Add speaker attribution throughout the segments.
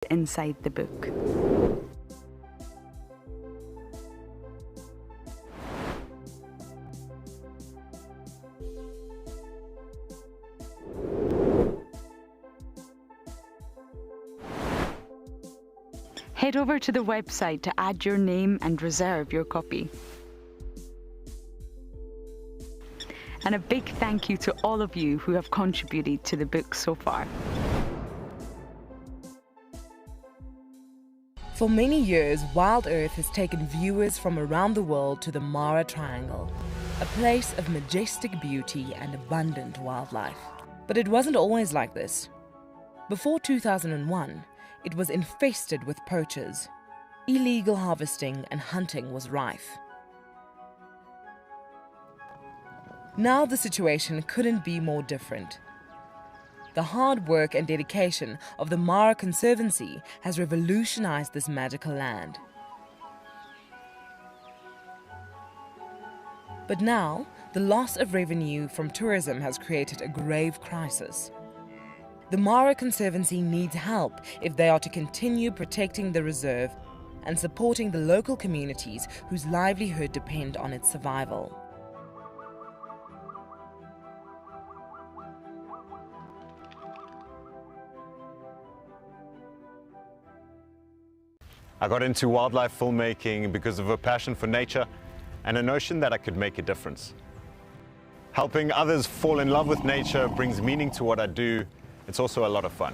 Speaker 1: inside the book. Head over to the website to add your name and reserve your copy. And a big thank you to all of you who have contributed to the book so far.
Speaker 2: For many years, WildEarth has taken viewers from around the world to the Mara Triangle, a place of majestic beauty and abundant wildlife. But it wasn't always like this. Before 2001, it was infested with poachers. Illegal harvesting and hunting was rife. Now the situation couldn't be more different. The hard work and dedication of the Mara Conservancy has revolutionized this magical land. But now, the loss of revenue from tourism has created a grave crisis. The Mara Conservancy needs help if they are to continue protecting the reserve and supporting the local communities whose livelihood depend on its survival.
Speaker 3: I got into wildlife filmmaking because of a passion for nature and a notion that I could make a difference. Helping others fall in love with nature brings meaning to what I do. It's also a lot of fun.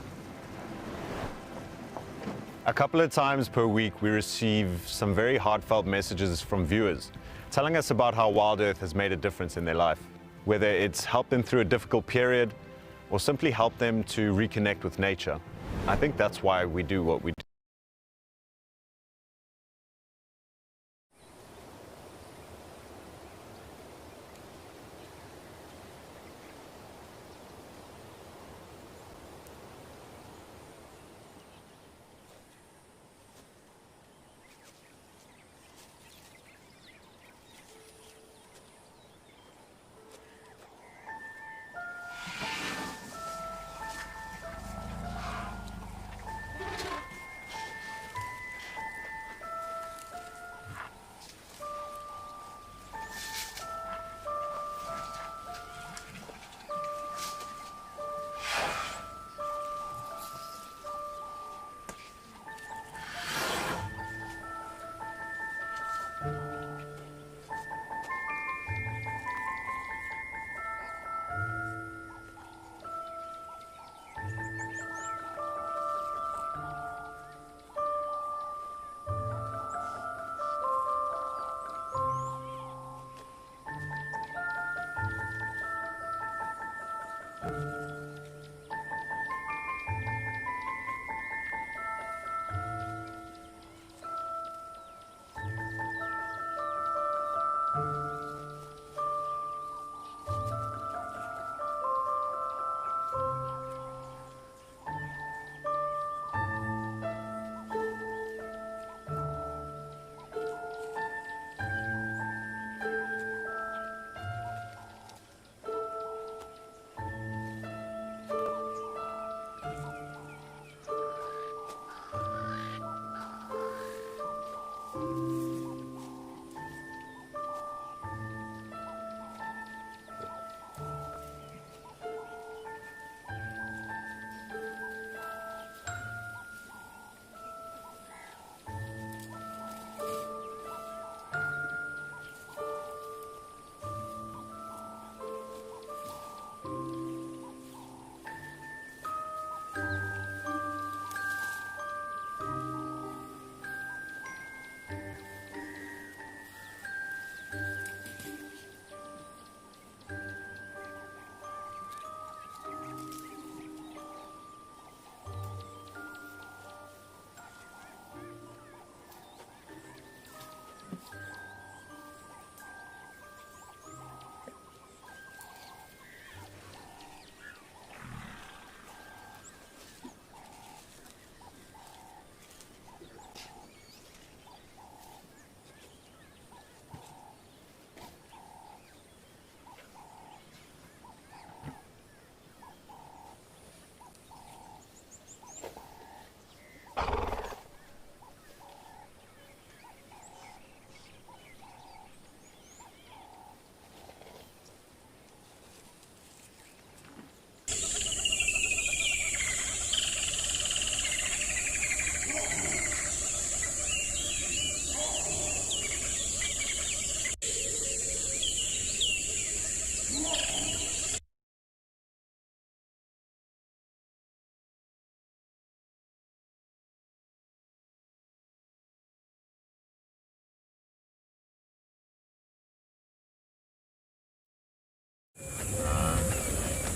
Speaker 3: A couple of times per week we receive some very heartfelt messages from viewers telling us about how WildEarth has made a difference in their life, whether it's helped them through a difficult period or simply helped them to reconnect with nature. I think that's why we do what we do.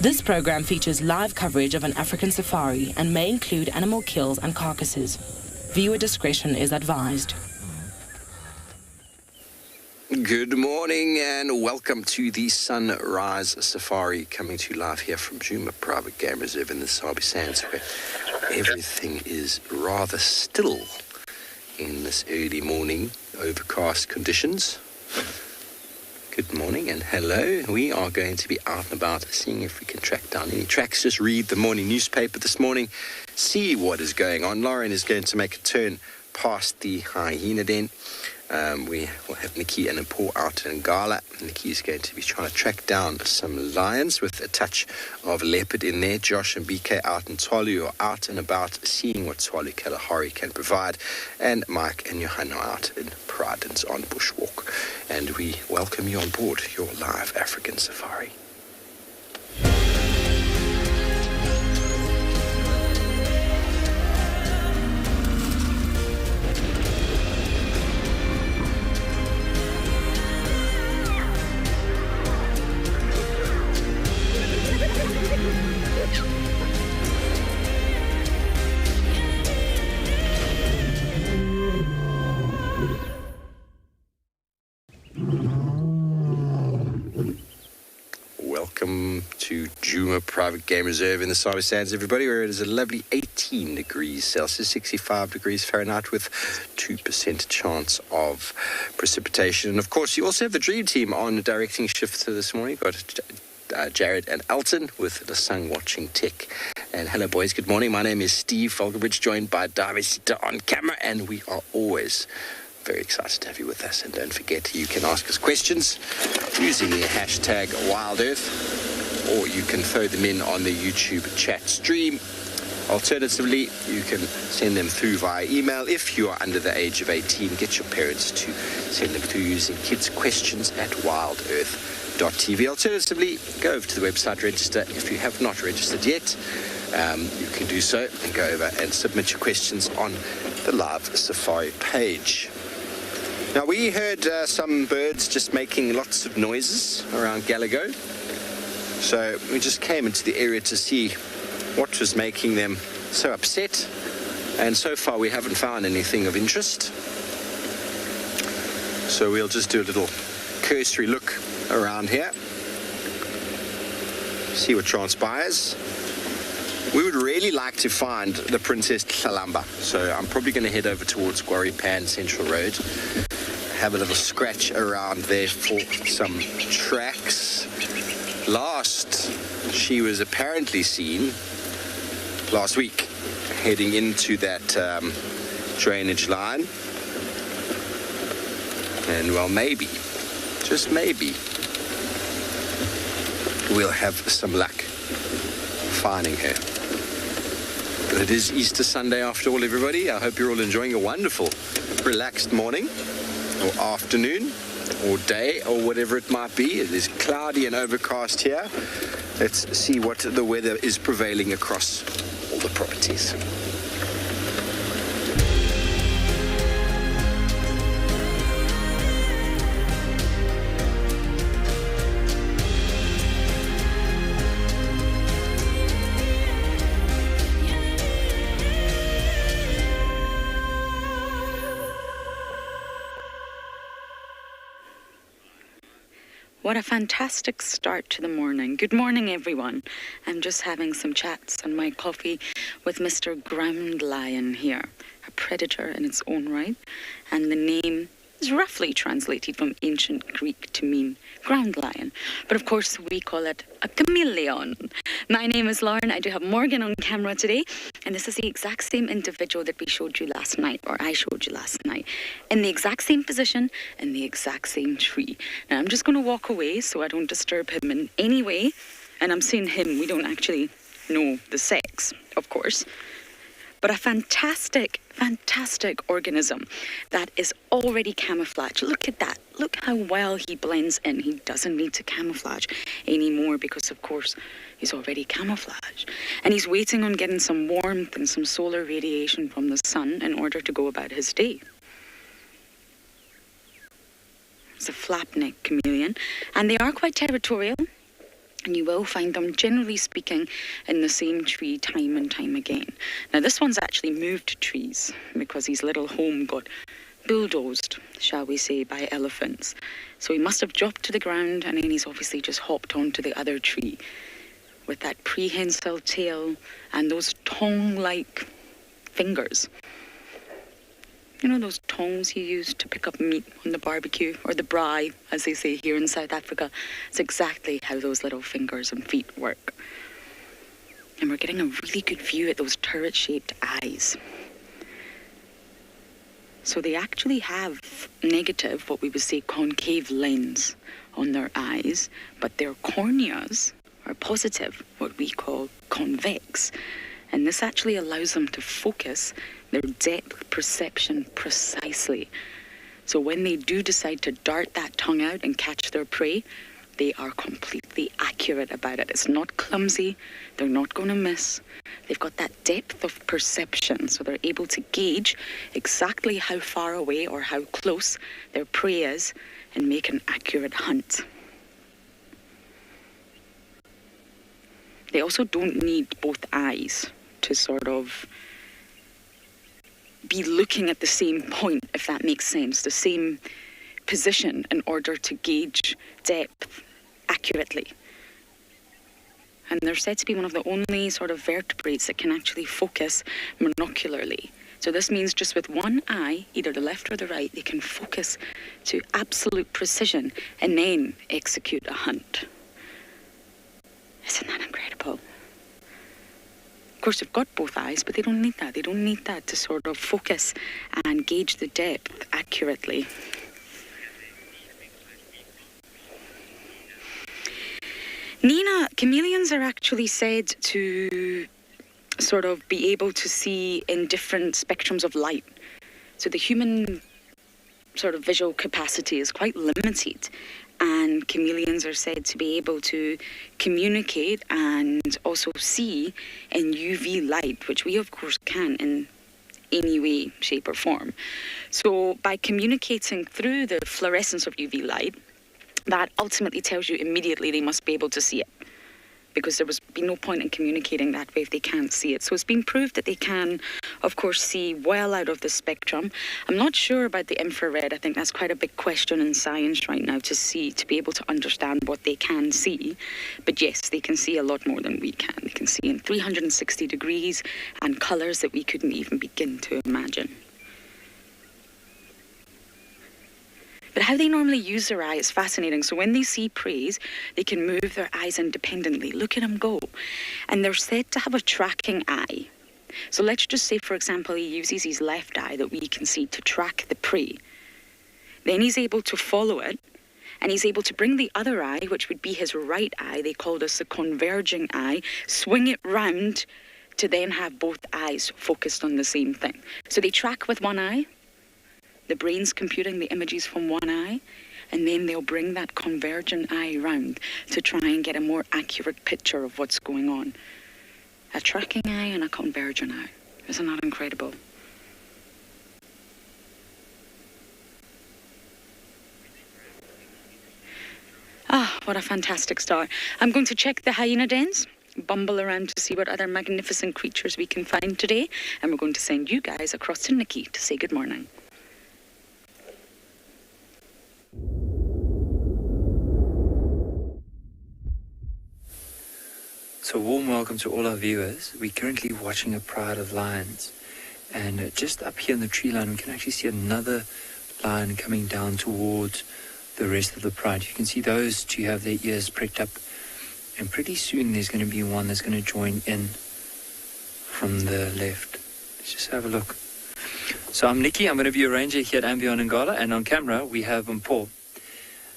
Speaker 2: This program features live coverage of an African safari and may include animal kills and carcasses. Viewer discretion is advised.
Speaker 4: Good morning and welcome to the Sunrise Safari, coming to you live here from Djuma Private Game Reserve in the Sabi Sands, where everything is rather still in this early morning, overcast conditions. Good morning and hello. We are going to be out and about seeing if we can track down any tracks. Just read the morning newspaper this morning, see what is going on. Lauren is going to make a turn past the hyena den. We will have Nikki and Paul out in Ngala. Nikki is going to be trying to track down some lions with a touch of leopard in there. Josh and BK out in Tswalu are out and about seeing what Tswalu Kalahari can provide. And Mike and Johanna out in Pridelands on bushwalk. And we welcome you on board your live African safari. Welcome to Djuma Private Game Reserve in the Sabi Sands, everybody, where it is a lovely 18 degrees Celsius, 65 degrees Fahrenheit, with 2% chance of precipitation. And of course, you also have the Dream Team on directing shift this morning. You've got Jared and Elton with the sun watching tech. And hello, boys. Good morning. My name is Steve Falconbridge, joined by Davide on camera, and we are always very excited to have you with us. And don't forget, you can ask us questions using the hashtag WildEarth, or you can throw them in on the YouTube chat stream. Alternatively, you can send them through via email. If you are under the age of 18, get your parents to send them through using kidsquestions@wildearth.tv. Alternatively, go over to the website, register. If you have not registered yet, you can do so and go over and submit your questions on the live safari page. Now, we heard some birds just making lots of noises around Galago. So we just came into the area to see what was making them so upset. And so far, we haven't found anything of interest. So we'll just do a little cursory look around here, see what transpires. We would really like to find the Princess Tlalamba, so I'm probably going to head over towards Quarry Pan Central Road, have a little scratch around there for some tracks. Last, she was apparently seen last week heading into that drainage line, and well, maybe, just maybe, we'll have some luck finding her. But it is Easter Sunday after all, everybody. I hope you're all enjoying a wonderful, relaxed morning or afternoon or day or whatever it might be. It is cloudy and overcast here. Let's see what the weather is prevailing across all the properties.
Speaker 1: What a fantastic start to the morning. Good morning, everyone. I'm just having some chats on my coffee with Mr. Ground Lion here, a predator in its own right, and the name is roughly translated from ancient Greek to mean ground lion, but of course we call it a chameleon. My name is Lauren. I do have Morgan on camera today, and this is the exact same individual that we showed you last night, or I showed you last night, in the exact same position, in the exact same tree. Now I'm just going to walk away so I don't disturb him in any way, and I'm saying him, we don't actually know the sex, of course. But a fantastic organism that is already camouflaged. Look at that. Look how well he blends in. He doesn't need to camouflage anymore because, of course, he's already camouflaged. And he's waiting on getting some warmth and some solar radiation from the sun in order to go about his day. It's a flapneck chameleon, and they are quite territorial. And you will find them, generally speaking, in the same tree time and time again. Now, this one's actually moved trees because his little home got bulldozed, shall we say, by elephants. So he must have dropped to the ground, and then he's obviously just hopped onto the other tree with that prehensile tail and those tongue-like fingers. You know those tongs you use to pick up meat on the barbecue, or the braai, as they say here in South Africa? It's exactly how those little fingers and feet work. And we're getting a really good view at those turret-shaped eyes. So they actually have negative, what we would say concave lens on their eyes, but their corneas are positive, what we call convex. And this actually allows them to focus their depth perception precisely. So when they do decide to dart that tongue out and catch their prey, they are completely accurate about it. It's not clumsy. They're not going to miss. They've got that depth of perception, so they're able to gauge exactly how far away or how close their prey is and make an accurate hunt. They also don't need both eyes to sort of be looking at the same point, if that makes sense, the same position in order to gauge depth accurately. And they're said to be one of the only sort of vertebrates that can actually focus monocularly. So this means just with one eye, either the left or the right, they can focus to absolute precision and then execute a hunt. Isn't that incredible? Of course, they've got both eyes, but they don't need that. They don't need that to sort of focus and gauge the depth accurately. Nina, chameleons are actually said to sort of be able to see in different spectrums of light. So the human sort of visual capacity is quite limited. And chameleons are said to be able to communicate and also see in UV light, which we of course can in any way, shape or form. So by communicating through the fluorescence of UV light, that ultimately tells you immediately they must be able to see it, because there would be no point in communicating that way if they can't see it. So it's been proved that they can, of course, see well out of the spectrum. I'm not sure about the infrared. I think that's quite a big question in science right now to be able to understand what they can see. But yes, they can see a lot more than we can. They can see in 360 degrees and colours that we couldn't even begin to imagine. But how they normally use their eye is fascinating. So when they see prey, they can move their eyes independently. Look at them go. And they're said to have a tracking eye. So let's just say, for example, he uses his left eye that we can see to track the prey. Then he's able to follow it, and he's able to bring the other eye, which would be his right eye, they call this a converging eye, swing it round to then have both eyes focused on the same thing. So they track with one eye. The brain's computing the images from one eye, and then they'll bring that convergent eye round to try and get a more accurate picture of what's going on. A tracking eye and a convergent eye. Isn't that incredible? Ah, what a fantastic start. I'm going to check the hyena dens, bumble around to see what other magnificent creatures we can find today, and we're going to send you guys across to Nikki to say good morning.
Speaker 5: So warm welcome to all our viewers. We're currently watching a pride of lions, and just up here in the tree line we can actually see another lion coming down towards the rest of the pride. You can see those two have their ears pricked up, and pretty soon there's going to be one that's going to join in from the left. Let's just have a look. So I'm Nikki, I'm going to be a ranger here at andBeyond Ngala, and on camera we have Paul.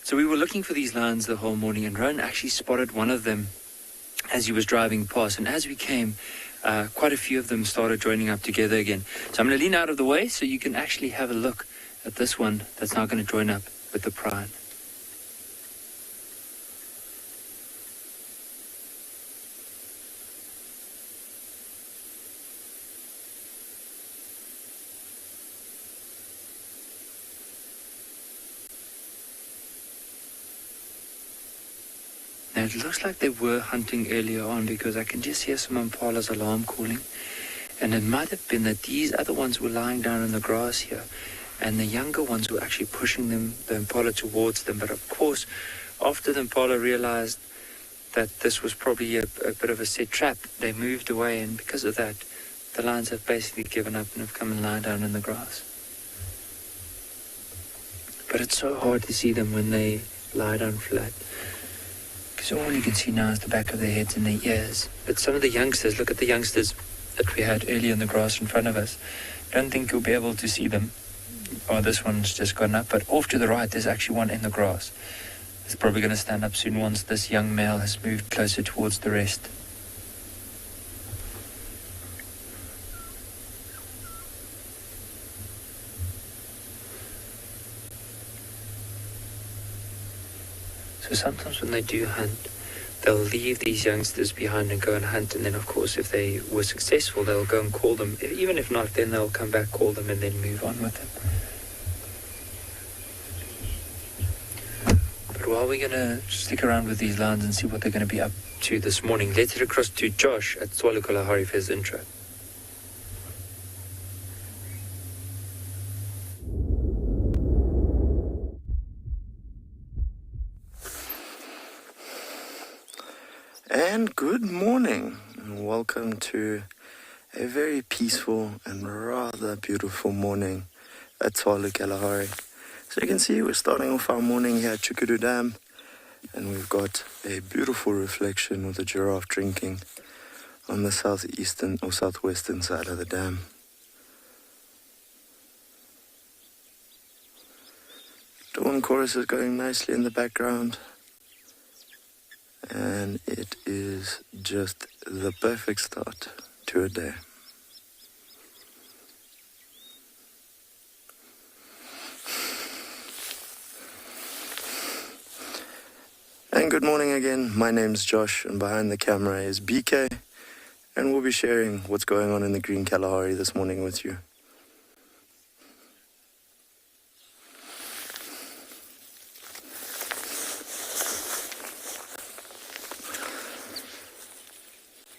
Speaker 5: So we were looking for these lions the whole morning, and Rowan actually spotted one of them as he was driving past, and as we came, quite a few of them started joining up together again. So I'm going to lean out of the way so you can actually have a look at this one that's now going to join up with the pride. Now And it looks like they were hunting earlier on because I can just hear some Impala's alarm calling. And it might have been that these other ones were lying down in the grass here. And the younger ones were actually pushing the Impala towards them. But of course, after the Impala realized that this was probably a bit of a set trap, they moved away. And because of that, the lions have basically given up and have come and lie down in the grass. But it's so hard to see them when they lie down flat, because all you can see now is the back of their heads and their ears. But some of the youngsters, look at the youngsters that we had earlier in the grass in front of us. I don't think you'll be able to see them. Oh, this one's just gone up, but off to the right there's actually one in the grass. It's probably going to stand up soon once this young male has moved closer towards the rest. So sometimes when they do hunt, they'll leave these youngsters behind and go and hunt, and then of course if they were successful they'll go and call them. Even if not, then they'll come back, call them, and then move on with them. But while we're going to stick around with these lions and see what they're going to be up to this morning, let's head across to Josh at Tswalu Kalahari for his intro.
Speaker 6: And good morning, and welcome to a very peaceful and rather beautiful morning at Tswalu Kalahari. So you can see we're starting off our morning here at Chikudu Dam, and we've got a beautiful reflection with a giraffe drinking on the southeastern or southwestern side of the dam. Dawn chorus is going nicely in the background. And it is just the perfect start to a day. And good morning again. My name's Josh, and behind the camera is BK, and we'll be sharing what's going on in the Green Kalahari this morning with you.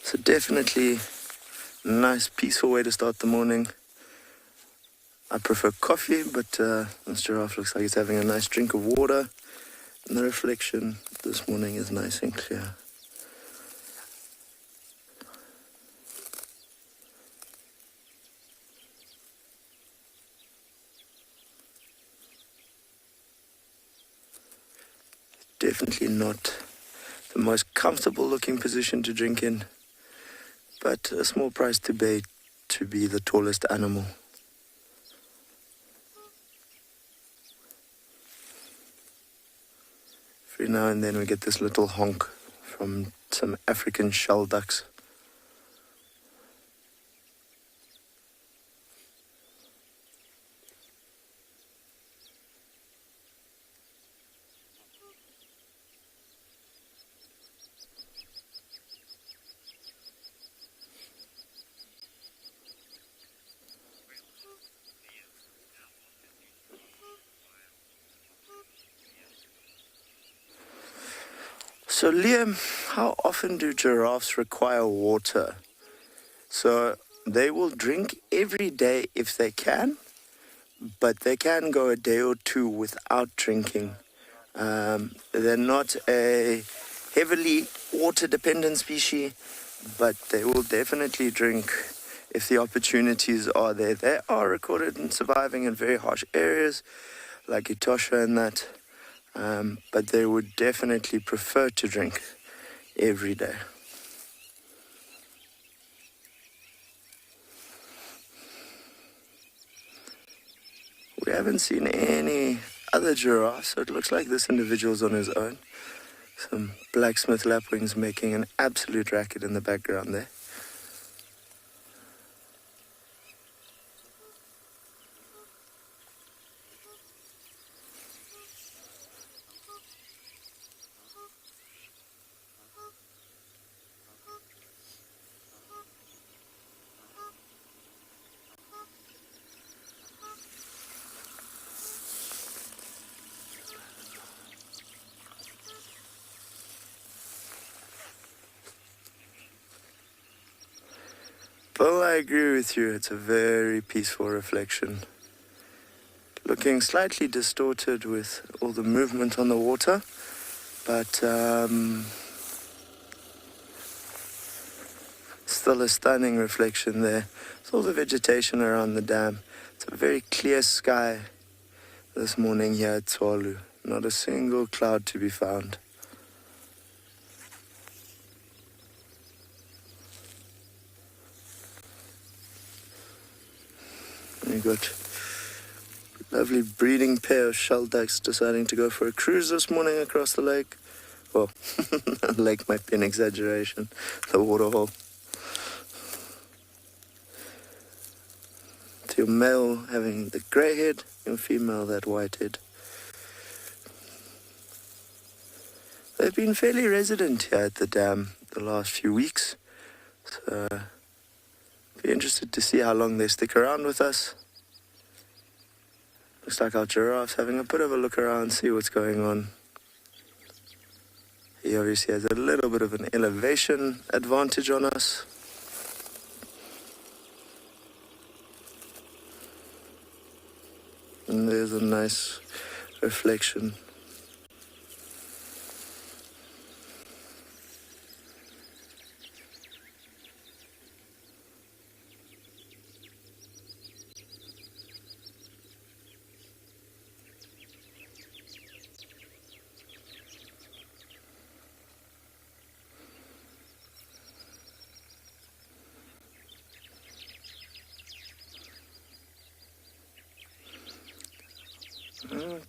Speaker 6: So definitely a nice peaceful way to start the morning. I prefer coffee, but this giraffe looks like it's having a nice drink of water, and the reflection this morning is nice and clear. Definitely not the most comfortable looking position to drink in, but a small price to pay to be the tallest animal. Every now and then we get this little honk from some African shell ducks. So Liam, how often do giraffes require water? So they will drink every day if they can, but they can go a day or two without drinking. They're not a heavily water-dependent species, but they will definitely drink if the opportunities are there. They are recorded in surviving in very harsh areas, like Etosha and that. But they would definitely prefer to drink every day. We haven't seen any other giraffes, so it looks like this individual's on his own. Some blacksmith lapwings making an absolute racket in the background there. agree with you. It's a very peaceful reflection. Looking slightly distorted with all the movement on the water, but still a stunning reflection there. It's all the vegetation around the dam. It's a very clear sky this morning here at Tswalu. Not a single cloud to be found. We've got a lovely breeding pair of shell ducks deciding to go for a cruise this morning across the lake. Well, the lake might be an exaggeration, the waterhole. To your male having the grey head, your female that white head. They've been fairly resident here at the dam the last few weeks, so be interested to see how long they stick around with us. Looks like our giraffe's having a bit of a look around, see what's going on. He obviously has a little bit of an elevation advantage on us. And there's a nice reflection.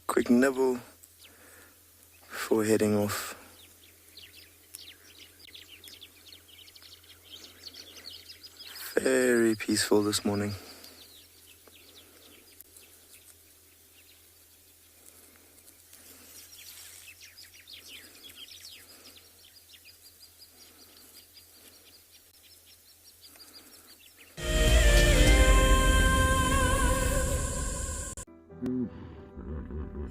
Speaker 6: Quick nibble before heading off. Very peaceful this morning.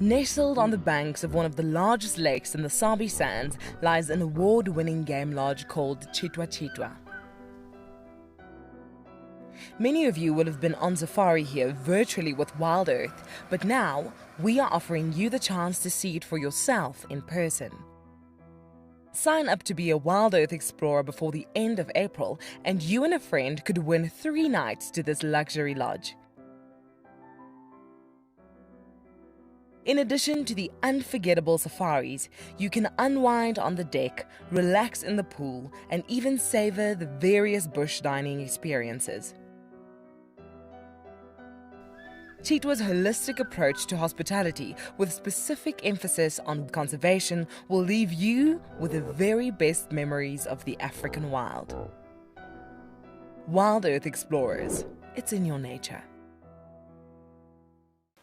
Speaker 2: Nestled on the banks of one of the largest lakes in the Sabi Sands lies an award-winning game lodge called Chitwa Chitwa. Many of you will have been on safari here virtually with WildEarth, but now we are offering you the chance to see it for yourself in person. Sign up to be a WildEarth explorer before the end of April, and you and a friend could win 3 nights to this luxury lodge. In addition to the unforgettable safaris, you can unwind on the deck, relax in the pool, and even savor the various bush dining experiences. Chitwa's holistic approach to hospitality, with specific emphasis on conservation, will leave you with the very best memories of the African wild. WildEarth Explorers, it's in your nature.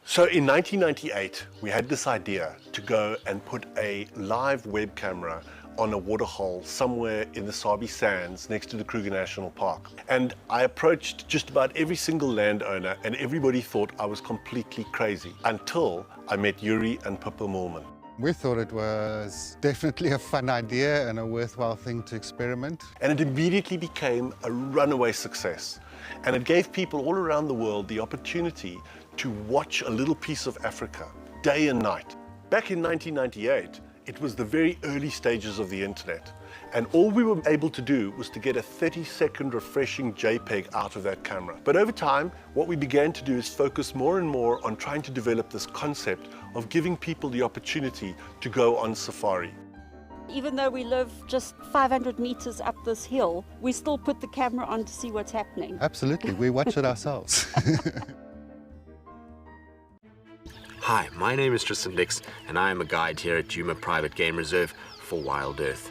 Speaker 7: So in 1998, we had this idea to go and put a live web camera on a waterhole somewhere in the Sabi Sands next to the Kruger National Park. And I approached just about every single landowner, and everybody thought I was completely crazy until I met Yuri and Pippa Moorman.
Speaker 8: We thought it was definitely a fun idea and a worthwhile thing to experiment.
Speaker 7: And it immediately became a runaway success. And it gave people all around the world the opportunity to watch a little piece of Africa, day and night. Back in 1998, it was the very early stages of the internet. And all we were able to do was to get a 30-second refreshing JPEG out of that camera. But over time, what we began to do is focus more and more on trying to develop this concept of giving people the opportunity to go on safari.
Speaker 9: Even though we live just 500 meters up this hill, we still put the camera on to see what's happening.
Speaker 8: Absolutely, we watch it ourselves.
Speaker 10: Hi, my name is Tristan Dix, and I am a guide here at Djuma Private Game Reserve for WildEarth.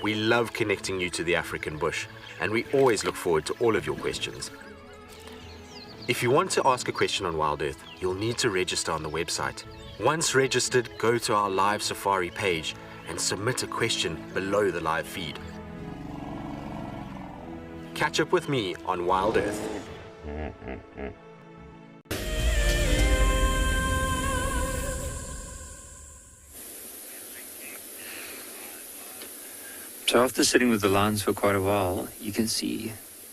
Speaker 10: We love connecting you to the African bush, and we always look forward to all of your questions. If you want to ask a question on WildEarth, you'll need to register on the website. Once registered, go to our live safari page and submit a question below the live feed. Catch up with me on WildEarth.
Speaker 5: So after sitting with the lions for quite a while, you can see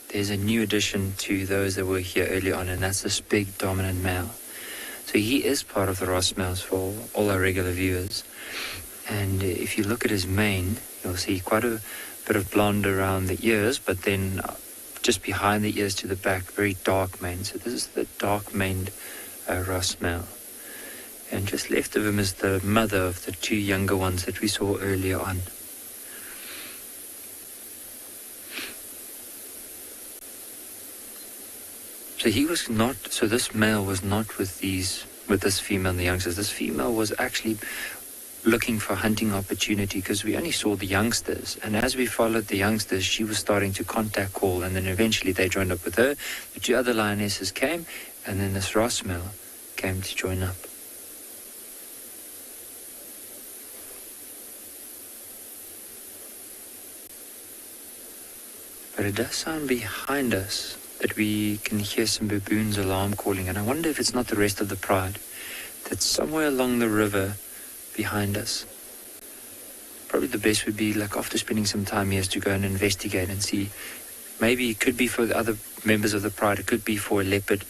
Speaker 5: there's a new addition to those that were here early on, and that's this big dominant male. So he is part of the Ross males for all our regular viewers. And if you look at his mane, you'll see quite a bit of blonde around the ears, but then just behind the ears to the back, very dark mane. So this is the dark-maned Ross male. And just left of him is the mother of the two younger ones that we saw earlier on. So this male was not with this female and the youngsters. This female was actually looking for hunting opportunity because we only saw the youngsters. And as we followed the youngsters, she was starting to contact call, and then eventually they joined up with her. The two other lionesses came, and then this Ross male came to join up. But it does sound behind us that we can hear some baboons alarm calling, and I wonder if it's not the rest of the pride that's somewhere along the river behind us. Probably the best would be, like, after spending some time here, is to go and investigate and see. Maybe it could be for the other members of the pride, it could be for a leopard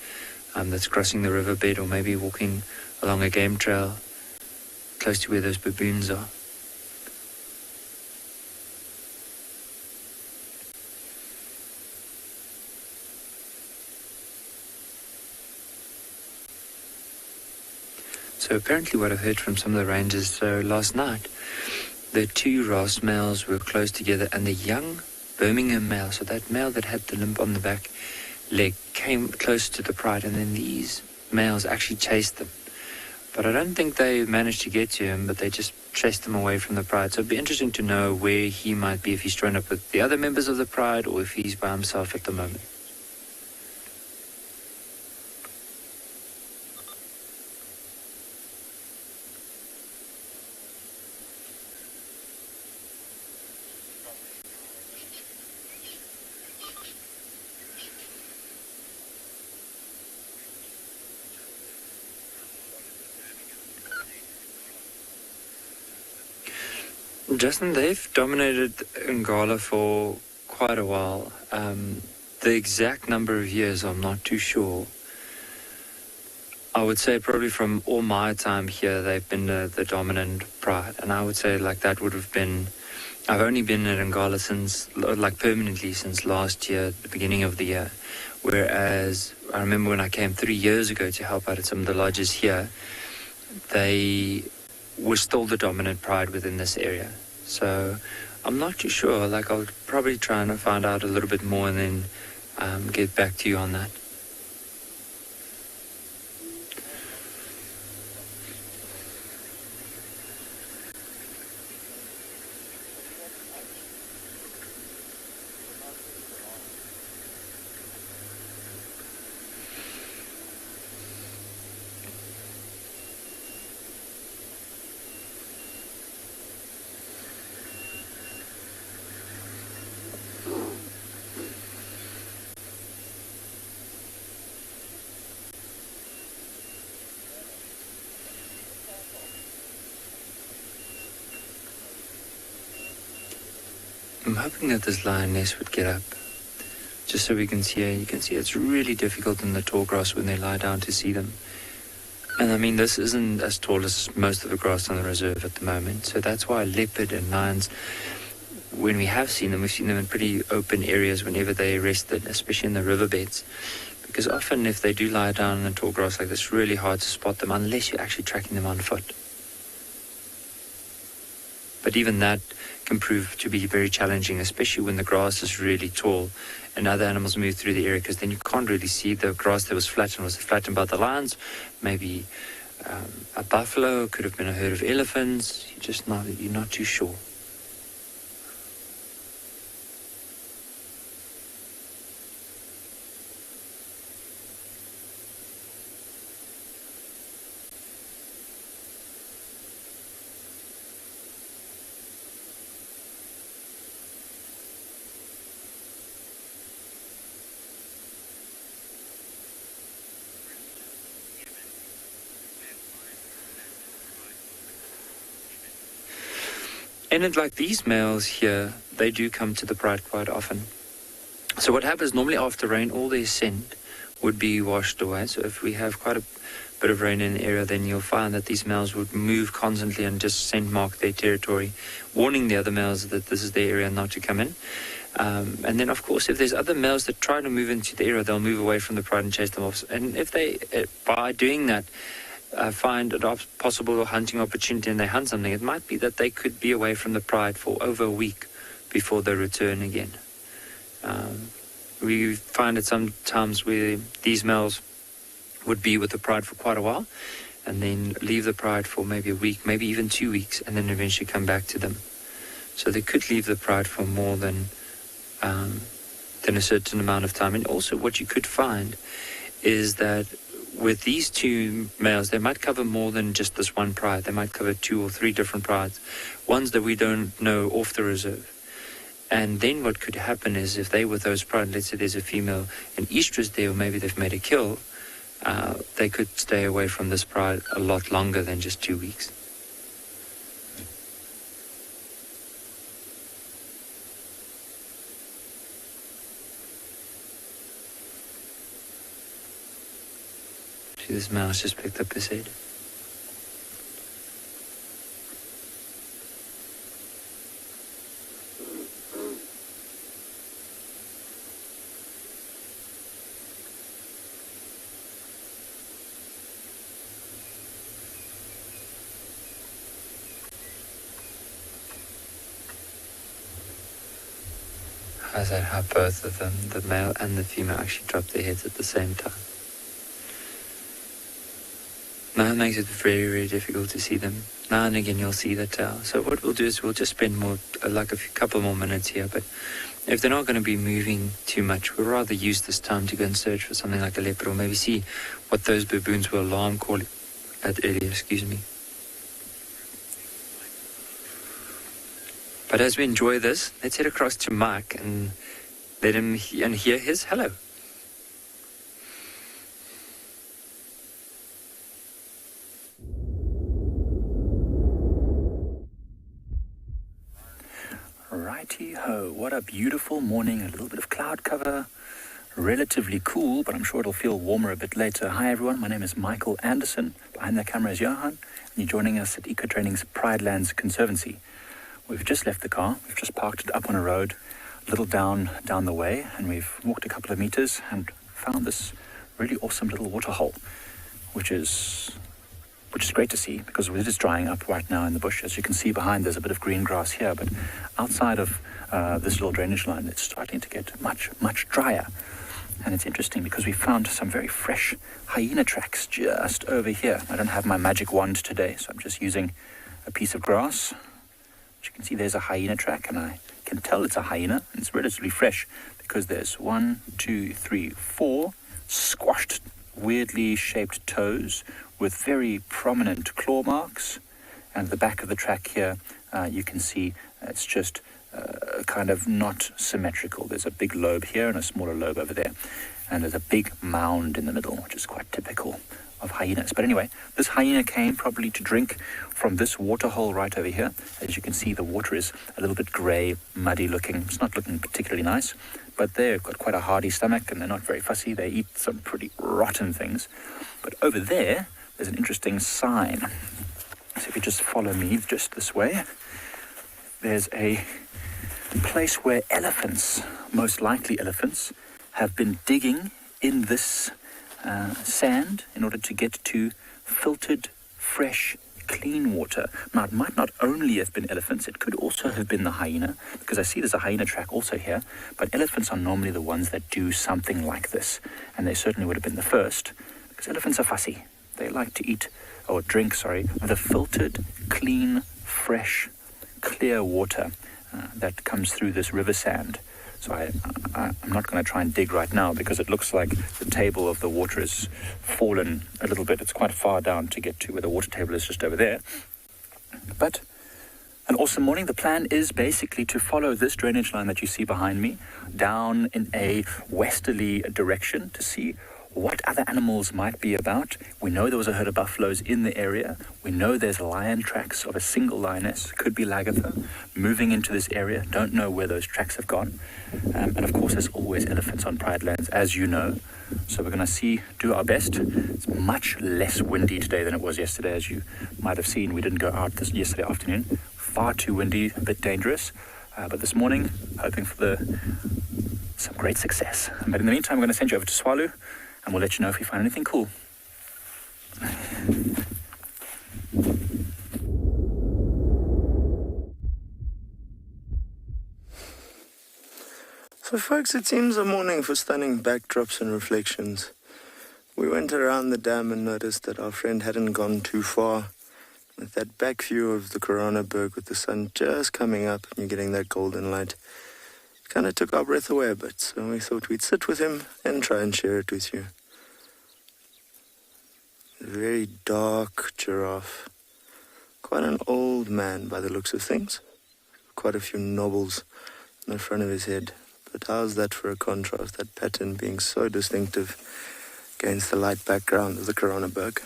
Speaker 5: that's crossing the riverbed, or maybe walking along a game trail close to where those baboons are. So apparently what I've heard from some of the rangers, so last night, the two Ross males were close together, and the young Birmingham male, so that male that had the limp on the back leg, came close to the pride, and then these males actually chased them. But I don't think they managed to get to him, but they just chased him away from the pride. So it'd be interesting to know where he might be, if he's joined up with the other members of the pride, or if he's by himself at the moment. Justin, they've dominated Ngala for quite a while. The exact number of years, I'm not too sure. I would say probably from all my time here, they've been the dominant pride. And I would say, like, that would have been... I've only been at Ngala since, like, permanently since last year, the beginning of the year. Whereas I remember when I came 3 years ago to help out at some of the lodges here, they were still the dominant pride within this area. So I'm not too sure. Like, I'll probably try and find out a little bit more and then get back to you on that. I'm hoping that this lioness would get up, just so we can see her. You can see it's really difficult in the tall grass when they lie down to see them. And I mean, this isn't as tall as most of the grass on the reserve at the moment, so that's why leopard and lions, when we have seen them, we've seen them in pretty open areas whenever they rested, especially in the riverbeds. Because often if they do lie down in the tall grass like this, it's really hard to spot them unless you're actually tracking them on foot. But even that can prove to be very challenging, especially when the grass is really tall and other animals move through the area, because then you can't really see the grass that was flattened. Was it flattened by the lions? Maybe a buffalo, could have been a herd of elephants. You're not too sure. And like these males here, they do come to the pride quite often. So what happens normally after rain, all their scent would be washed away. So if we have quite a bit of rain in the area, then you'll find that these males would move constantly and just scent mark their territory, warning the other males that this is their area not to come in. And then, of course, if there's other males that try to move into the area, they'll move away from the pride and chase them off. And if they, by doing that, find a possible hunting opportunity and they hunt something, it might be that they could be away from the pride for over a week before they return again. We find it sometimes where these males would be with the pride for quite a while and then leave the pride for maybe a week, maybe even 2 weeks, and then eventually come back to them. So they could leave the pride for more than a certain amount of time. And also what you could find is that with these two males, they might cover more than just this one pride. They might cover 2 or 3 different prides, ones that we don't know off the reserve. And then what could happen is if they with those pride, let's say there's a female and estrus there, or maybe they've made a kill, they could stay away from this pride a lot longer than just 2 weeks. See, this mouse just picked up his head. How's that? How both of them, the male and the female, actually drop their heads at the same time. Now it makes it very, very difficult to see them. Now and again you'll see the tail. So what we'll do is we'll just spend more, like couple more minutes here. But if they're not going to be moving too much, we'll rather use this time to go and search for something like a leopard, or maybe see what those baboons were alarm calling at earlier, excuse me. But as we enjoy this, let's head across to Mike and let him hear his hello. Righty-ho, what a beautiful morning, a little bit of cloud cover, relatively cool, but I'm sure it'll feel warmer a bit later. Hi everyone, my name is Michael Anderson, behind the camera is Johan, and you're joining us at Eco-Training's Pridelands Conservancy. We've just left the car, we've just parked it up on a road, a little down the way, and we've walked a couple of meters and found this really awesome little waterhole, which is great to see because it is drying up right now in the bush. As you can see behind, there's a bit of green grass here, but outside of this little drainage line, it's starting to get much, much drier. And it's interesting because we found some very fresh hyena tracks just over here. I don't have my magic wand today, so I'm just using a piece of grass. As you can see, there's a hyena track, and I can tell it's a hyena, and it's relatively fresh because there's 1, 2, 3, 4 squashed, weirdly shaped toes with very prominent claw marks. And at the back of the track here, you can see it's just kind of not symmetrical. There's a big lobe here and a smaller lobe over there. And there's a big mound in the middle, which is quite typical of hyenas. But anyway, this hyena came probably to drink from this water hole right over here. As you can see, the water is a little bit grey, muddy looking. It's not looking particularly nice, but they've got quite a hardy stomach and they're not very fussy. They eat some pretty rotten things. But over there, there's an interesting sign. So if you just follow me just this way, there's a place where elephants, most likely elephants, have been digging in this sand in order to get to filtered, fresh, clean water. Now, it might not only have been elephants, it could also have been the hyena, because I see there's a hyena track also here, but elephants are normally the ones that do something like this, and they certainly would have been the first, because elephants are fussy. They like to eat, or drink, the filtered, clean, fresh, clear water that comes through this river sand. So I'm not going to try and dig right now because it looks like the table of the water has fallen a little bit. It's quite far down to get to where the water table is, just over there. But an awesome morning. The plan is basically to follow this drainage line that you see behind me down in a westerly direction to see
Speaker 11: what other animals might be about. We know there was a herd of buffaloes in the area. We know there's lion tracks of a single lioness, could be Lagatha, moving into this area. Don't know where those tracks have gone. And of course, there's always elephants on Pridelands, as you know. So we're going to do our best. It's much less windy today than it was yesterday, as you might have seen. We didn't go out yesterday afternoon. Far too windy, a bit dangerous. But this morning, hoping for some great success. But in the meantime, we're going to send you over to Tswalu, and we'll let you know if we find anything cool.
Speaker 6: So folks, it seems a morning for stunning backdrops and reflections. We went around the dam and noticed that our friend hadn't gone too far. With that back view of the Coronaberg with the sun just coming up and you're getting that golden light, it kind of took our breath away a bit. So we thought we'd sit with him and try and share it with you. A very dark giraffe. Quite an old man by the looks of things. Quite a few knobbles in the front of his head. But how's that for a contrast, that pattern being so distinctive against the light background of the Coronaberg?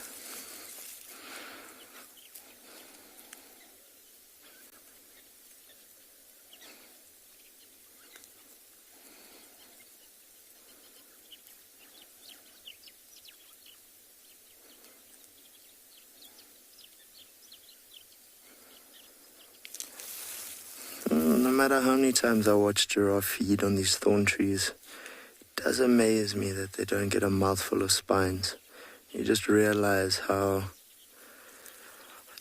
Speaker 6: No matter how many times I watch giraffe feed on these thorn trees, it does amaze me that they don't get a mouthful of spines. You just realize how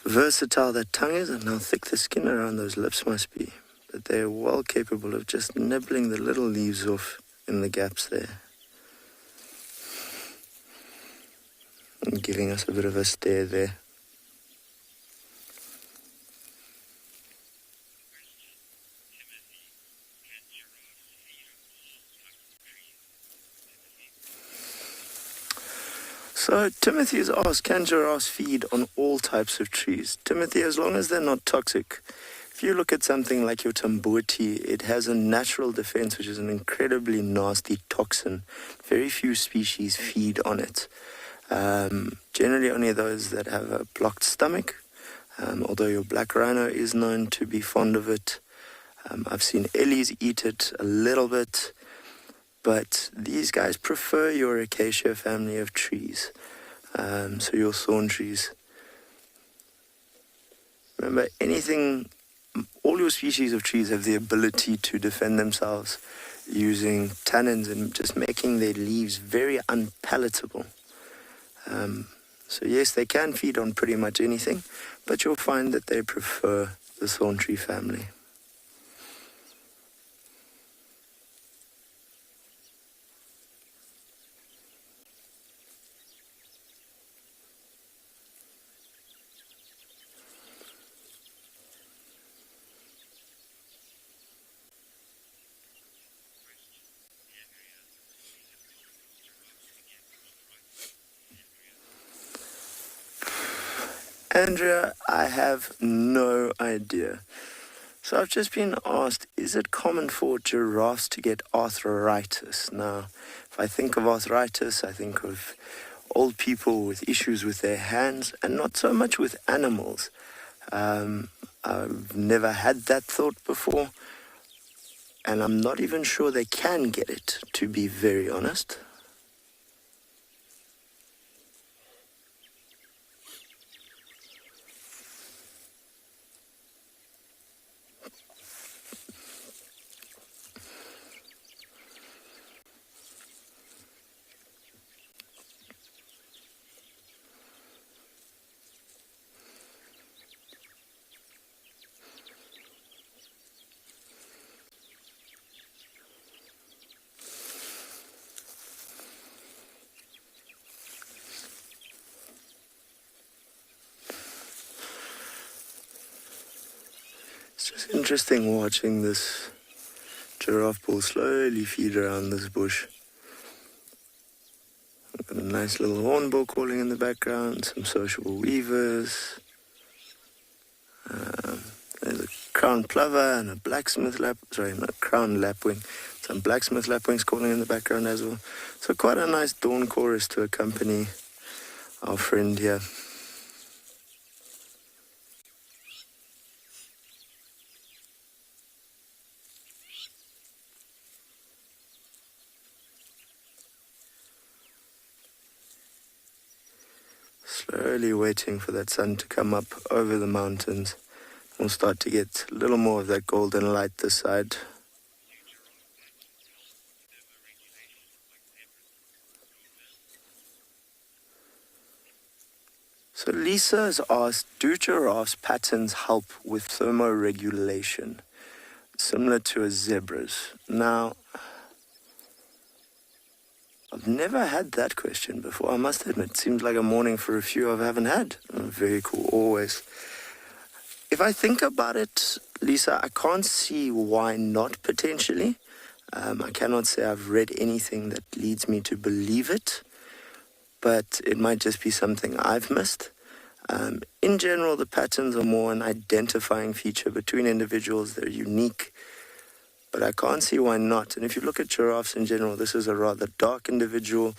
Speaker 6: versatile that tongue is and how thick the skin around those lips must be. But they're well capable of just nibbling the little leaves off in the gaps there. And giving us a bit of a stare there. So Timothy has asked, can giraffes feed on all types of trees? Timothy, as long as they're not toxic. If you look at something like your tambuti, it has a natural defense, which is an incredibly nasty toxin. Very few species feed on it. Generally only those that have a blocked stomach, although your black rhino is known to be fond of it. I've seen ellies eat it a little bit. But these guys prefer your acacia family of trees, so your thorn trees. Remember, all your species of trees have the ability to defend themselves using tannins and just making their leaves very unpalatable. So yes, they can feed on pretty much anything, but you'll find that they prefer the thorn tree family. Andrea, I have no idea. So I've just been asked, is it common for giraffes to get arthritis? Now, if I think of arthritis, I think of old people with issues with their hands and not so much with animals. I've never had that thought before, and I'm not even sure they can get it, to be very honest. It's just interesting watching this giraffe bull slowly feed around this bush. I've got a nice little hornbill calling in the background, some sociable weavers. There's a crown plover and a blacksmith crown lapwing. It's Some blacksmith lapwings calling in the background as well. So quite a nice dawn chorus to accompany our friend here. Slowly waiting for that sun to come up over the mountains. We'll start to get a little more of that golden light this side. So Lisa has asked, do giraffes' patterns help with thermoregulation, similar to a zebra's? Now, I've never had that question before, I must admit. It seems like a morning for a few I haven't had. Very cool, always. If I think about it, Lisa, I can't see why not potentially. I cannot say I've read anything that leads me to believe it, but it might just be something I've missed. In general, the patterns are more an identifying feature between individuals. They're unique, but I can't see why not. And if you look at giraffes in general, this is a rather dark individual.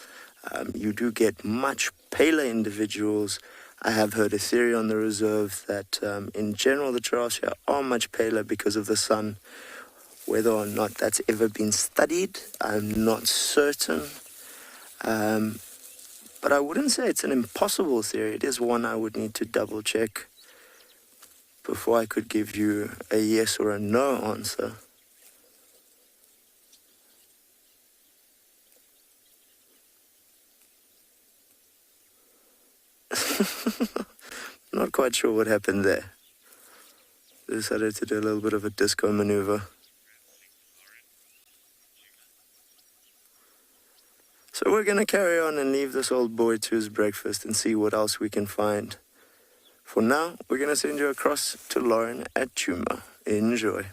Speaker 6: You do get much paler individuals. I have heard a theory on the reserve that in general the giraffes here are much paler because of the sun. Whether or not that's ever been studied, I'm not certain. But I wouldn't say it's an impossible theory. It is one I would need to double check before I could give you a yes or a no answer. Not quite sure what happened there. Decided to do a little bit of a disco maneuver. So we're going to carry on and leave this old boy to his breakfast and see what else we can find. For now, we're going to send you across to Lauren at Djuma. Enjoy.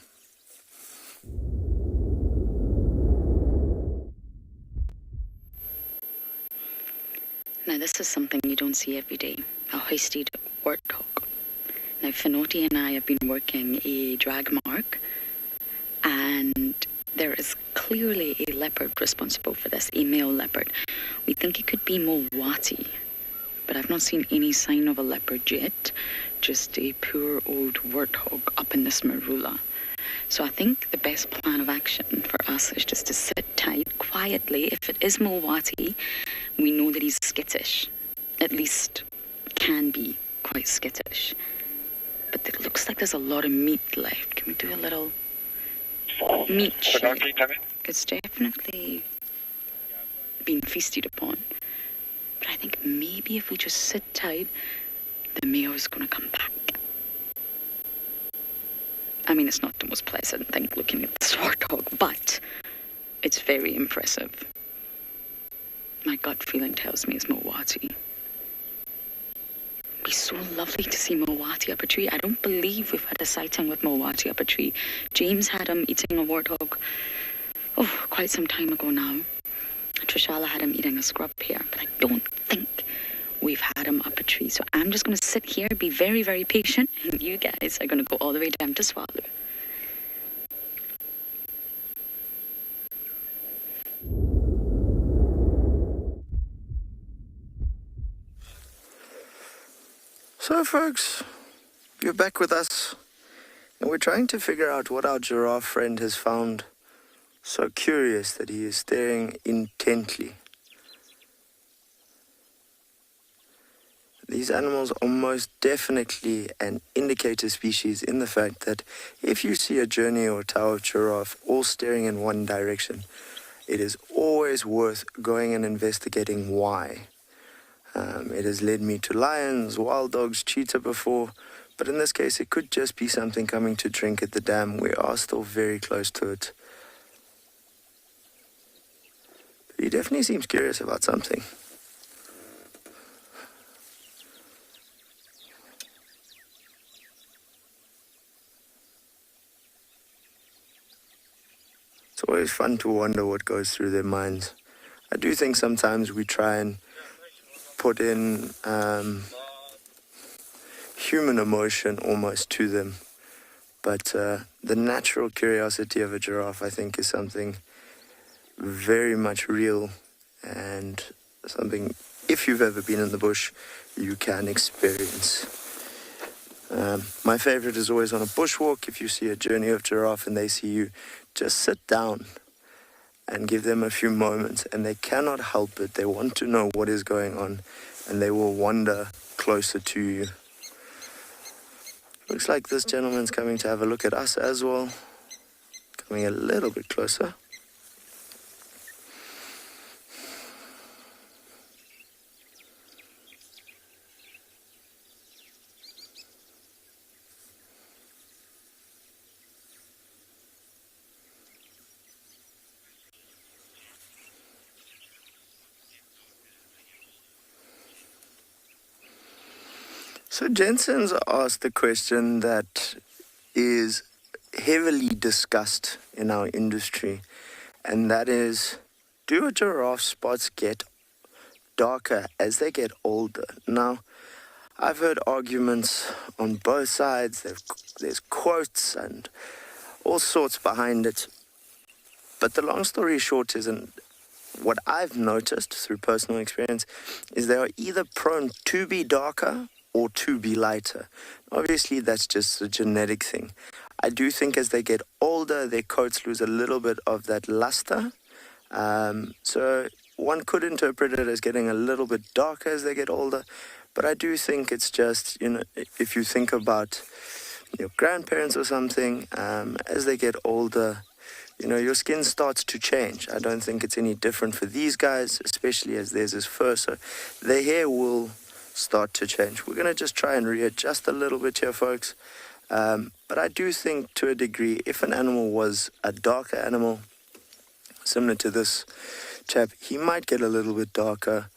Speaker 1: Now this is something you don't see every day, a hoisted warthog. Now Finoti and I have been working a drag mark, and there is clearly a leopard responsible for this, a male leopard. We think it could be Mulwati, but I've not seen any sign of a leopard yet, just a poor old warthog up in this marula. So I think the best plan of action for us is just to sit tight, quietly. If it is Mulwati, we know that he's skittish, at least can be quite skittish. But it looks like there's a lot of meat left. Can we do a little meat check? It's definitely been feasted upon. But I think maybe if we just sit tight, the male is going to come back. I mean, it's not the most pleasant thing looking at this warthog, but it's very impressive. My gut feeling tells me it's Mulwati. It'd be so lovely to see Mulwati up a tree. I don't believe we've had a sighting with Mulwati up a tree. James had him eating a warthog, quite some time ago now. Trishala had him eating a scrub here, but I don't think we've had him up a tree. So I'm just going to sit here, be very, very patient, and you guys are going to go all the way down to Tswalu.
Speaker 6: So folks, you're back with us, and we're trying to figure out what our giraffe friend has found so curious that he is staring intently. These animals are most definitely an indicator species in the fact that if you see a journey or a tower of giraffe all staring in one direction, it is always worth going and investigating why. It has led me to lions, wild dogs, cheetah before, but in this case it could just be something coming to drink at the dam. We are still very close to it. But he definitely seems curious about something. It's always fun to wonder what goes through their minds. I do think sometimes we try and put in human emotion almost to them. But the natural curiosity of a giraffe, I think, is something very much real and something, if you've ever been in the bush, you can experience. My favorite is always on a bushwalk. If you see a journey of giraffe and they see you, just sit down and give them a few moments, and they cannot help it. They want to know what is going on, and they will wander closer to you. Looks like this gentleman's coming to have a look at us as well. Coming a little bit closer. So Jensen's asked the question that is heavily discussed in our industry, and that is, do giraffe spots get darker as they get older? Now, I've heard arguments on both sides. There's quotes and all sorts behind it. But the long story short is, and what I've noticed through personal experience, is they are either prone to be darker or to be lighter. Obviously, that's just a genetic thing. I do think as they get older, their coats lose a little bit of that luster. So one could interpret it as getting a little bit darker as they get older. But I do think it's just, if you think about your grandparents or something, as they get older, your skin starts to change. I don't think it's any different for these guys, especially as theirs is fur. So their hair will start to change. We're going to just try and readjust a little bit here, folks. But I do think, to a degree, if an animal was a darker animal, similar to this chap, he might get a little bit darker.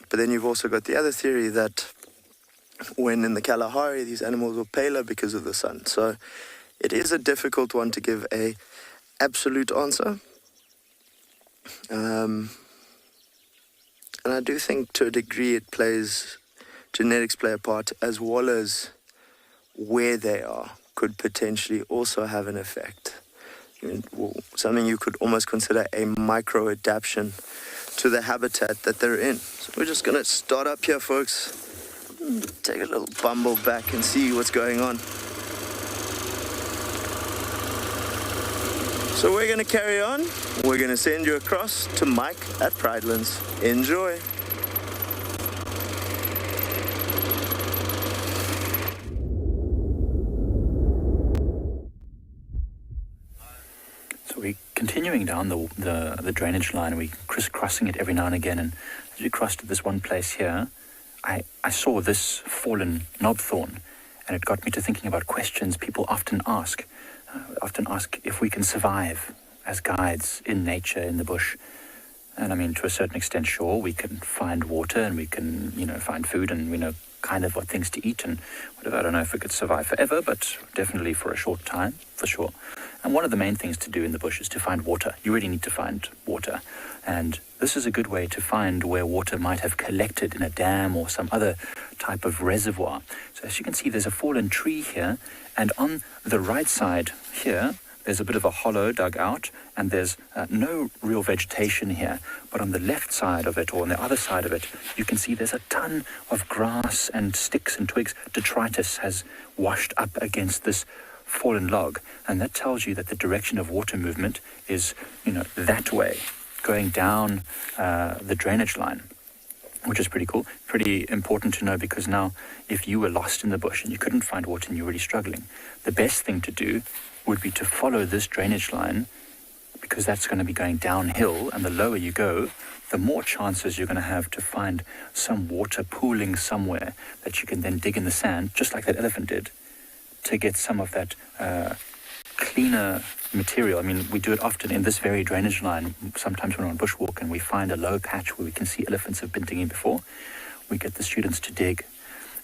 Speaker 6: But then you've also got the other theory that when in the Kalahari, these animals were paler because of the sun. So it is a difficult one to give a absolute answer. And I do think, to a degree, genetics play a part, as well as where they are could potentially also have an effect. Something you could almost consider a micro-adaptation to the habitat that they're in. So we're just going to start up here, folks. Take a little bumble back and see what's going on. So we're going to carry on. We're going to send you across to Mike at Pridelands. Enjoy.
Speaker 11: So we're continuing down the drainage line. We're crisscrossing it every now and again. And as we crossed to this one place here, I saw this fallen knobthorn. And it got me to thinking about questions people often ask. If we can survive as guides in nature, in the bush. And I mean, to a certain extent, sure, we can find water and we can, find food, and we know kind of what things to eat and whatever. I don't know if we could survive forever, but definitely for a short time, for sure. And one of the main things to do in the bush is to find water. You really need to find water. And this is a good way to find where water might have collected in a dam or some other type of reservoir. So as you can see, there's a fallen tree here, and on the right side here, there's a bit of a hollow dug out, and there's no real vegetation here. But on the left side of it, or on the other side of it, you can see there's a ton of grass and sticks and twigs. Detritus has washed up against this fallen log, and that tells you that the direction of water movement is, that way, going down the drainage line, which is pretty cool, pretty important to know, because now if you were lost in the bush and you couldn't find water and you're really struggling, the best thing to do would be to follow this drainage line, because that's going to be going downhill, and the lower you go, the more chances you're going to have to find some water pooling somewhere that you can then dig in the sand, just like that elephant did, to get some of that cleaner material. I mean, we do it often in this very drainage line. Sometimes when we're on bushwalk and we find a low patch where we can see elephants have been digging before, we get the students to dig,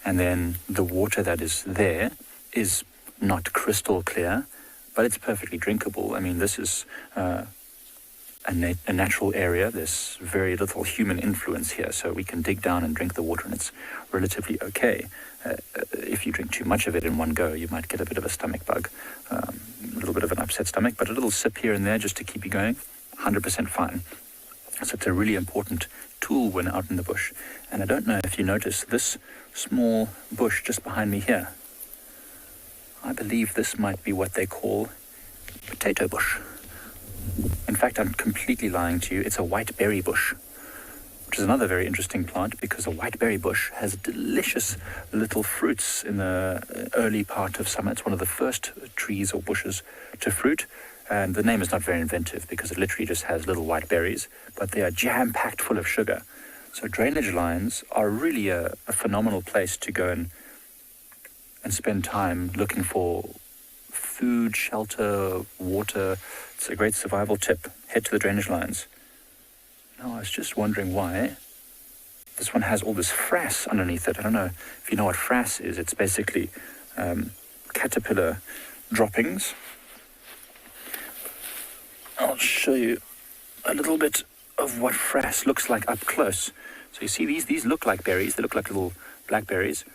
Speaker 11: and then the water that is there is not crystal clear, but it's perfectly drinkable. I mean, this is a natural area. There's very little human influence here, so we can dig down and drink the water, and it's relatively okay. If you drink too much of it in one go, you might get a bit of a stomach bug, a little bit of an upset stomach, but a little sip here and there just to keep you going, 100% fine. So it's a really important tool when out in the bush. And I don't know if you notice this small bush just behind me here. I believe this might be what they call potato bush. In fact, I'm completely lying to you. It's a white berry bush, which is another very interesting plant because a white berry bush has delicious little fruits in the early part of summer. It's one of the first trees or bushes to fruit. And the name is not very inventive because it literally just has little white berries, but they are jam-packed full of sugar. So drainage lines are really a phenomenal place to go and spend time looking for food, shelter, water. It's a great survival tip. Head to the drainage lines. Now, I was just wondering why this one has all this frass underneath it. I don't know if you know what frass is. It's basically caterpillar droppings. I'll show you a little bit of what frass looks like up close. So you see these look like berries. They look like little blackberries.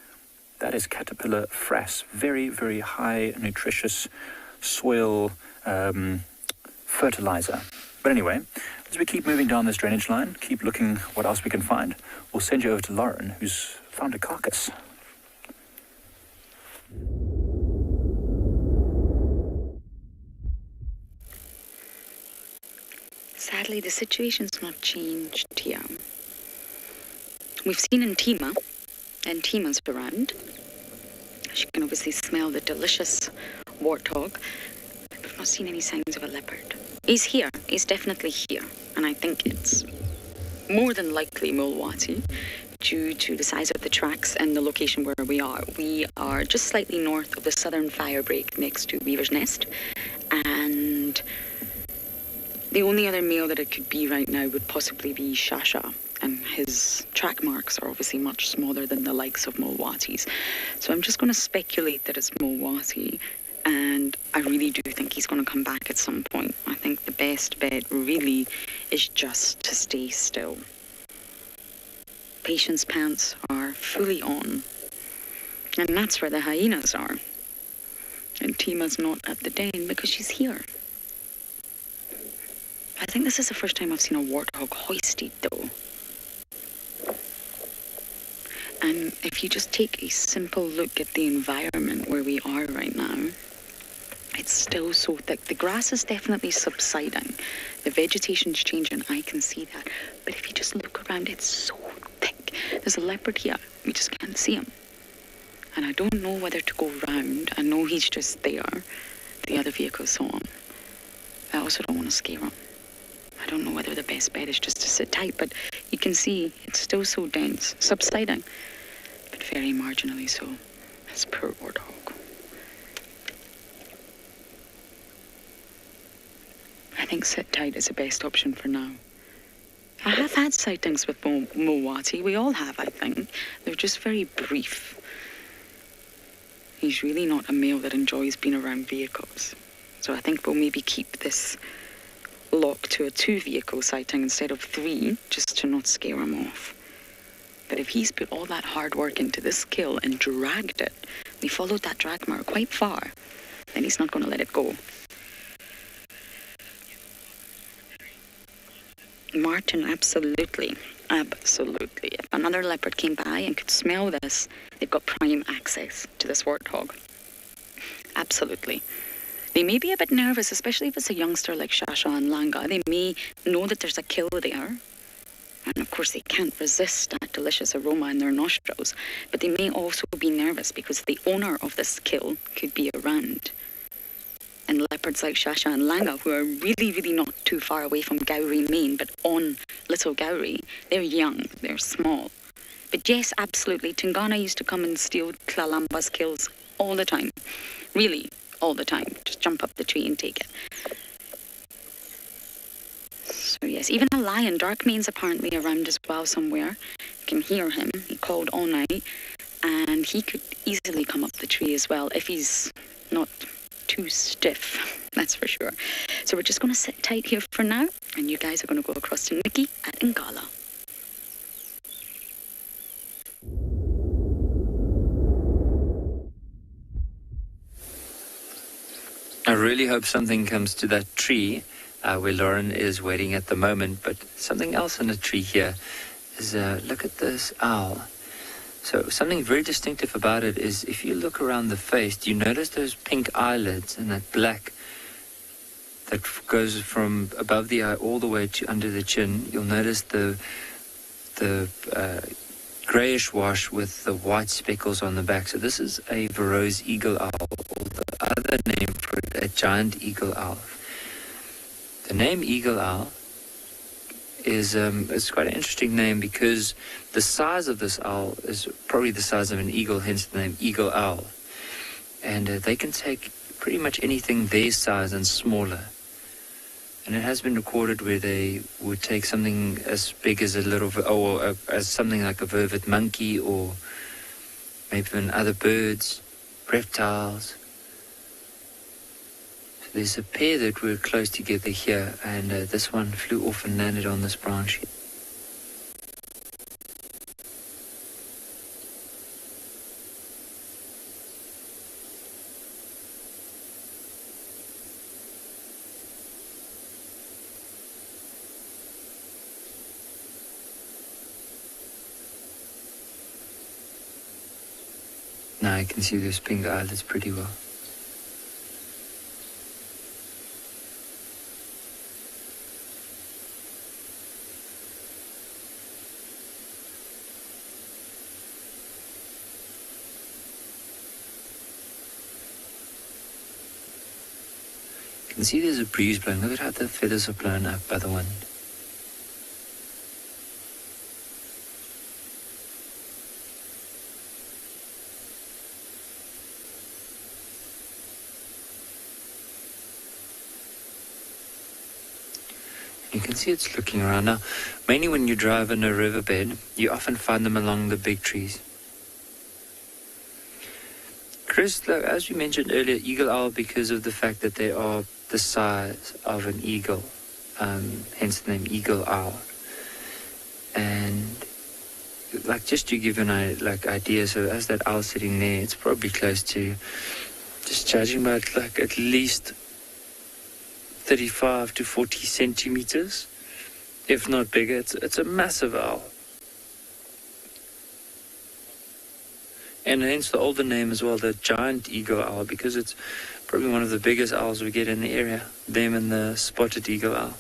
Speaker 11: That is caterpillar frass. Very, very high nutritious soil fertilizer. But anyway, as we keep moving down this drainage line, keep looking what else we can find, we'll send you over to Lauren, who's found a carcass.
Speaker 1: Sadly, the situation's not changed here. We've seen Ntima, and Tima's around. She can obviously smell the delicious warthog. We've not seen any signs of a leopard. He's here. He's definitely here. And I think it's more than likely Mulwati due to the size of the tracks and the location where we are. We are just slightly north of the southern firebreak next to Weaver's Nest. And the only other male that it could be right now would possibly be Shasha, and his track marks are obviously much smaller than the likes of Mulwati's. So I'm just going to speculate that it's Mulwati, and I really do think he's going to come back at some point. I think the best bet really is just to stay still. Patience pants are fully on, and that's where the hyenas are. And Tima's not at the den because she's here. I think this is the first time I've seen a warthog hoisted, though. And if you just take a simple look at the environment where we are right now, it's still so thick. The grass is definitely subsiding. The vegetation's changing, I can see that. But if you just look around, it's so thick. There's a leopard here. We just can't see him. And I don't know whether to go round. I know he's just there. The other vehicle saw him. I also don't want to scare him. I don't know whether the best bet is just to sit tight, but you can see it's still so dense, subsiding, but very marginally so. This poor warthog. I think sit tight is the best option for now. I have had sightings with Mulwati. We all have, I think. They're just very brief. He's really not a male that enjoys being around vehicles. So I think we'll maybe keep this lock to a 2-vehicle sighting instead of 3, just to not scare him off. But if he's put all that hard work into this kill and dragged it, we followed that drag mark quite far, then he's not going to let it go. Martin, absolutely. Absolutely. If another leopard came by and could smell this, they've got prime access to this warthog. Absolutely. They may be a bit nervous, especially if it's a youngster like Shasha and Langa. They may know that there's a kill there. And of course, they can't resist that delicious aroma in their nostrils. But they may also be nervous because the owner of this kill could be around. And leopards like Shasha and Langa, who are really, really not too far away from Gowrie Main, but on Little Gowrie, they're young, they're small. But yes, absolutely, Tingana used to come and steal Tlalamba's kills all the time. Really. All the time. Just jump up the tree and take it. So yes, even a lion. Darkmane's apparently around as well somewhere. You can hear him. He called all night. And he could easily come up the tree as well if he's not too stiff. That's for sure. So we're just going to sit tight here for now. And you guys are going to go across to Nikki at Ngala.
Speaker 5: I really hope something comes to that tree. where Lauren is waiting at the moment. But something else in the tree here is, look at this owl. So something very distinctive about it is if you look around the face, do you notice those pink eyelids and that black that goes from above the eye all the way to under the chin? You'll notice the grayish wash with the white speckles on the back. So this is a Verreaux's eagle owl, or the other name for it, a giant eagle owl. The name eagle owl is it's quite an interesting name because the size of this owl is probably the size of an eagle, hence the name eagle owl. And they can take pretty much anything their size and smaller. And it has been recorded where they would take something as big as as something like a vervet monkey, or maybe even other birds, reptiles. So there's a pair that were close together here, and this one flew off and landed on this branch. Now I can see those pink eyelids pretty well. You can see there's a breeze blowing. Look at how the feathers are blown up by the wind. You can see it's looking around. Now, mainly when you drive in a riverbed, you often find them along the big trees. Chris, as you mentioned earlier, eagle owl because of the fact that they are the size of an eagle, hence the name eagle owl. And just to give you an idea, so as that owl sitting there, it's probably close to, just judging by at least 35 to 40 centimeters, if not bigger. It's a massive owl. And hence the older name as well, the giant eagle owl, because it's probably one of the biggest owls we get in the area, them and the spotted eagle owl.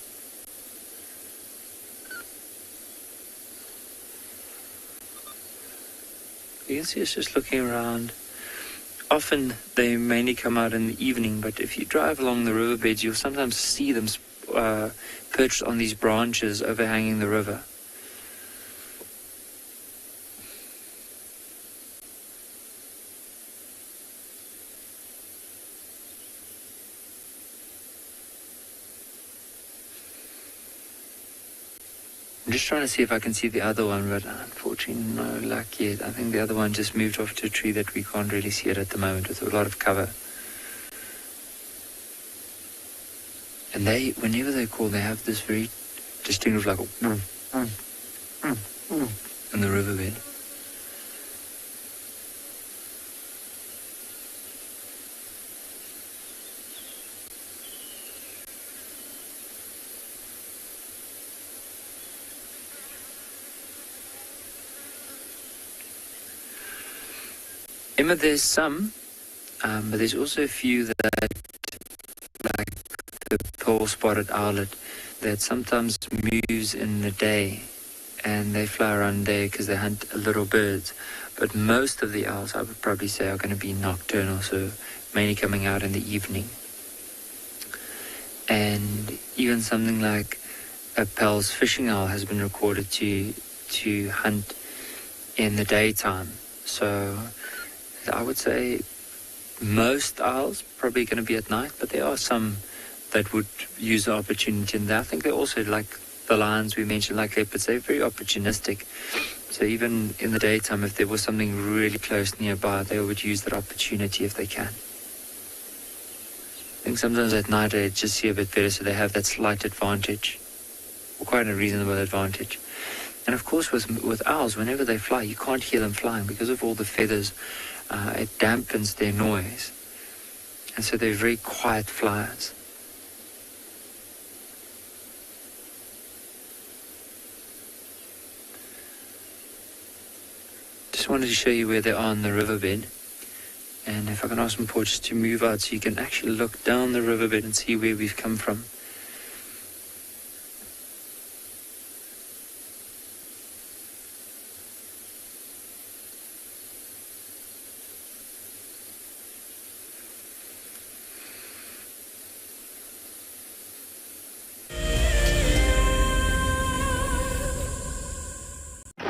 Speaker 5: You can see it's just looking around. Often they mainly come out in the evening, but if you drive along the riverbeds, you'll sometimes see them perched on these branches overhanging the river. I'm just trying to see if I can see the other one, but unfortunately no luck yet. I think the other one just moved off to a tree that we can't really see it at the moment with a lot of cover. And whenever they call, they have this very distinctive in the riverbed. Emma, there's some, but there's also a few that, like the pearl-spotted owlet, that sometimes moves in the day, and they fly around there because they hunt little birds. But most of the owls, I would probably say, are going to be nocturnal, so mainly coming out in the evening. And even something like a Pell's fishing owl has been recorded to hunt in the daytime. So I would say most owls probably going to be at night, but there are some that would use the opportunity. And I think they're also like the lions we mentioned, like leopards, they're very opportunistic. So even in the daytime, if there was something really close nearby, they would use that opportunity if they can. I think sometimes at night they just see a bit better, so they have that slight advantage, or quite a reasonable advantage. And of course with owls, whenever they fly, you can't hear them flying because of all the feathers. It dampens their noise, and so they're very quiet flyers. just wanted to show you where they are on the riverbed. And if I can ask my porch to move out so you can actually look down the riverbed and see where we've come from.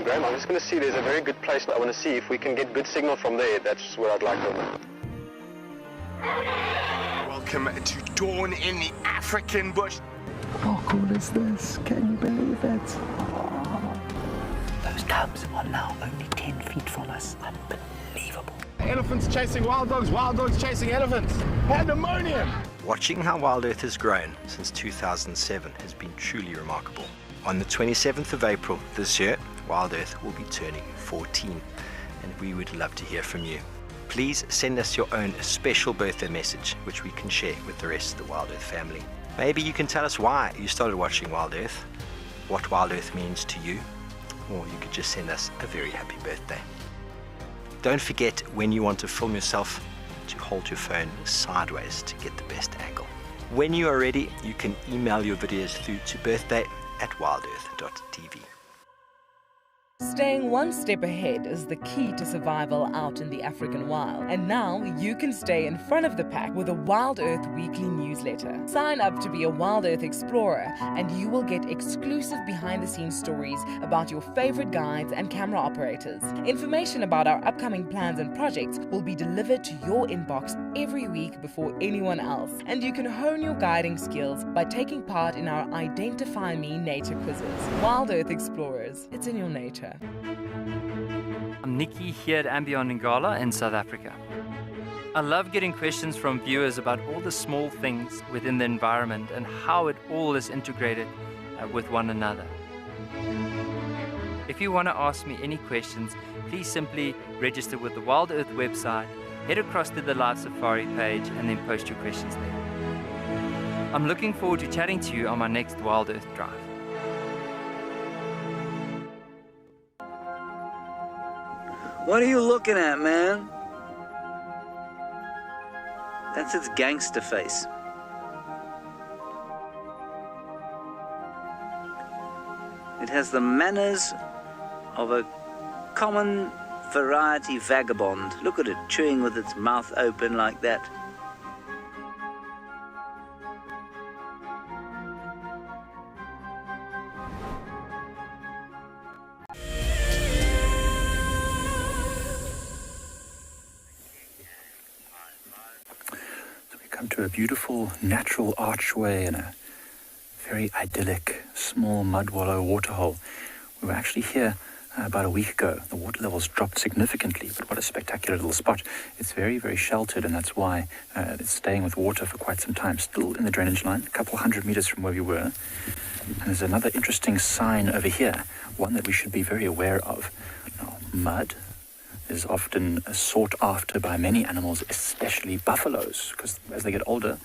Speaker 12: Graham, I'm just going to see, there's a very good place. I want to see if we can get good signal from there. That's what I'd like to know.
Speaker 13: Welcome to dawn in the African bush.
Speaker 14: How cool is this? Can you believe it?
Speaker 15: Those cubs are now only 10 feet from us. Unbelievable.
Speaker 13: Elephants chasing wild dogs chasing elephants. Pandemonium!
Speaker 16: Watching how WildEarth has grown since 2007 has been truly remarkable. On the 27th of April this year, WildEarth will be turning 14, and we would love to hear from you. Please send us your own special birthday message, which we can share with the rest of the WildEarth family. Maybe you can tell us why you started watching WildEarth, what WildEarth means to you, or you could just send us a very happy birthday. Don't forget, when you want to film yourself, to hold your phone sideways to get the best angle. When you are ready, you can email your videos through to birthday@wildearth.tv.
Speaker 2: Staying one step ahead is the key to survival out in the African wild. And now you can stay in front of the pack with a WildEarth weekly newsletter. Sign up to be a WildEarth explorer and you will get exclusive behind-the-scenes stories about your favorite guides and camera operators. Information about our upcoming plans and projects will be delivered to your inbox every week before anyone else. And you can hone your guiding skills by taking part in our Identify Me nature quizzes. WildEarth Explorers, it's in your nature.
Speaker 17: I'm Nikki here at andBeyond in Ngala in South Africa. I love getting questions from viewers about all the small things within the environment and how it all is integrated with one another. If you want to ask me any questions, please simply register with the WildEarth website, head across to the Live Safari page and then post your questions there. I'm looking forward to chatting to you on my next WildEarth drive.
Speaker 18: What are you looking at, man? That's its gangster face. It has the manners of a common variety vagabond. Look at it, chewing with its mouth open like that.
Speaker 11: To a beautiful natural archway and a very idyllic small mud wallow waterhole. We were actually here about a week ago. The water levels dropped significantly, but what a spectacular little spot. It's very, very sheltered, and that's why it's staying with water for quite some time. Still in the drainage line, a couple hundred meters from where we were. And there's another interesting sign over here, one that we should be very aware of. Now, mud is often sought after by many animals, especially buffaloes, because as they get older,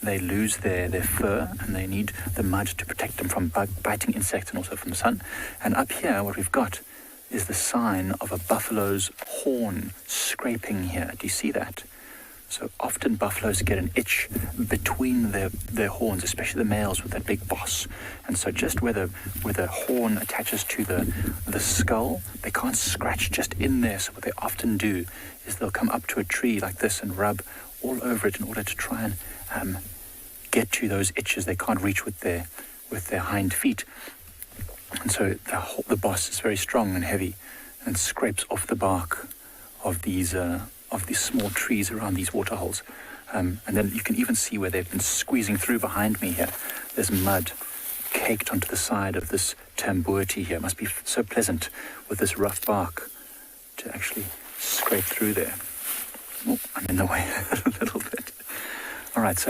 Speaker 11: they lose their fur and they need the mud to protect them from biting insects and also from the sun. And up here, what we've got is the sign of a buffalo's horn scraping here. Do you see that? So often buffaloes get an itch between their horns, especially the males with that big boss. And so just where the horn attaches to the skull, they can't scratch just in there. So what they often do is they'll come up to a tree like this and rub all over it in order to try and get to those itches they can't reach with their hind feet. And so the boss is very strong and heavy and scrapes off the bark of these small trees around these waterholes. And then you can even see where they've been squeezing through behind me here. There's mud caked onto the side of this tambourti here. It must be so pleasant with this rough bark to actually scrape through there. Oh, I'm in the way a little bit. All right,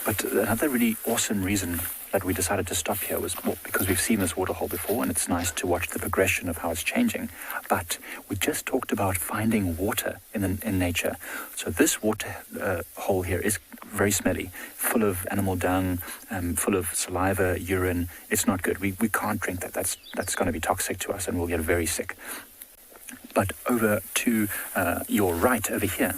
Speaker 11: but another really awesome reason that we decided to stop here was because we've seen this waterhole before and it's nice to watch the progression of how it's changing. But we just talked about finding water in nature. So this water hole here is very smelly, full of animal dung, full of saliva, urine. It's not good. We can't drink that. That's going to be toxic to us and we'll get very sick. But over to your right over here,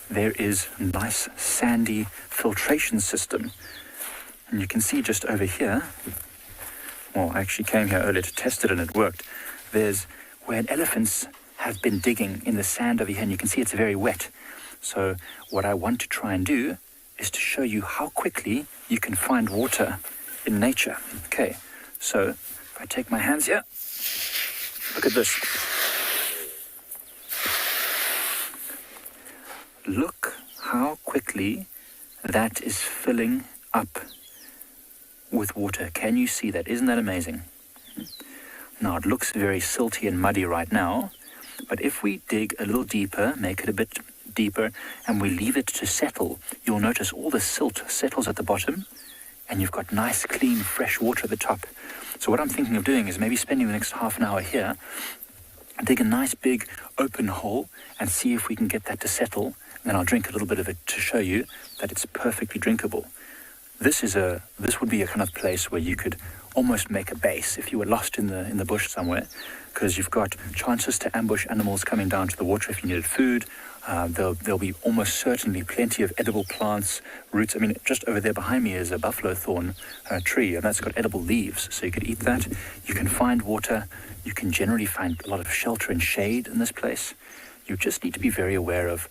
Speaker 11: there is a nice sandy filtration system. And you can see just over here, well, I actually came here earlier to test it and it worked. There's where elephants have been digging in the sand over here, and you can see it's very wet. So what I want to try and do is to show you how quickly you can find water in nature. Okay, so if I take my hands here, look at this. Look how quickly that is filling up with water. Can you see that? Isn't that amazing? Now, it looks very silty and muddy right now, but if we dig a little deeper, make it a bit deeper, and we leave it to settle, you'll notice all the silt settles at the bottom, and you've got nice, clean, fresh water at the top. So what I'm thinking of doing is maybe spending the next half an hour here, dig a nice big open hole, and see if we can get that to settle, and then I'll drink a little bit of it to show you that it's perfectly drinkable. This would be a kind of place where you could almost make a base if you were lost in the bush somewhere, because you've got chances to ambush animals coming down to the water if you needed food. There'll be almost certainly plenty of edible plants, roots. I mean, just over there behind me is a buffalo thorn tree, and that's got edible leaves, so you could eat that. You can find water. You can generally find a lot of shelter and shade in this place. You just need to be very aware of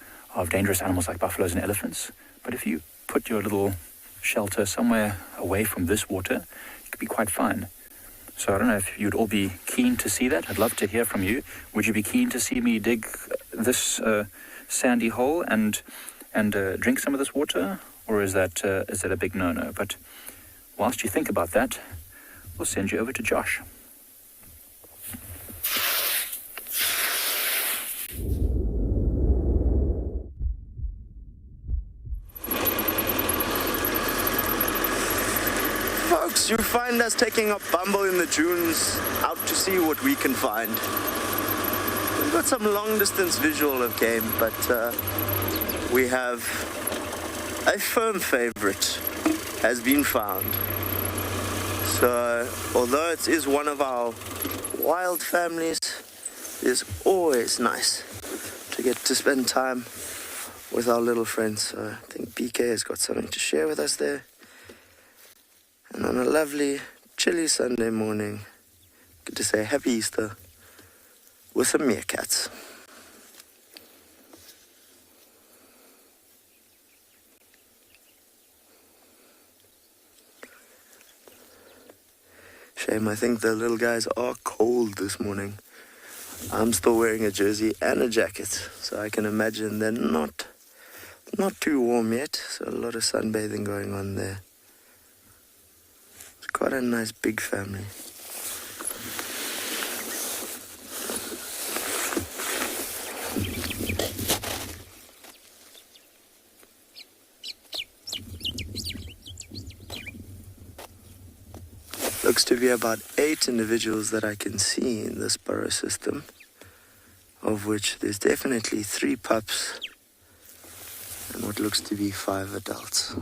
Speaker 11: dangerous animals like buffaloes and elephants. But if you put your little shelter somewhere away from this water, it could be quite fine. So I don't know if you'd all be keen to see that. I'd love to hear from you. Would you be keen to see me dig this sandy hole and drink some of this water, or is that a big no-no? But whilst you think about that, we'll send you over to Josh.
Speaker 6: Folks, you find us taking a bumble in the dunes out to see what we can find. We've got some long-distance visual of game, but we have a firm favorite has been found. So, although it is one of our wild families, it's always nice to get to spend time with our little friends. So I think BK has got something to share with us there. And on a lovely, chilly Sunday morning, good to say Happy Easter with some meerkats. Shame, I think the little guys are cold this morning. I'm still wearing a jersey and a jacket, so I can imagine they're not too warm yet, so a lot of sunbathing going on there. It's quite a nice big family. Looks to be about 8 individuals that I can see in this burrow system, of which there's definitely 3 pups and what looks to be 5 adults.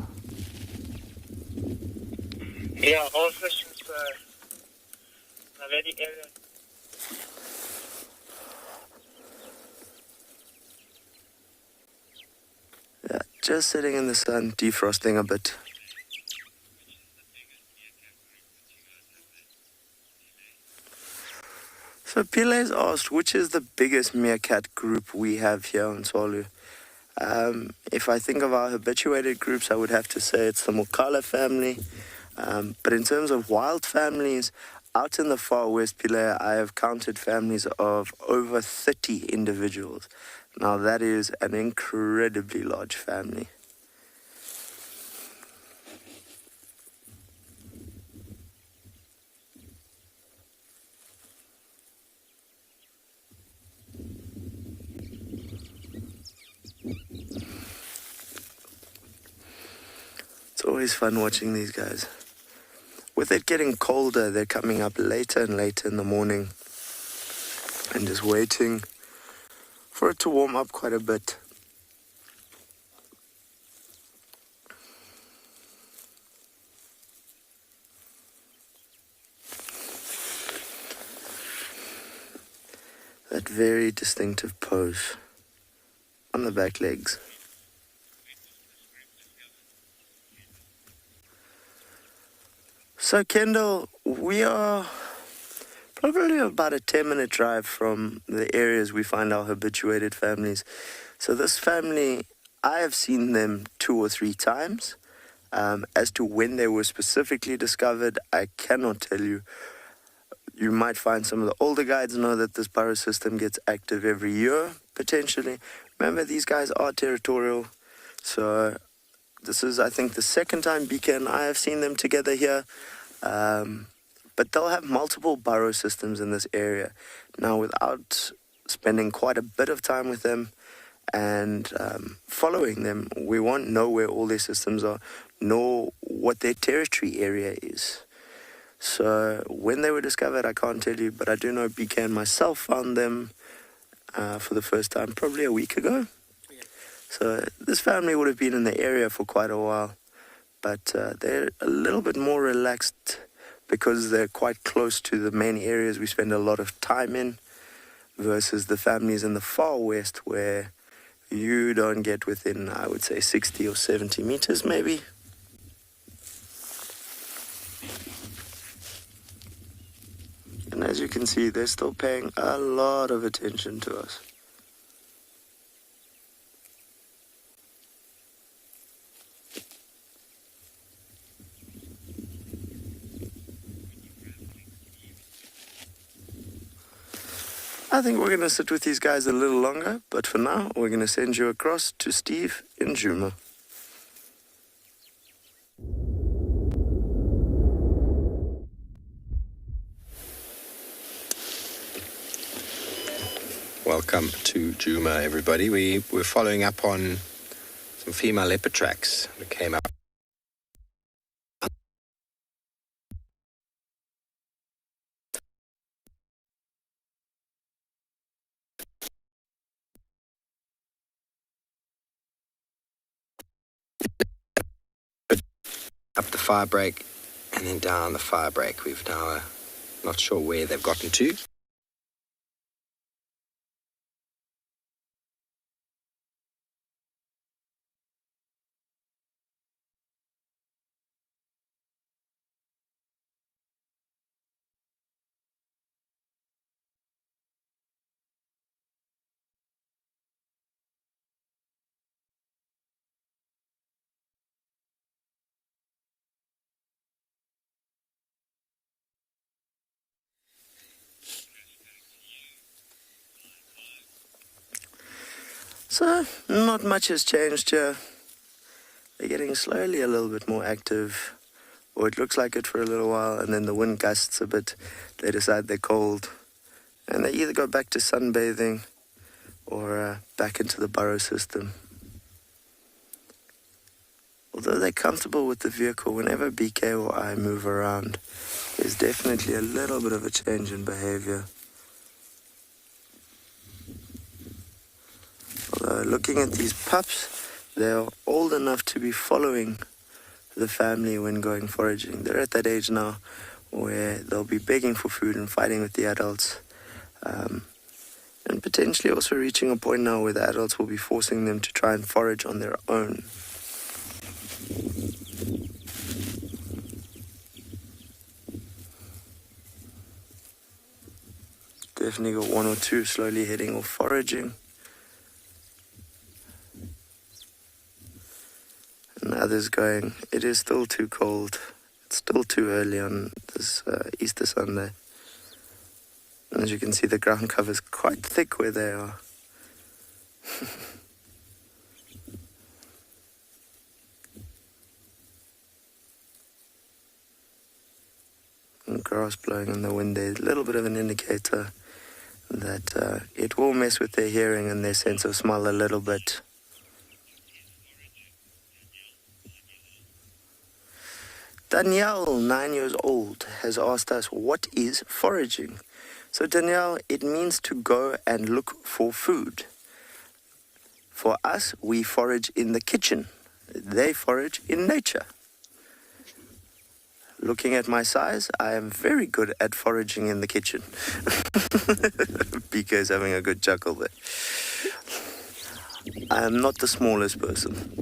Speaker 19: Yeah, all fishes in a very area.
Speaker 6: Yeah, just sitting in the sun, defrosting a bit. So Pile's asked, which is the biggest meerkat group we have here on Tswalu? If I think of our habituated groups, I would have to say it's the Mokala family. But in terms of wild families, out in the far west, Pile, I have counted families of over 30 individuals. Now that is an incredibly large family. It's always fun watching these guys. With it getting colder, they're coming up later and later in the morning and just waiting for it to warm up quite a bit. that very distinctive pose on the back legs. So Kendall, we are probably about a 10-minute drive from the areas we find our habituated families. So this family, I have seen them 2 or 3 times. As to when they were specifically discovered, I cannot tell you. You might find some of the older guides know that this burrow system gets active every year, potentially. Remember, these guys are territorial. So this is, I think, the second time BK and I have seen them together here. But they'll have multiple burrow systems in this area. Now, without spending quite a bit of time with them and following them, we won't know where all their systems are, nor what their territory area is. So when they were discovered, I can't tell you, but I do know BK and myself found them for the first time probably a week ago. So this family would have been in the area for quite a while, but they're a little bit more relaxed because they're quite close to the main areas we spend a lot of time in, versus the families in the far west where you don't get within, I would say, 60 or 70 meters maybe. And as you can see, they're still paying a lot of attention to us. I think we're going to sit with these guys a little longer, but for now, we're going to send you across to Steve in Djuma.
Speaker 4: Welcome to Djuma, everybody. We're following up on some female leopard tracks that came up. Up the fire break and then down the fire break. We've now not sure where they've gotten to.
Speaker 6: So, not much has changed here. They're getting slowly a little bit more active, or it looks like it for a little while, and then the wind gusts a bit. They decide they're cold, and they either go back to sunbathing or back into the burrow system. Although they're comfortable with the vehicle, whenever BK or I move around, there's definitely a little bit of a change in behavior. Although looking at these pups, they're old enough to be following the family when going foraging. They're at that age now where they'll be begging for food and fighting with the adults. And potentially also reaching a point now where the adults will be forcing them to try and forage on their own. Definitely got 1 or 2 slowly heading off foraging. And others going, it is still too cold. It's still too early on this Easter Sunday. And as you can see, the ground cover is quite thick where they are. And grass blowing in the wind is a little bit of an indicator that it will mess with their hearing and their sense of smell a little bit. Danielle, 9 years old, has asked us, what is foraging? So Danielle, it means to go and look for food. For us, we forage in the kitchen. They forage in nature. looking at my size, I am very good at foraging in the kitchen. BK's having a good chuckle there. I am not the smallest person.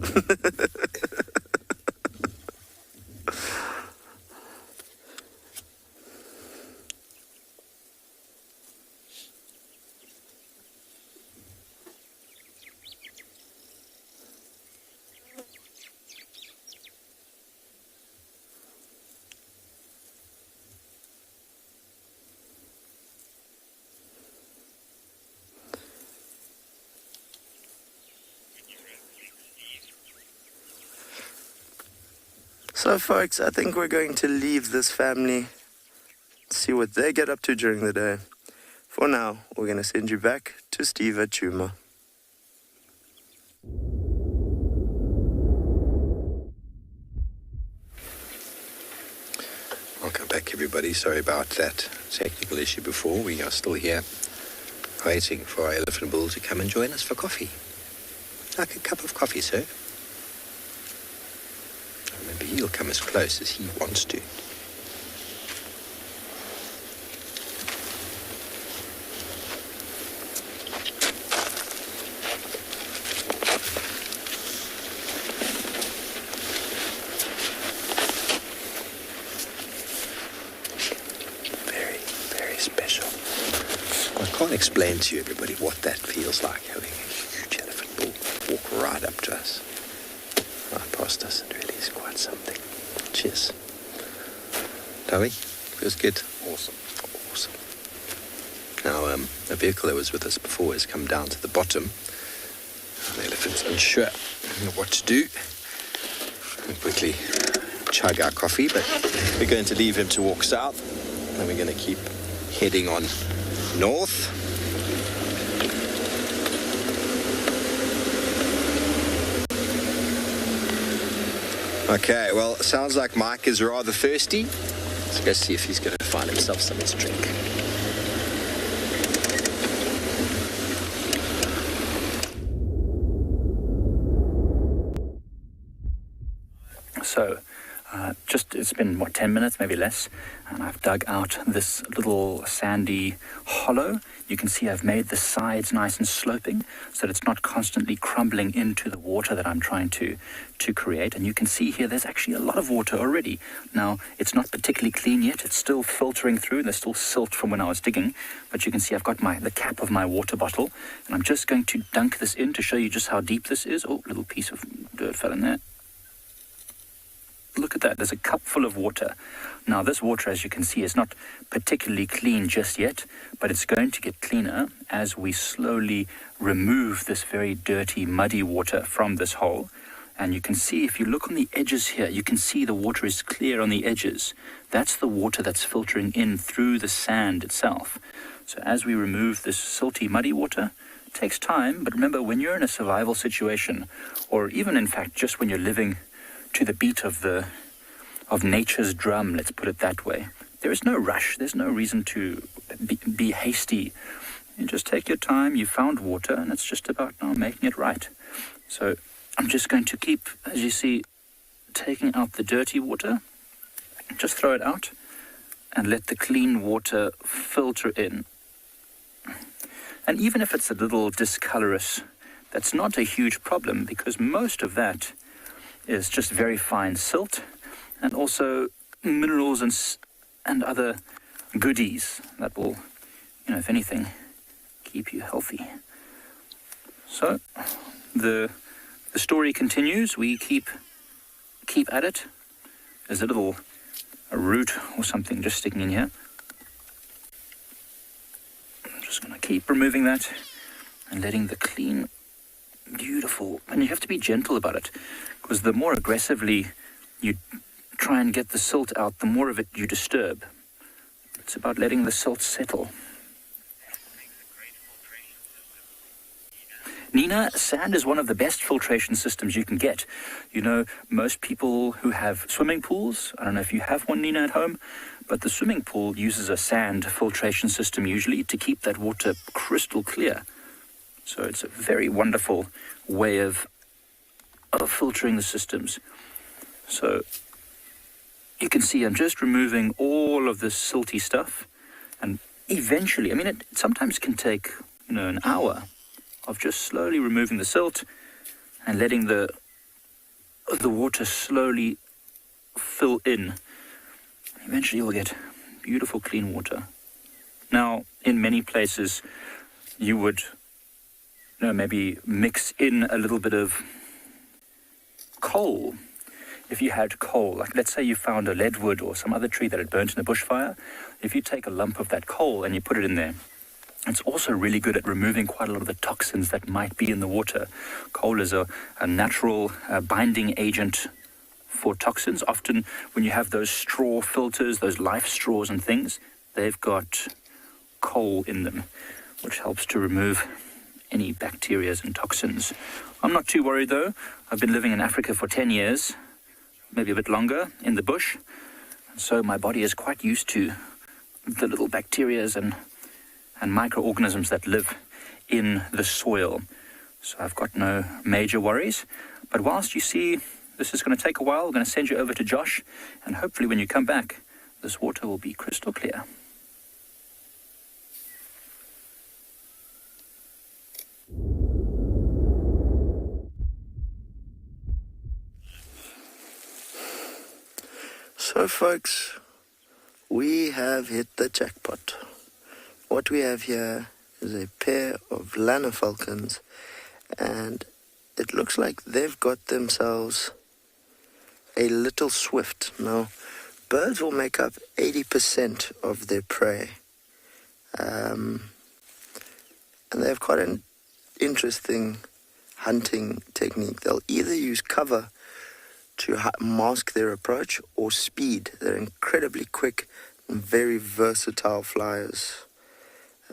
Speaker 6: So folks, I think we're going to leave this family, see what they get up to during the day. For now, we're going to send you back to Steve at Djuma.
Speaker 4: Welcome back, everybody. Sorry about that technical issue before. We are still here waiting for our elephant bull to come and join us for coffee. Like a cup of coffee, sir. Maybe he'll come as close as he wants to. Very, very special. I can't explain to you, everybody, what that feels like, having a huge elephant bull walk right up to us, right past us. It really is quite something. Cheers. Toby, feels good. Awesome. Awesome. Now, a vehicle that was with us before has come down to the bottom. The elephant's unsure what to do. We'll quickly chug our coffee, but we're going to leave him to walk south, and we're going to keep heading on north. Okay, well, it sounds like Mike is rather thirsty. Let's go see if he's going to find himself something to drink.
Speaker 11: So, it's been, 10 minutes, maybe less, and I've dug out this little sandy hollow. You can see I've made the sides nice and sloping so that it's not constantly crumbling into the water that I'm trying to create. And you can see here there's actually a lot of water already. Now, it's not particularly clean yet. It's still filtering through. There's still silt from when I was digging. But you can see I've got the cap of my water bottle, and I'm just going to dunk this in to show you just how deep this is. Oh, a little piece of dirt fell in there. Look at that, there's a cup full of water. Now this water, as you can see, is not particularly clean just yet, but it's going to get cleaner as we slowly remove this very dirty, muddy water from this hole. And you can see, if you look on the edges here, you can see the water is clear on the edges. That's the water that's filtering in through the sand itself. So as we remove this silty, muddy water, it takes time, but remember, when you're in a survival situation, or even in fact just when you're living to the beat of nature's drum, let's put it that way, there is no rush. There's no reason to be hasty. You just take your time. You found water, and it's just about now making it right. So I'm just going to keep, as you see, taking out the dirty water. Just throw it out and let the clean water filter in. And even if it's a little discolorous, that's not a huge problem, because most of that is just very fine silt, and also minerals and other goodies that will, if anything, keep you healthy. So the story continues. We keep at it. There's a root or something just sticking in here. I'm just going to keep removing that and letting the clean, beautiful, and you have to be gentle about it, because the more aggressively you try and get the silt out, the more of it you disturb. It's about letting the silt settle. Nina, sand is one of the best filtration systems you can get. Most people who have swimming pools, I don't know if you have one, Nina, at home, but the swimming pool uses a sand filtration system usually to keep that water crystal clear. So it's a very wonderful way of filtering the systems. So you can see I'm just removing all of this silty stuff, and eventually, I mean, it sometimes can take, an hour of just slowly removing the silt and letting the water slowly fill in. Eventually you'll get beautiful clean water. Now, in many places, you would maybe mix in a little bit of coal. If you had coal, like let's say you found a leadwood or some other tree that had burnt in a bushfire, if you take a lump of that coal and you put it in there, it's also really good at removing quite a lot of the toxins that might be in the water. Coal is a natural binding agent for toxins. Often when you have those straw filters, those life straws and things, they've got coal in them, which helps to remove any bacteria and toxins. I'm not too worried though. I've been living in Africa for 10 years, maybe a bit longer, in the bush. So my body is quite used to the little bacteria and microorganisms that live in the soil. So I've got no major worries. But whilst you see this is going to take a while, I'm going to send you over to Josh, and hopefully when you come back, this water will be crystal clear.
Speaker 6: So folks, we have hit the jackpot. What we have here is a pair of Lanner falcons, and it looks like they've got themselves a little swift. Now, birds will make up 80% of their prey, and they have quite an interesting hunting technique. They'll either use cover to mask their approach or speed. They're incredibly quick and very versatile flyers.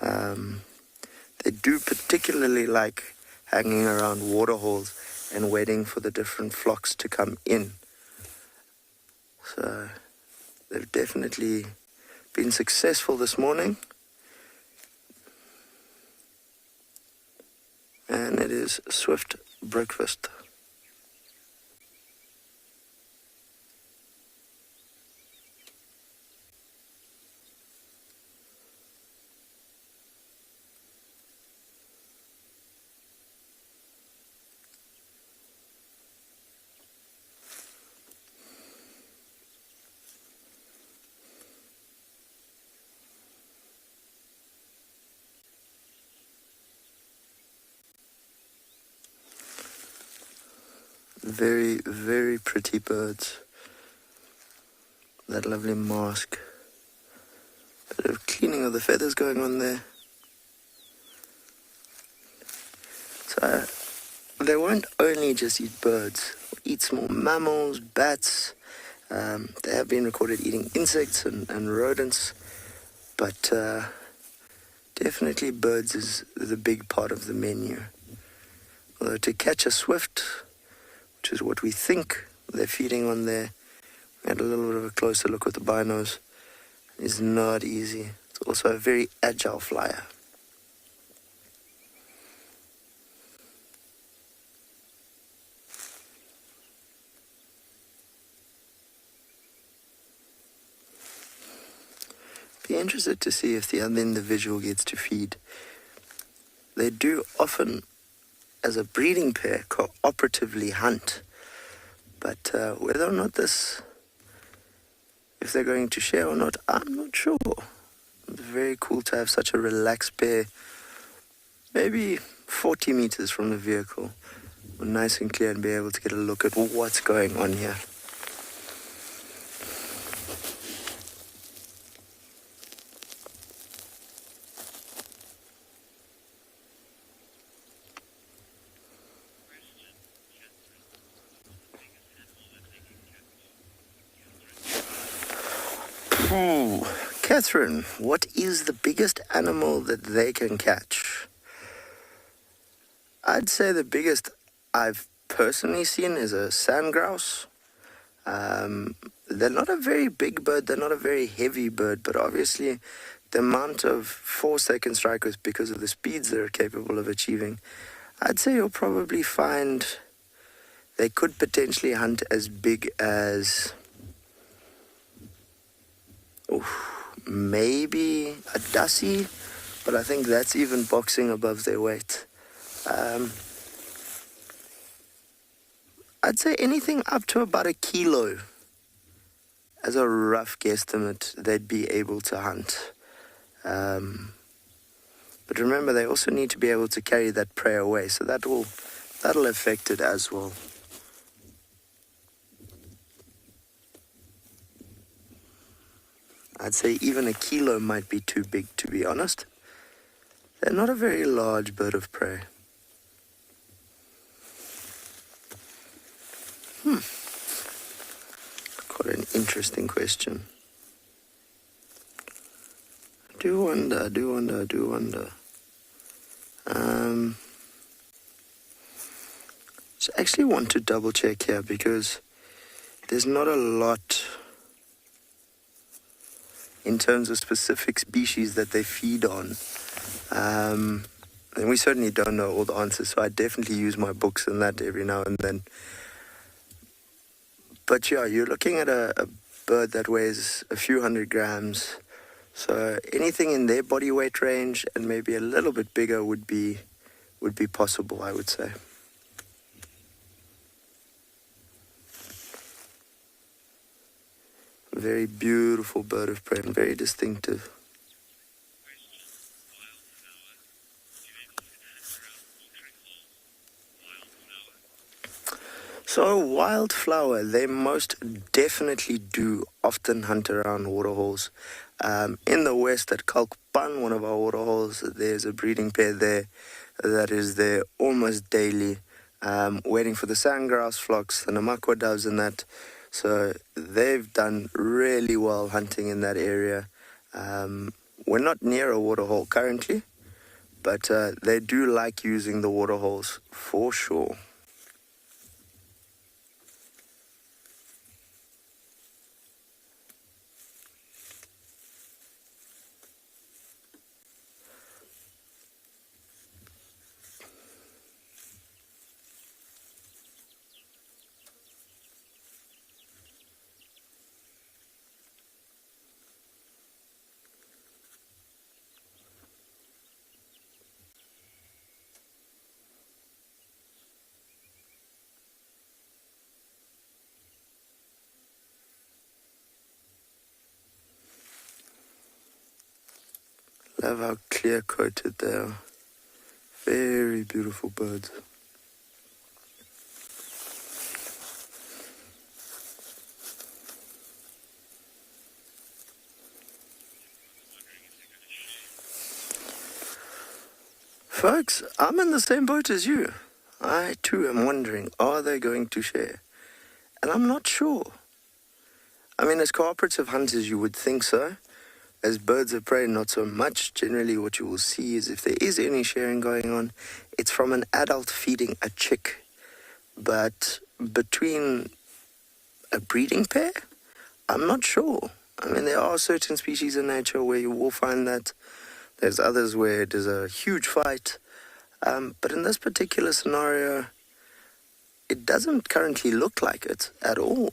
Speaker 6: They do particularly like hanging around waterholes and waiting for the different flocks to come in. So they've definitely been successful this morning. And it is swift breakfast. Very, very pretty birds. That lovely mask. Bit of cleaning of the feathers going on there. So they won't only just eat birds. Eat small mammals, bats. They have been recorded eating insects and rodents. But definitely birds is the big part of the menu. Although to catch a swift, which is what we think they're feeding on there, we had a little bit of a closer look with the binos, is not easy. It's also a very agile flyer. Be interested to see if the other individual gets to feed. They do often, as a breeding pair, cooperatively hunt. But whether or not if they're going to share or not, I'm not sure. It's very cool to have such a relaxed pair, maybe 40 meters from the vehicle, nice and clear, and be able to get a look at what's going on here. Catherine, what is the biggest animal that they can catch? I'd say the biggest I've personally seen is a sand grouse. They're not a very big bird, they're not a very heavy bird, but obviously the amount of force they can strike with because of the speeds they're capable of achieving, I'd say you'll probably find they could potentially hunt as big as Maybe a dussie, but I think that's even boxing above their weight. I'd say anything up to about a kilo. As a rough guesstimate, they'd be able to hunt. But remember, they also need to be able to carry that prey away, so that'll affect it as well. I'd say even a kilo might be too big, to be honest. They're not a very large bird of prey. Quite an interesting question. I do wonder. Just actually want to double check here because there's not a lot in terms of specific species that they feed on. And we certainly don't know all the answers, so I definitely use my books and that every now and then. But yeah, you're looking at a bird that weighs a few hundred grams. So anything in their body weight range and maybe a little bit bigger would be possible, I would say. Very beautiful bird of prey and very distinctive. So wildflower, they most definitely do often hunt around waterholes. In the west at Kalkpan, one of our waterholes, there's a breeding pair there that is there almost daily, waiting for the sandgrouse flocks, the namakwa doves and that. So they've done really well hunting in that area. We're not near a waterhole currently, but they do like using the waterholes for sure. Love how clear-coated they are. Very beautiful birds. Folks, I'm in the same boat as you. I too am wondering, are they going to share? And I'm not sure. I mean, as cooperative hunters, you would think so. As birds of prey, not so much. Generally, what you will see is if there is any sharing going on, it's from an adult feeding a chick. But between a breeding pair, I'm not sure. I mean, there are certain species in nature where you will find that. There's others where it is a huge fight. But in this particular scenario, it doesn't currently look like it at all.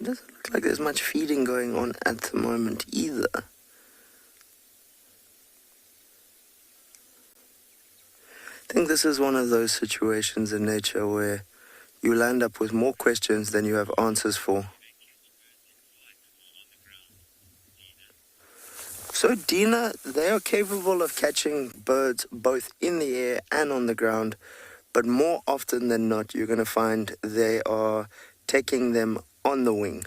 Speaker 6: It doesn't look like there's much feeding going on at the moment either. I think this is one of those situations in nature where you land up with more questions than you have answers for. So Dina, they are capable of catching birds both in the air and on the ground, but more often than not, you're going to find they are taking them on the wing.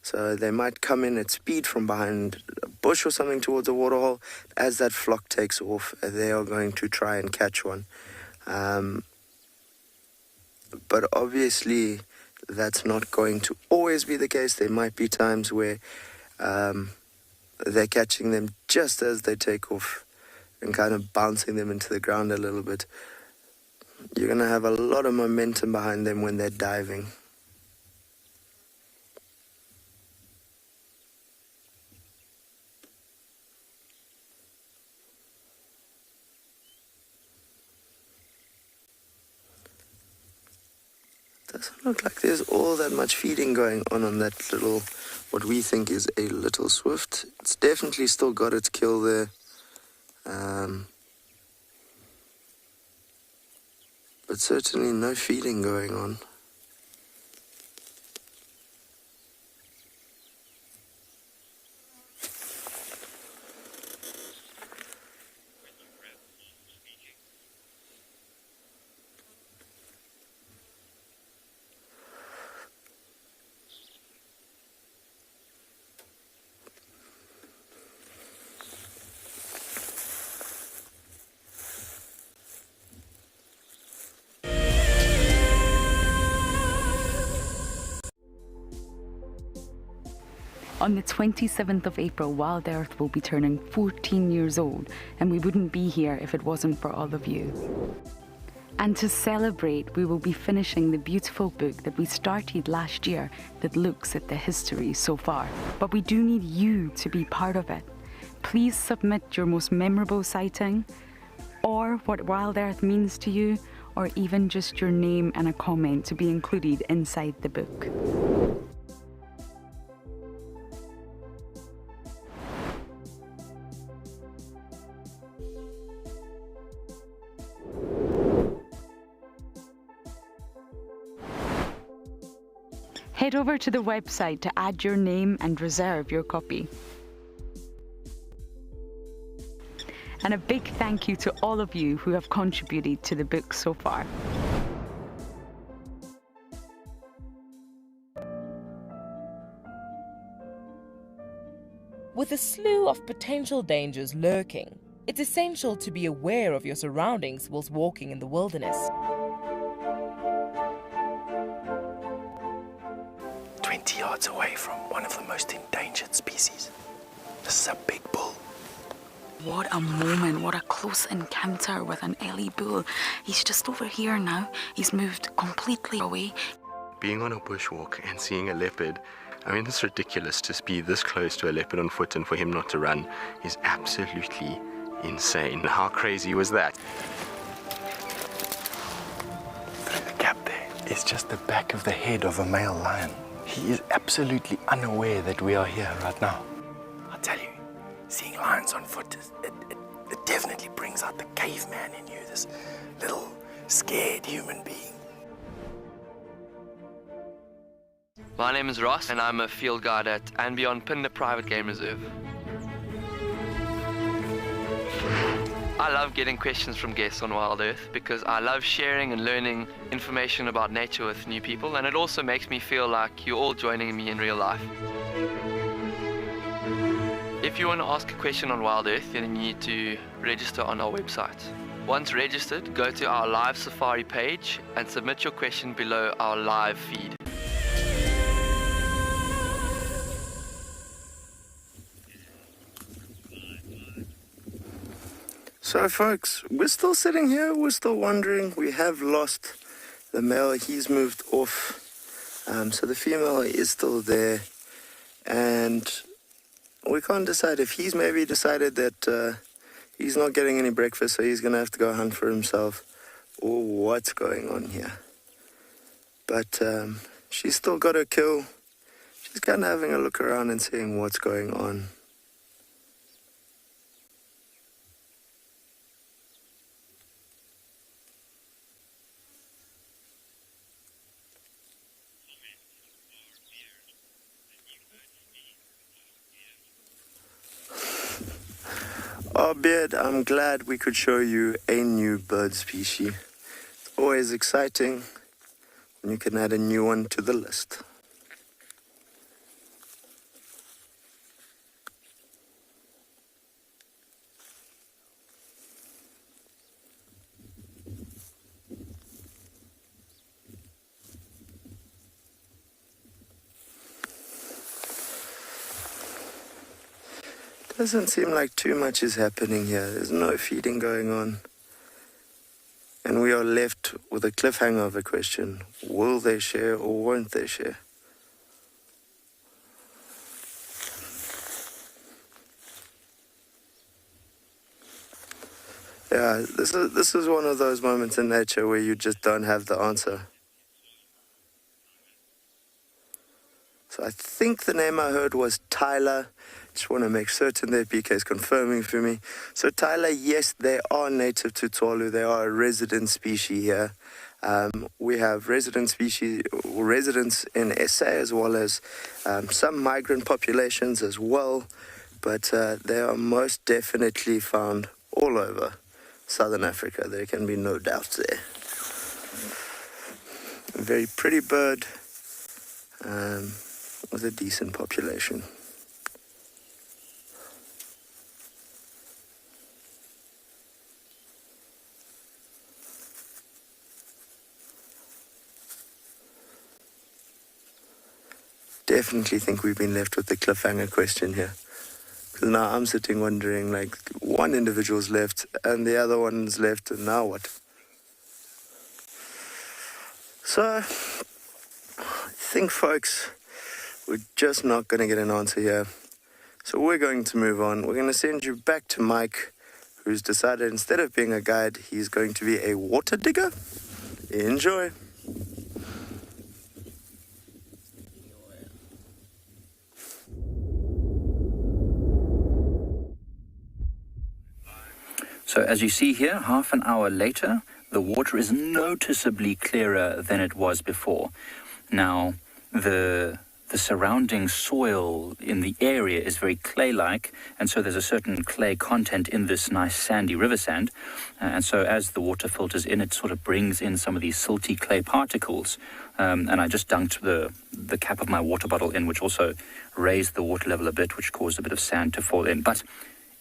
Speaker 6: So they might come in at speed from behind a bush or something towards a waterhole. As that flock takes off, they are going to try and catch one. But obviously, that's not going to always be the case. There might be times where they're catching them just as they take off and kind of bouncing them into the ground a little bit. You're going to have a lot of momentum behind them when they're diving. Doesn't look like there's all that much feeding going on that little, what we think is a little swift. It's definitely still got its kill there. But certainly no feeding going on.
Speaker 1: On the 27th of April, WildEarth will be turning 14 years old, and we wouldn't be here if it wasn't for all of you. And to celebrate, we will be finishing the beautiful book that we started last year that looks at the history so far. But we do need you to be part of it. Please submit your most memorable sighting, or what WildEarth means to you, or even just your name and a comment to be included inside the book. Head over to the website to add your name and reserve your copy. And a big thank you to all of you who have contributed to the book so far.
Speaker 2: With a slew of potential dangers lurking, it's essential to be aware of your surroundings whilst walking in the wilderness.
Speaker 20: 20 yards away from one of the most endangered species. This is a big bull.
Speaker 1: What a moment, what a close encounter with an early bull. He's just over here now. He's moved completely away.
Speaker 10: Being on a bushwalk and seeing a leopard, I mean, it's ridiculous to be this close to a leopard on foot and for him not to run is absolutely insane. How crazy was that?
Speaker 20: Through the gap there is just the back of the head of a male lion. He is absolutely unaware that we are here right now. I tell you, seeing lions on foot, it definitely brings out the caveman in you, this little scared human being.
Speaker 21: My name is Ross, and I'm a field guide at andBeyond Phinda Private Game Reserve. I love getting questions from guests on WildEarth because I love sharing and learning information about nature with new people, and it also makes me feel like you're all joining me in real life. If you want to ask a question on WildEarth, then you need to register on our website. Once registered, go to our live safari page and submit your question below our live feed.
Speaker 6: So folks, we're still sitting here, we're still wondering. We have lost the male, he's moved off. So the female is still there. And we can't decide if he's maybe decided that he's not getting any breakfast, so he's going to have to go hunt for himself, or what's going on here. But she's still got her kill. She's kind of having a look around and seeing what's going on. Oh, Beard, I'm glad we could show you a new bird species. It's always exciting when you can add a new one to the list. Doesn't seem like too much is happening here. There's no feeding going on. And we are left with a cliffhanger of a question. Will they share or won't they share? Yeah, this is one of those moments in nature where you just don't have the answer. So I think the name I heard was Tyler. Just want to make certain that BK is confirming for me. So Tyler, yes, they are native to Tswalu. They are a resident species here. We have residents in SA as well as some migrant populations as well. But they are most definitely found all over Southern Africa. There can be no doubt there. A very pretty bird with a decent population. Definitely think we've been left with the cliffhanger question here. Because now I'm sitting wondering, like, one individual's left and the other one's left, and now what? So, I think, folks, we're just not going to get an answer here. So we're going to move on. We're going to send you back to Mike, who's decided instead of being a guide, he's going to be a water digger. Enjoy.
Speaker 11: So as you see here, half an hour later, the water is noticeably clearer than it was before. Now, the surrounding soil in the area is very clay-like, and so there's a certain clay content in this nice sandy river sand. And so as the water filters in, it sort of brings in some of these silty clay particles. And I just dunked the cap of my water bottle in, which also raised the water level a bit, which caused a bit of sand to fall in. But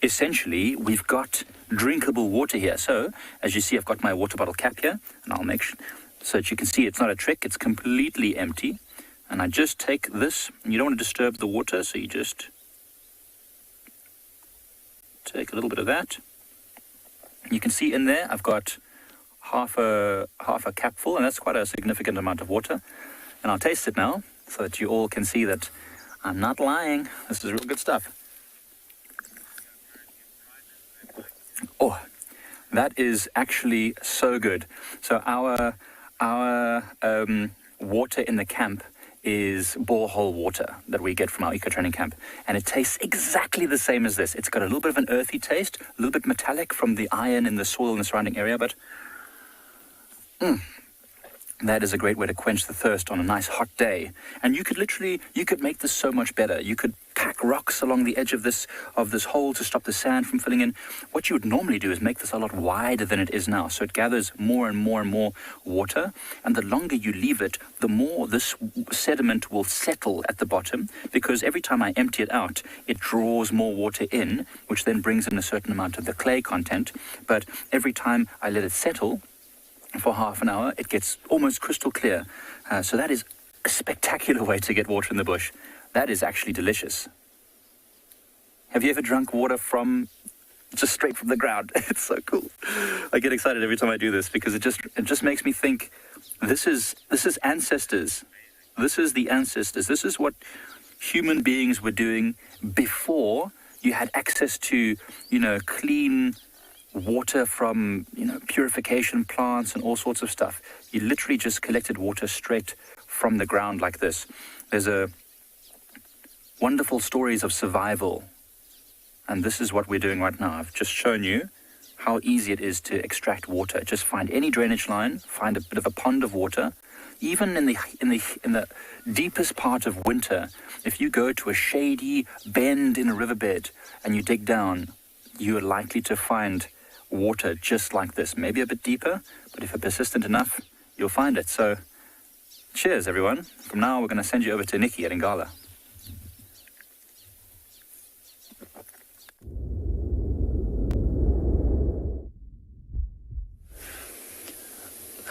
Speaker 11: essentially, we've got drinkable water here. So, as you see, I've got my water bottle cap here, and I'll make sure so that you can see it's not a trick, it's completely empty. And I just take this, and you don't want to disturb the water, so you just take a little bit of that. You can see in there, I've got half a cap full, and that's quite a significant amount of water. And I'll taste it now, so that you all can see that I'm not lying. This is real good stuff. Oh, that is actually so good. So our water in the camp is borehole water that we get from our eco-training camp. And it tastes exactly the same as this. It's got a little bit of an earthy taste, a little bit metallic from the iron in the soil in the surrounding area, but that is a great way to quench the thirst on a nice hot day. And you could make this so much better. You could pack rocks along the edge of this hole to stop the sand from filling in. What you would normally do is make this a lot wider than it is now, so it gathers more and more and more water. And the longer you leave it, the more this sediment will settle at the bottom, because every time I empty it out, it draws more water in, which then brings in a certain amount of the clay content. But every time I let it settle for half an hour, it gets almost crystal clear. So that is a spectacular way to get water in the bush. That is actually delicious. Have you ever drunk water just straight from the ground? It's so cool. I get excited every time I do this, because it just makes me think, this is ancestors. This is the ancestors. This is what human beings were doing before you had access to, clean water from, purification plants and all sorts of stuff. You literally just collected water straight from the ground like this. There's wonderful stories of survival, and this is what we're doing right now. I've just shown you how easy it is to extract water. Just find any drainage line, find a bit of a pond of water. Even in the deepest part of winter, if you go to a shady bend in a riverbed and you dig down, you are likely to find water just like this. Maybe a bit deeper, but if you're persistent enough, you'll find it. So, cheers, everyone. From now, we're going to send you over to Nikki at Ngala.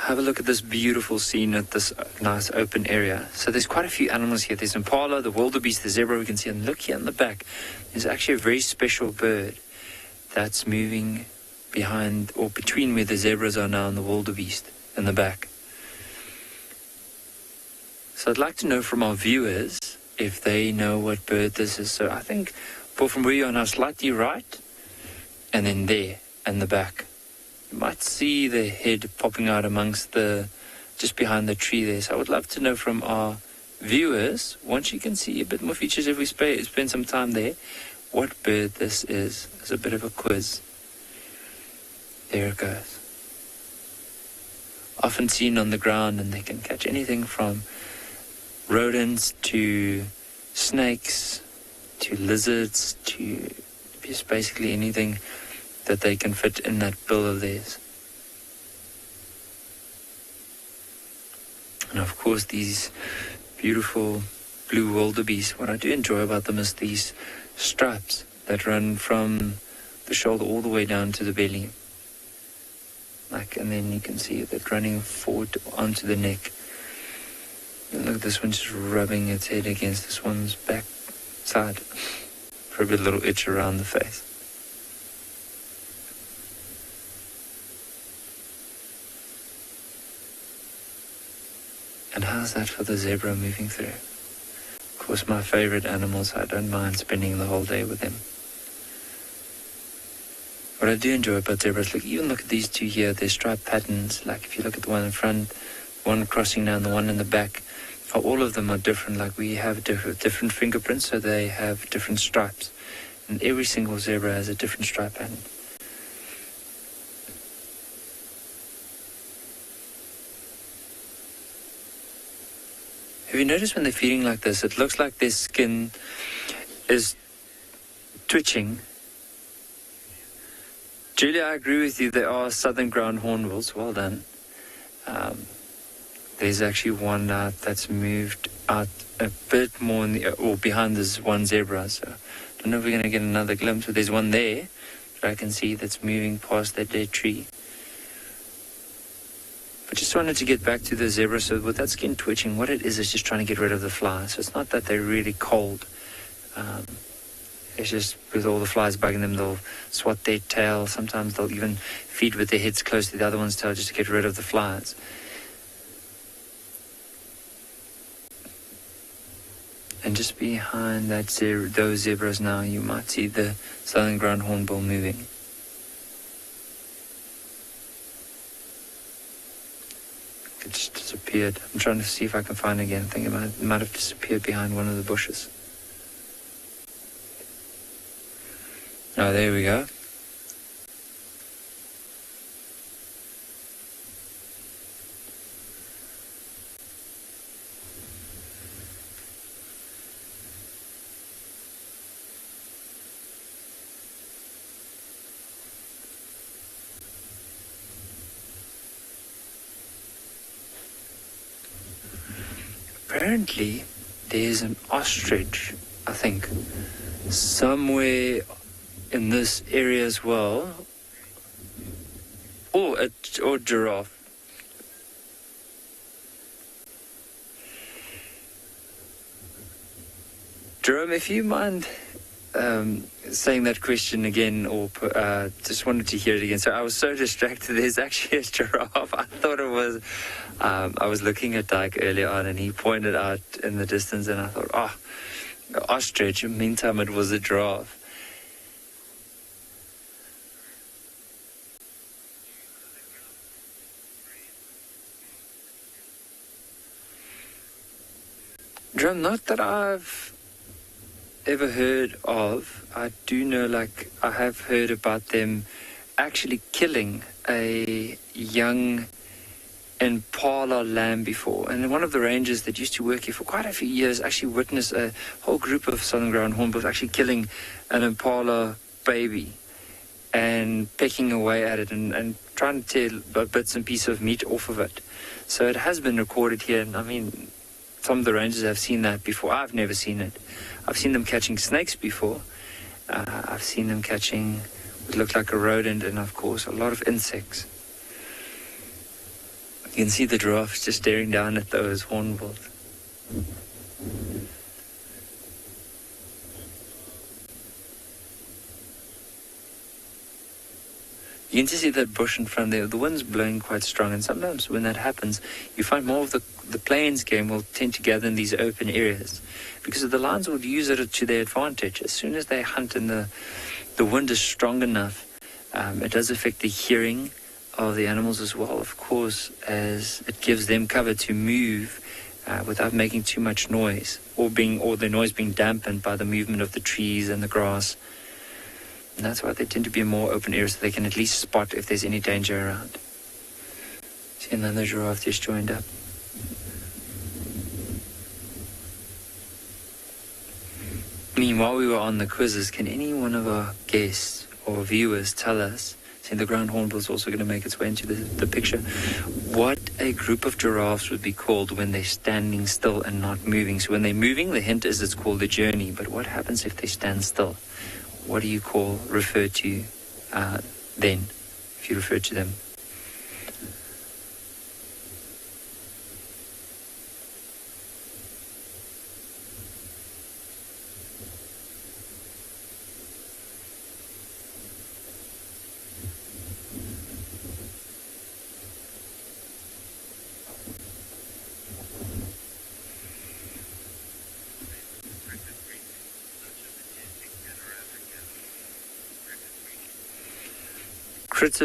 Speaker 5: Have a look at this beautiful scene at this nice open area. So there's quite a few animals here. There's Impala, the wildebeest, the zebra we can see. And look here in the back. There's actually a very special bird that's moving behind or between where the zebras are now and the wildebeest in the back. So I'd like to know from our viewers if they know what bird this is. So I think, Paul, from where you are now, slightly right, and then there in the back. You might see the head popping out amongst just behind the tree there. So I would love to know from our viewers, once you can see a bit more features if we spend some time there, what bird this is a bit of a quiz. There it goes. Often seen on the ground, and they can catch anything from rodents to snakes to lizards to just basically anything that they can fit in that bill of theirs. And of course these beautiful blue wildebeest, what I do enjoy about them is these stripes that run from the shoulder all the way down to the belly. And then you can see that running forward onto the neck. And look at this one just rubbing its head against this one's back side. Probably a little itch around the face. And how's that for the zebra moving through? Of course, my favorite animals, I don't mind spending the whole day with them. What I do enjoy about zebras, look at these two here, their stripe patterns. Like if you look at the one in front, one crossing down, the one in the back, all of them are different. Like we have different fingerprints, so they have different stripes. And every single zebra has a different stripe pattern. Have you noticed when they're feeding like this, it looks like their skin is twitching. Julia, I agree with you. There are southern ground hornbills. Well done. There's actually one that's moved out a bit more behind this one zebra. So I don't know if we're going to get another glimpse. But there's one there that I can see that's moving past that dead tree. But just wanted to get back to the zebra. So with that skin twitching, what it is just trying to get rid of the flies. So it's not that they're really cold. It's just with all the flies bugging them, they'll swat their tail. Sometimes they'll even feed with their heads close to the other one's tail just to get rid of the flies. And just behind those zebras now, you might see the southern ground hornbill moving. It just disappeared. I'm trying to see if I can find it again. I think it might have disappeared behind one of the bushes. Oh, there we go. Apparently, there's an ostrich, I think, somewhere in this area as well, or giraffe. Jerome, if you mind saying that question again, or just wanted to hear it again. So I was so distracted. There's actually a giraffe. I thought it was. I was looking at Dyke earlier on, and he pointed out in the distance, and I thought, ostrich. Meantime, it was a giraffe. Drum, not that I've ever heard of. I do know, I have heard about them actually killing a young Impala lamb before. And one of the rangers that used to work here for quite a few years actually witnessed a whole group of southern ground hornbills actually killing an Impala baby and pecking away at it and trying to tear bits and pieces of meat off of it. So it has been recorded here, and I mean, some of the rangers have seen that before. I've never seen it. I've seen them catching snakes before. I've seen them catching what looked like a rodent, and of course a lot of insects. You can see the giraffes just staring down at those hornbills. You can just see that bush in front there. The wind's blowing quite strong, and sometimes when that happens, you find more of the plains game will tend to gather in these open areas, because the lions will use it to their advantage. As soon as they hunt and the wind is strong enough, it does affect the hearing of the animals as well, of course, as it gives them cover to move
Speaker 17: without making too much noise, or the noise being dampened by the movement of the trees and the grass. And that's why they tend to be in more open areas, so they can at least spot if there's any danger around. See, another giraffe just joined up. While we were on the quizzes, can any one of our guests or viewers tell us, see, the ground hornbill is also going to make its way into the picture, what a group of giraffes would be called when they're standing still and not moving? So when they're moving, the hint is it's called a journey, but what happens if they stand still? What do you refer to then, if you refer to them?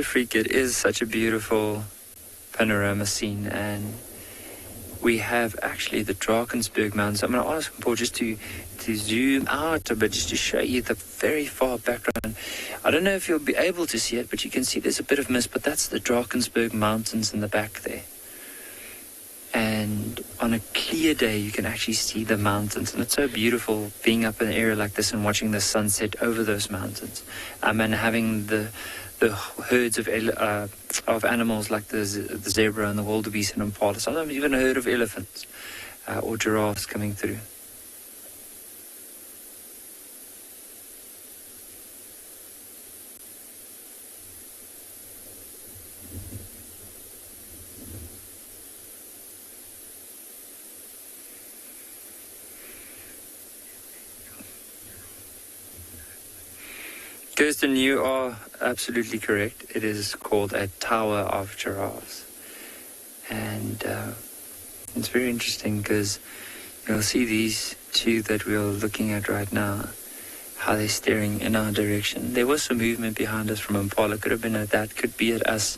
Speaker 17: Freak, it is such a beautiful panorama scene, and we have actually the Drakensberg Mountains. I'm going to ask Paul just to zoom out a bit, just to show you the very far background. I don't know if you'll be able to see it, but you can see there's a bit of mist, but that's the Drakensberg Mountains in the back there. And on a clear day, you can actually see the mountains, and it's so beautiful being up in an area like this and watching the sunset over those mountains, and having the herds of animals like the zebra and the wildebeest and impala. Sometimes even a herd of elephants or giraffes coming through. Kirsten, you are absolutely correct. It is called a tower of giraffes. And it's very interesting because you'll see these two that we're looking at right now, how they're staring in our direction. There was some movement behind us from Impala. Could have been at that, could be at us,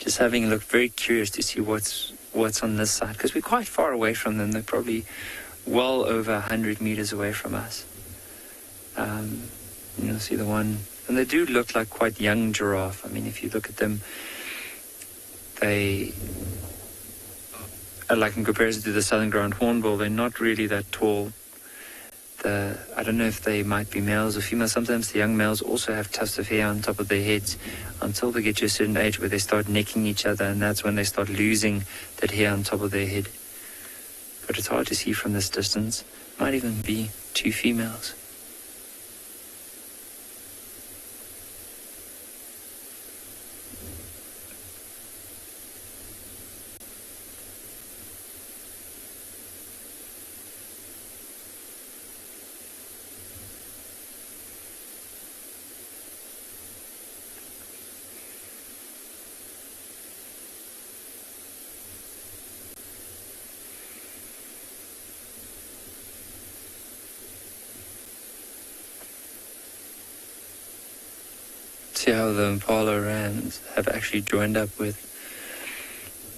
Speaker 17: just having a look, very curious to see what's on this side, because we're quite far away from them. They're probably well over 100 meters away from us. You'll see the one, and they do look like quite young giraffe. I mean, if you look at them, they are like, in comparison to the southern ground hornbill, they're not really that tall. I don't know if they might be males or females. Sometimes the young males also have tufts of hair on top of their heads until they get to a certain age where they start necking each other, and that's when they start losing that hair on top of their head. But it's hard to see from this distance. Might even be two females. See how the Impala rams have actually joined up with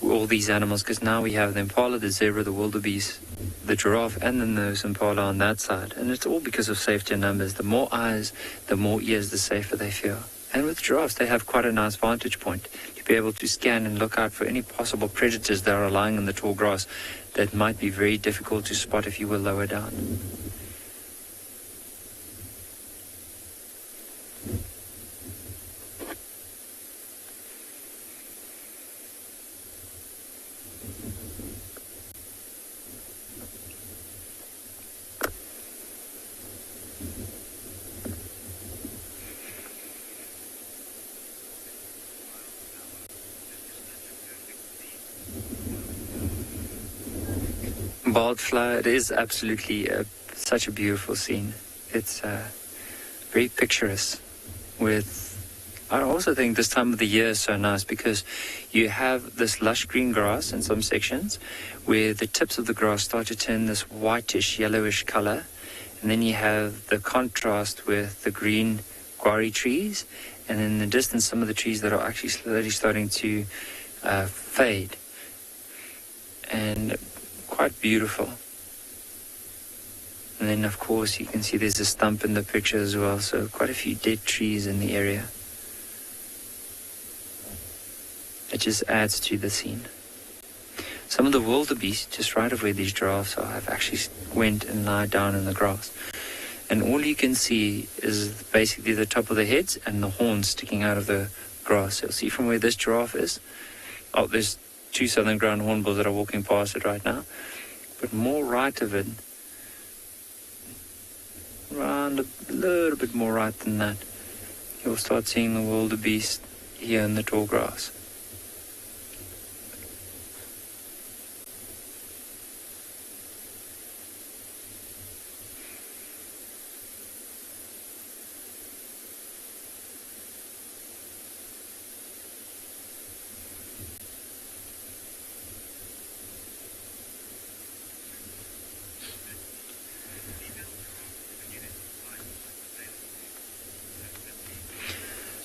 Speaker 17: all these animals, because now we have the Impala, the zebra, the wildebeest, the giraffe, and then those Impala on that side. And it's all because of safety in numbers. The more eyes, the more ears, the safer they feel. And with giraffes, they have quite a nice vantage point to be able to scan and look out for any possible predators that are lying in the tall grass that might be very difficult to spot if you were lower down. Wildflower, it is absolutely such a beautiful scene. It's very picturesque. I also think this time of the year is so nice because you have this lush green grass in some sections where the tips of the grass start to turn this whitish, yellowish color, and then you have the contrast with the green guarri trees, and in the distance some of the trees that are actually slowly starting to fade. And
Speaker 5: quite beautiful. And then, of course, you can see there's a stump in the picture as well, so quite a few dead trees in the area. It just adds to the scene. Some of the wildebeest, just right of where these giraffes are, have actually went and lied down in the grass. And all you can see is basically the top of the heads and the horns sticking out of the grass. You'll see from where this giraffe is. Oh, there's two southern ground hornbills that are walking past it right now. But more right of it, around a little bit more right than that, you'll start seeing the wildebeest here in the tall grass.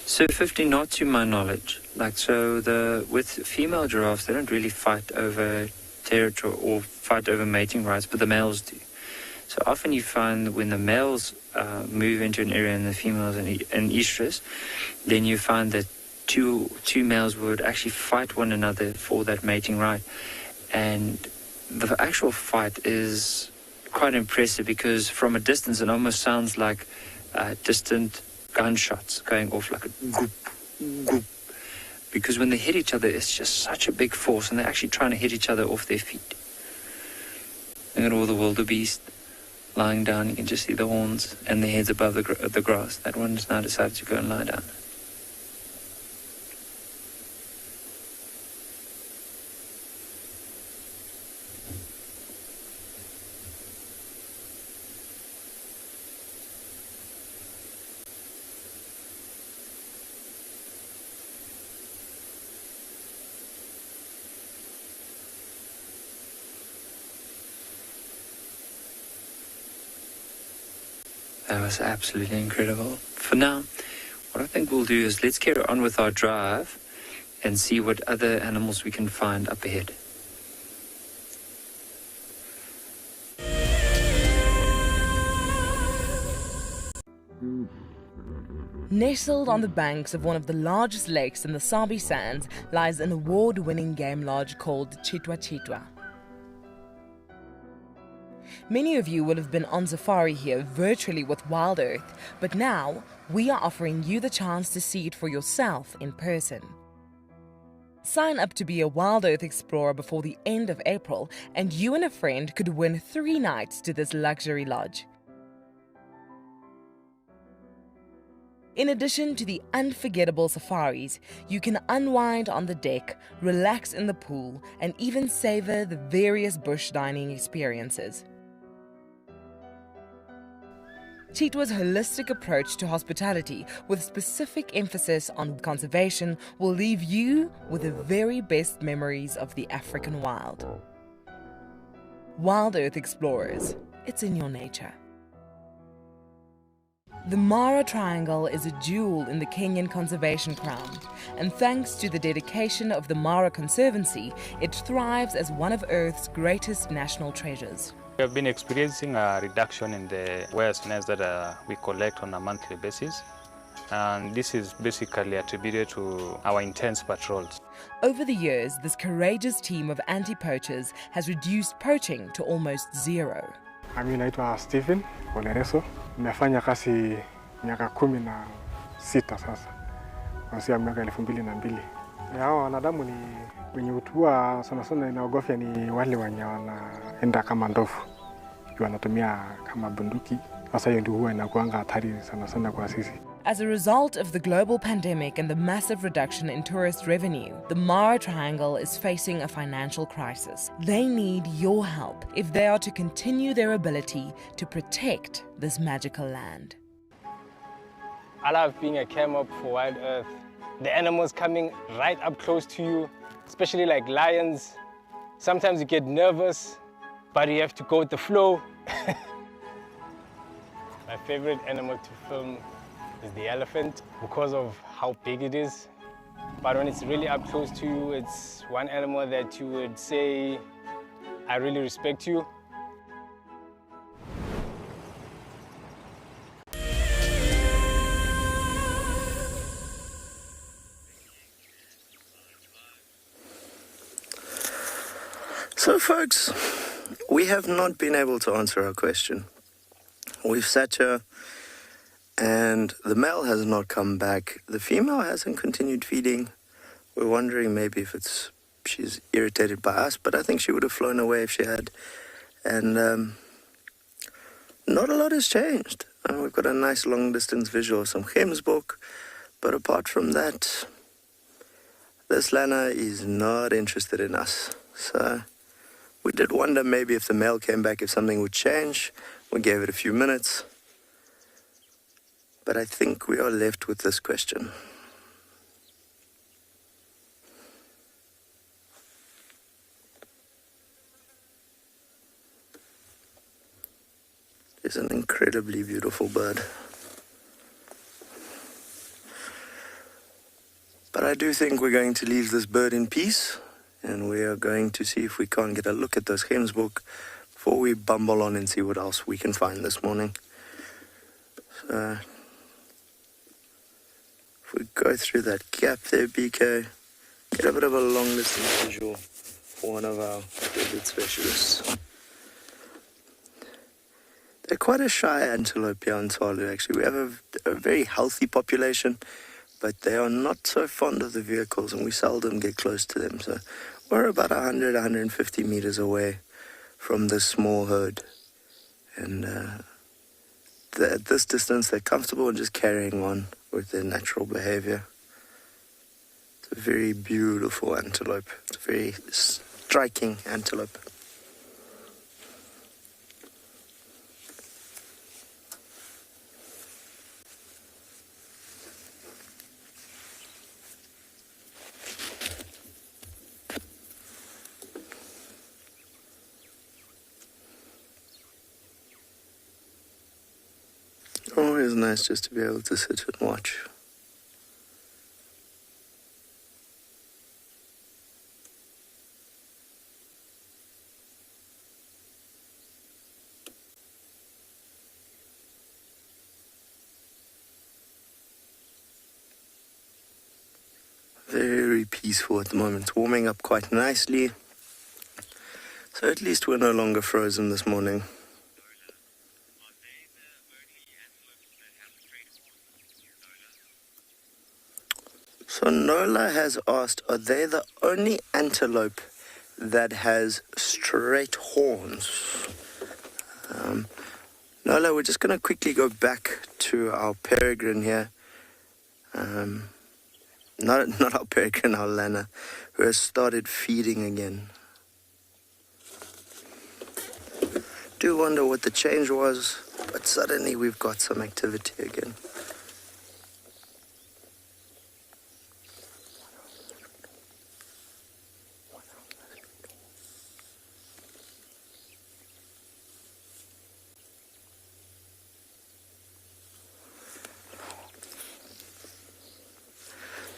Speaker 5: So 50 not to my knowledge. With female giraffes, they don't really fight over territory or fight over mating rights, but the males do. So often you find when the males move into an area and the females in estrus, then you find that two males would actually fight one another for that mating right. And the actual fight is quite impressive because from a distance it almost sounds like distant gunshots going off like a goop, goop. Because when they hit each other, it's just such a big force, and they're actually trying to hit each other off their feet. Look at all the wildebeest lying down. You can just see the horns and the heads above the grass. That one's now decided to go and lie down. That was absolutely incredible. For now, what I think we'll do is let's carry on with our drive and see what other animals we can find up ahead.
Speaker 2: Nestled on the banks of one of the largest lakes in the Sabi Sands lies an award-winning game lodge called Chitwa Chitwa. Many of you will have been on safari here virtually with WildEarth, but now we are offering you the chance to see it for yourself in person. Sign up to be a WildEarth explorer before the end of April, and you and a friend could win 3 nights to this luxury lodge. In addition to the unforgettable safaris, you can unwind on the deck, relax in the pool, and even savor the various bush dining experiences. Chitwa's holistic approach to hospitality, with specific emphasis on conservation, will leave you with the very best memories of the African wild. WildEarth Explorers, it's in your nature. The Mara Triangle is a jewel in the Kenyan conservation crown, and thanks to the dedication of the Mara Conservancy, it thrives as one of Earth's greatest national treasures.
Speaker 3: We have been experiencing a reduction in the whale snails that we collect on a monthly basis, and this is basically attributed to our intense patrols.
Speaker 2: Over the years, this courageous team of anti-poachers has reduced poaching to almost zero.
Speaker 22: Mimi naitwa Stephen Olereso. Nimefanya kazi miaka 16 sasa, kuanzia mwaka 2002. Hao wanadamu ni wenye utua sana inaogofya ni wale wenye wanaenda kama ndovu, wanatumia kama bunduki. Sasa hiyo ndio huwa inakuanga hatari sana kwa sisi.
Speaker 2: As a result of the global pandemic and the massive reduction in tourist revenue, the Mara Triangle is facing a financial crisis. They need your help if they are to continue their ability to protect this magical land.
Speaker 13: I love being a cam-up for WildEarth. The animals coming right up close to you, especially like lions. Sometimes you get nervous, but you have to go with the flow. My favorite animal to film is the elephant because of how big it is. But when it's really up close to you, it's one animal that you would say I really respect you.
Speaker 6: So, folks, we have not been able to answer our question. We've sat here, and the male has not come back. The female hasn't continued feeding. We're wondering maybe if she's irritated by us, but I think she would have flown away if she had. And not a lot has changed. We've got a nice long-distance visual of some Gemsbok, but apart from that, this Lanner is not interested in us. So we did wonder maybe if the male came back, if something would change. We gave it a few minutes. But I think we are left with this question. It's an incredibly beautiful bird. But I do think we're going to leave this bird in peace, and we are going to see if we can't get a look at those Gemsbok before we bumble on and see what else we can find this morning. So, if we go through that gap there, BK, get a bit of a long distance visual for one of our favorite specialists. They're quite a shy antelope here on Tswalu, actually. We have a very healthy population, but they are not so fond of the vehicles, and we seldom get close to them. So we're about 100, 150 meters away from this small herd. And at this distance, they're comfortable in just carrying on with their natural behavior. It's a very beautiful antelope. It's a very striking antelope. Always nice just to be able to sit and watch. Very peaceful at the moment. It's warming up quite nicely. So at least we're no longer frozen this morning. So Nola has asked, are they the only antelope that has straight horns? Nola, we're just going to quickly go back to our peregrine here. Not our peregrine, our Lanner, who has started feeding again. Do wonder what the change was, but suddenly we've got some activity again.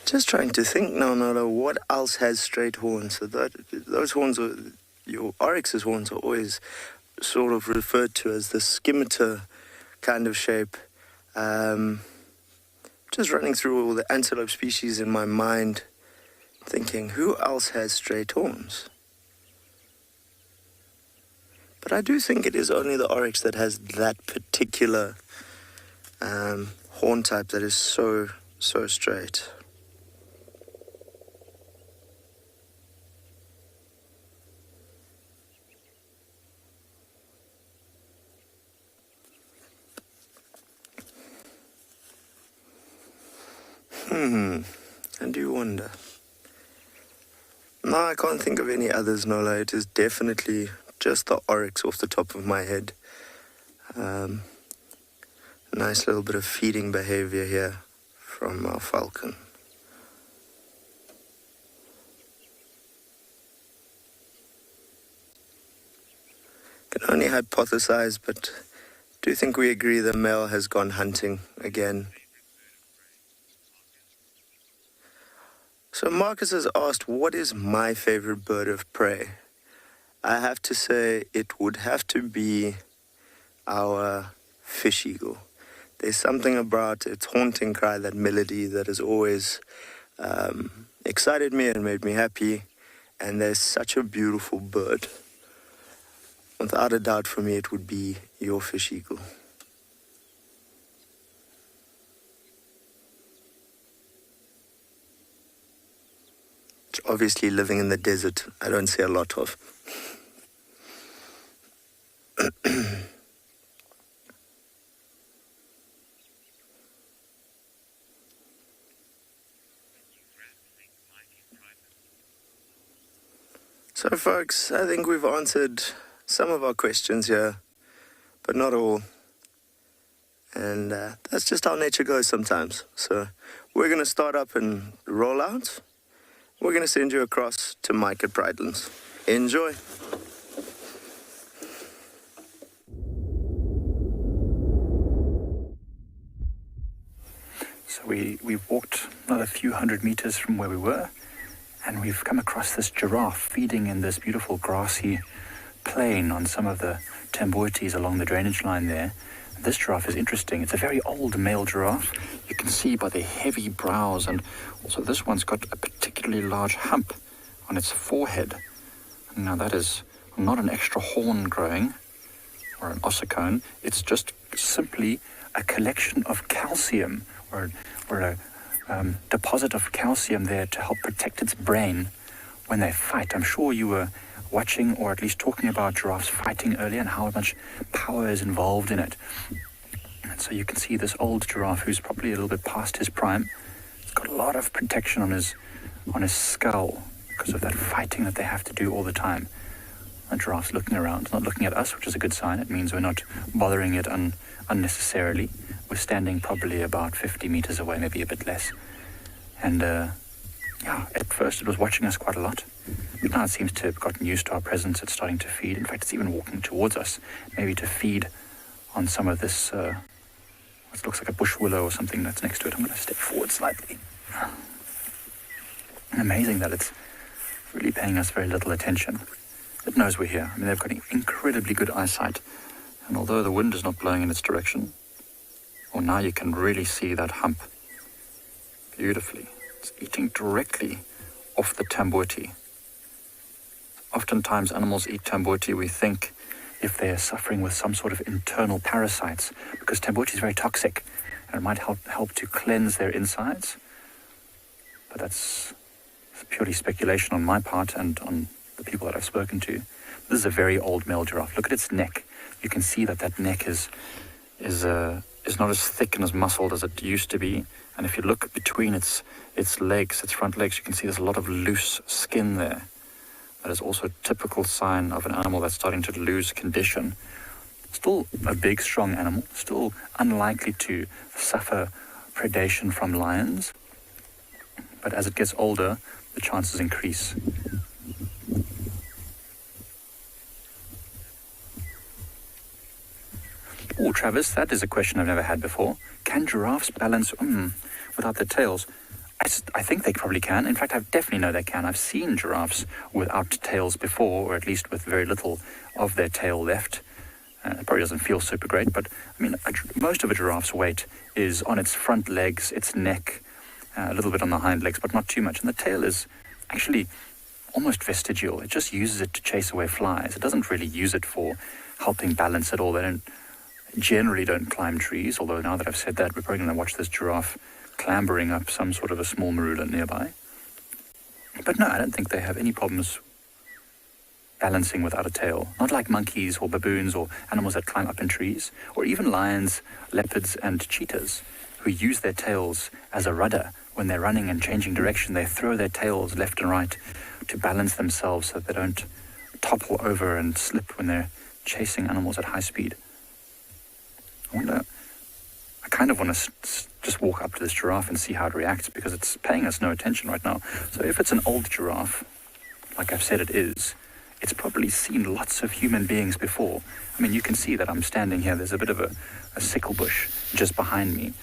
Speaker 6: Just trying to think now, Nola, what else has straight horns? So those horns, your oryx's horns, are always sort of referred to as the scimitar kind of shape. Just running through all the antelope species in my mind, thinking, who else has straight horns? But I do think it is only the oryx that has that particular horn type that is so straight. I do wonder. No, I can't think of any others, Nola. It is definitely just the oryx off the top of my head. Nice little bit of feeding behavior here from our falcon. Can only hypothesize, but do you think we agree the male has gone hunting again? So Marcus has asked, what is my favorite bird of prey? I have to say it would have to be our fish eagle. There's something about its haunting cry, that melody, that has always excited me and made me happy. And there's such a beautiful bird. Without a doubt, for me, it would be your fish eagle. It's obviously living in the desert. I don't see a lot of. So folks, I think we've answered some of our questions here, but not all. And that's just how nature goes sometimes. So we're going to start up and roll out. We're going to send you across to Mike at Pridelands. Enjoy.
Speaker 11: So we walked another few hundred meters from where we were, and we've come across this giraffe feeding in this beautiful grassy plain on some of the tamboites along the drainage line there. This giraffe is interesting. It's a very old male giraffe. You can see by the heavy brows, and also this one's got a particularly large hump on its forehead. Now that is not an extra horn growing or an ossicone. It's just simply a collection of calcium or a deposit of calcium there to help protect its brain when they fight. I'm sure you were watching or at least talking about giraffes fighting earlier and how much power is involved in it. And so you can see this old giraffe who's probably a little bit past his prime. He's got a lot of protection on his skull because of that fighting that they have to do all the time. The giraffe's looking around, it's not looking at us, which is a good sign. It means we're not bothering it unnecessarily. We're standing probably about 50 meters away, maybe a bit less. And at first it was watching us quite a lot. But now it seems to have gotten used to our presence. It's starting to feed. In fact, it's even walking towards us, maybe to feed on some of this, what looks like a bush willow or something that's next to it. I'm going to step forward slightly. Amazing that it's really paying us very little attention. It knows we're here. I mean, they've got incredibly good eyesight. And although the wind is not blowing in its direction, well, now you can really see that hump beautifully. It's eating directly off the tamboiti. Oftentimes animals eat tamboiti, we think, if they're suffering with some sort of internal parasites, because tamboiti is very toxic and it might help to cleanse their insides. But that's purely speculation on my part and on the people that I've spoken to. This is a very old male giraffe. Look at its neck. You can see that neck is not as thick and as muscled as it used to be. And if you look between its legs, its front legs, you can see there's a lot of loose skin there. That is also a typical sign of an animal that's starting to lose condition. Still a big, strong animal, still unlikely to suffer predation from lions. But as it gets older, the chances increase. Oh, Travis, that is a question I've never had before. Can giraffes balance without their tails? I think they probably can. In fact, I definitely know they can. I've seen giraffes without tails before, or at least with very little of their tail left. It probably doesn't feel super great, but I mean, most of a giraffe's weight is on its front legs, its neck, a little bit on the hind legs, but not too much. And the tail is actually almost vestigial. It just uses it to chase away flies. It doesn't really use it for helping balance at all. They generally don't climb trees, although now that I've said that, we're probably going to watch this giraffe clambering up some sort of a small marula nearby. But no, I don't think they have any problems balancing without a tail. Not like monkeys or baboons or animals that climb up in trees, or even lions, leopards and cheetahs who use their tails as a rudder. When they're running and changing direction, they throw their tails left and right to balance themselves so that they don't topple over and slip when they're chasing animals at high speed. I kind of want to just walk up to this giraffe and see how it reacts, because it's paying us no attention right now. So if it's an old giraffe, like I've said it is, it's probably seen lots of human beings before. I mean, you can see that I'm standing here. There's a bit of a sickle bush just behind me,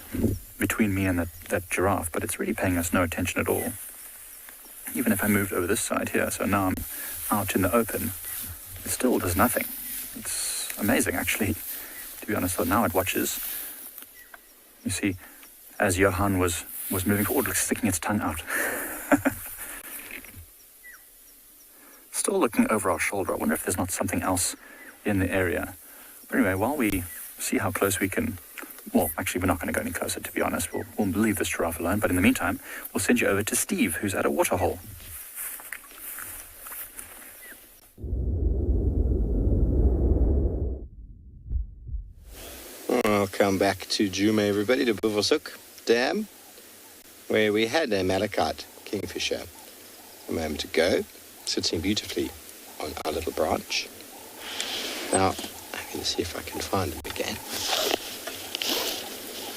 Speaker 11: between me and that giraffe, but it's really paying us no attention at all. Even if I moved over this side here, so now I'm out in the open, it still does nothing. It's amazing, actually, to be honest. So now it watches. You see, as Johan was moving forward, it's sticking its tongue out. Still looking over our shoulder. I wonder if there's not something else in the area. But anyway, while we see how close we can... Well, actually, we're not going to go any closer, to be honest. We'll leave this giraffe alone. But in the meantime, we'll send you over to Steve, who's at a waterhole.
Speaker 4: Welcome back to Djuma, everybody, to Buvosuk Dam, where we had a malachite kingfisher a moment ago, sitting beautifully on our little branch. Now, I'm going to see if I can find him again.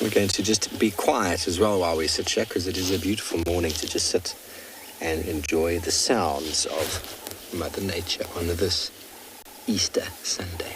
Speaker 4: We're going to just be quiet as well while we sit here, because it is a beautiful morning to just sit and enjoy the sounds of Mother Nature on this Easter Sunday.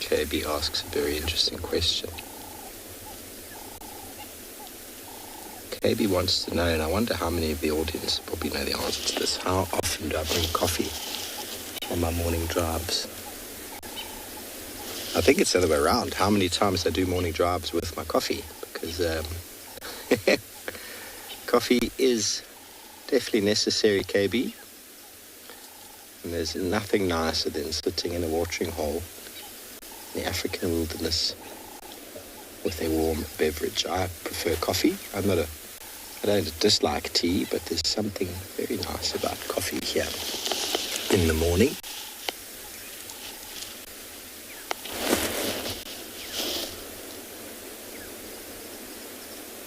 Speaker 4: KB asks a very interesting question. KB wants to know, and I wonder how many of the audience probably know the answer to this, how often do I bring coffee on my morning drives? I think it's the other way around. How many times I do morning drives with my coffee? Because coffee is definitely necessary, KB. And there's nothing nicer than sitting in a watering hole in the African wilderness with a warm beverage. I prefer coffee. I don't dislike tea, but there's something very nice about coffee here in the morning.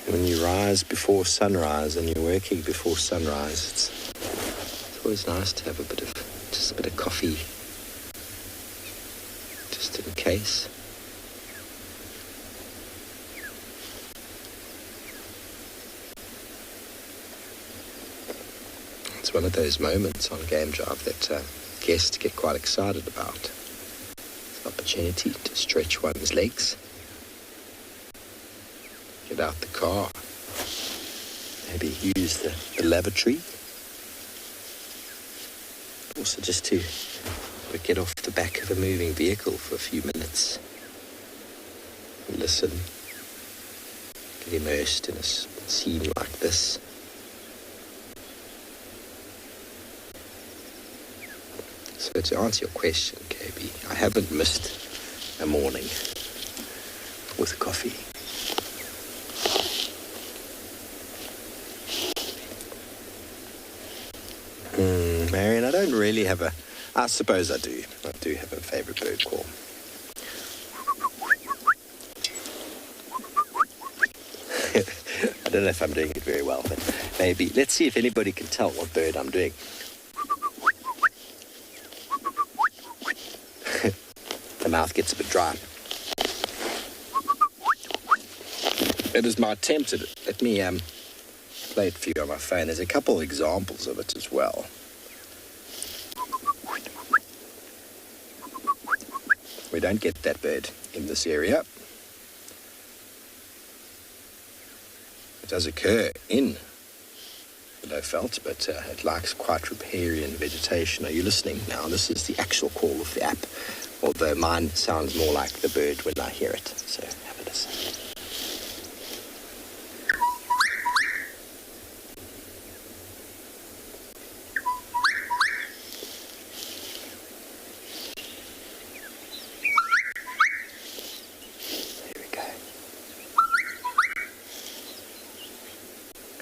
Speaker 4: When you rise before sunrise and you're working before sunrise, it's always nice to have a bit of coffee, just in case. It's one of those moments on Game Drive that guests get quite excited about. It's an opportunity to stretch one's legs, get out the car, maybe use the lavatory. Also just to get off the back of a moving vehicle for a few minutes and listen, get immersed in a scene like this. So to answer your question, KB, I haven't missed a morning with coffee. Marion, I don't really have I suppose I do. I do have a favourite bird call. I don't know if I'm doing it very well, but maybe. Let's see if anybody can tell what bird I'm doing. The mouth gets a bit dry. It is my attempt at it. Let me play it for you on my phone. There's a couple of examples of it as well. We don't get that bird in this area. It does occur in the low veld, but it likes quite riparian vegetation. Are you listening now? This is the actual call of the app, although mine sounds more like the bird when I hear it. So have a listen.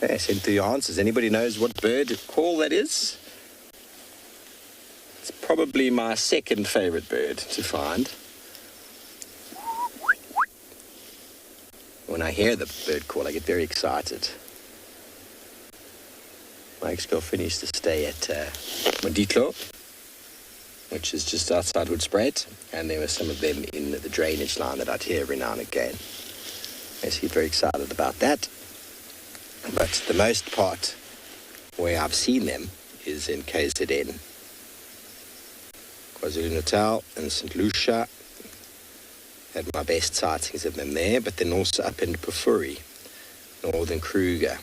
Speaker 4: Okay, send through your answers. Anybody knows what bird call that is? It's probably my second favorite bird to find. When I hear the bird call, I get very excited. My ex-girlfriend used to stay at Botanical, which is just outside Woodspruit, and there were some of them in the drainage line that I'd hear every now and again. I used to get very excited about that. But the most part where I've seen them is in KZN, KwaZulu-Natal and St. Lucia. Had my best sightings of them there, but then also up in Pafuri, Northern Kruger.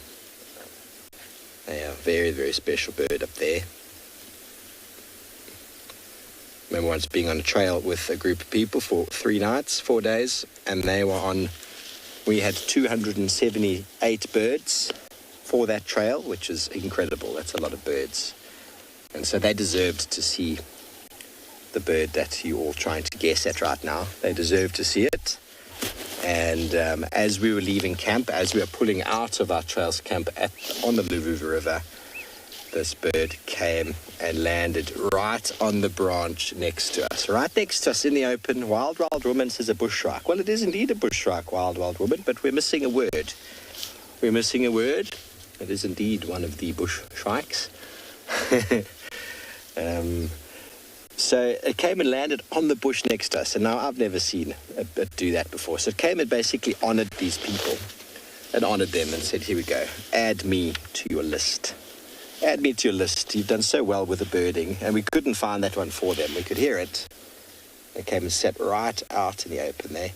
Speaker 4: They are a very, very special bird up there. I remember once being on a trail with a group of people for 4 days, and they were on... We had 278 birds for that trail, which is incredible. That's a lot of birds. And so they deserved to see the bird that you're all trying to guess at right now. They deserved to see it. And as we were leaving camp, as we were pulling out of our trails camp on the Luvuva River, this bird came and landed right on the branch next to us. Right next to us in the open. Wild Woman says a bush shrike. Well, it is indeed a bush shrike, Wild Woman, but we're missing a word. We're missing a word. It is indeed one of the bush shrikes. So it came and landed on the bush next to us. And now I've never seen it do that before. So it came and basically honored these people and honored them and said, here we go. Add me to your list. Add me to your list. You've done so well with the birding, and we couldn't find that one for them. We could hear it. They came and sat right out in the open there.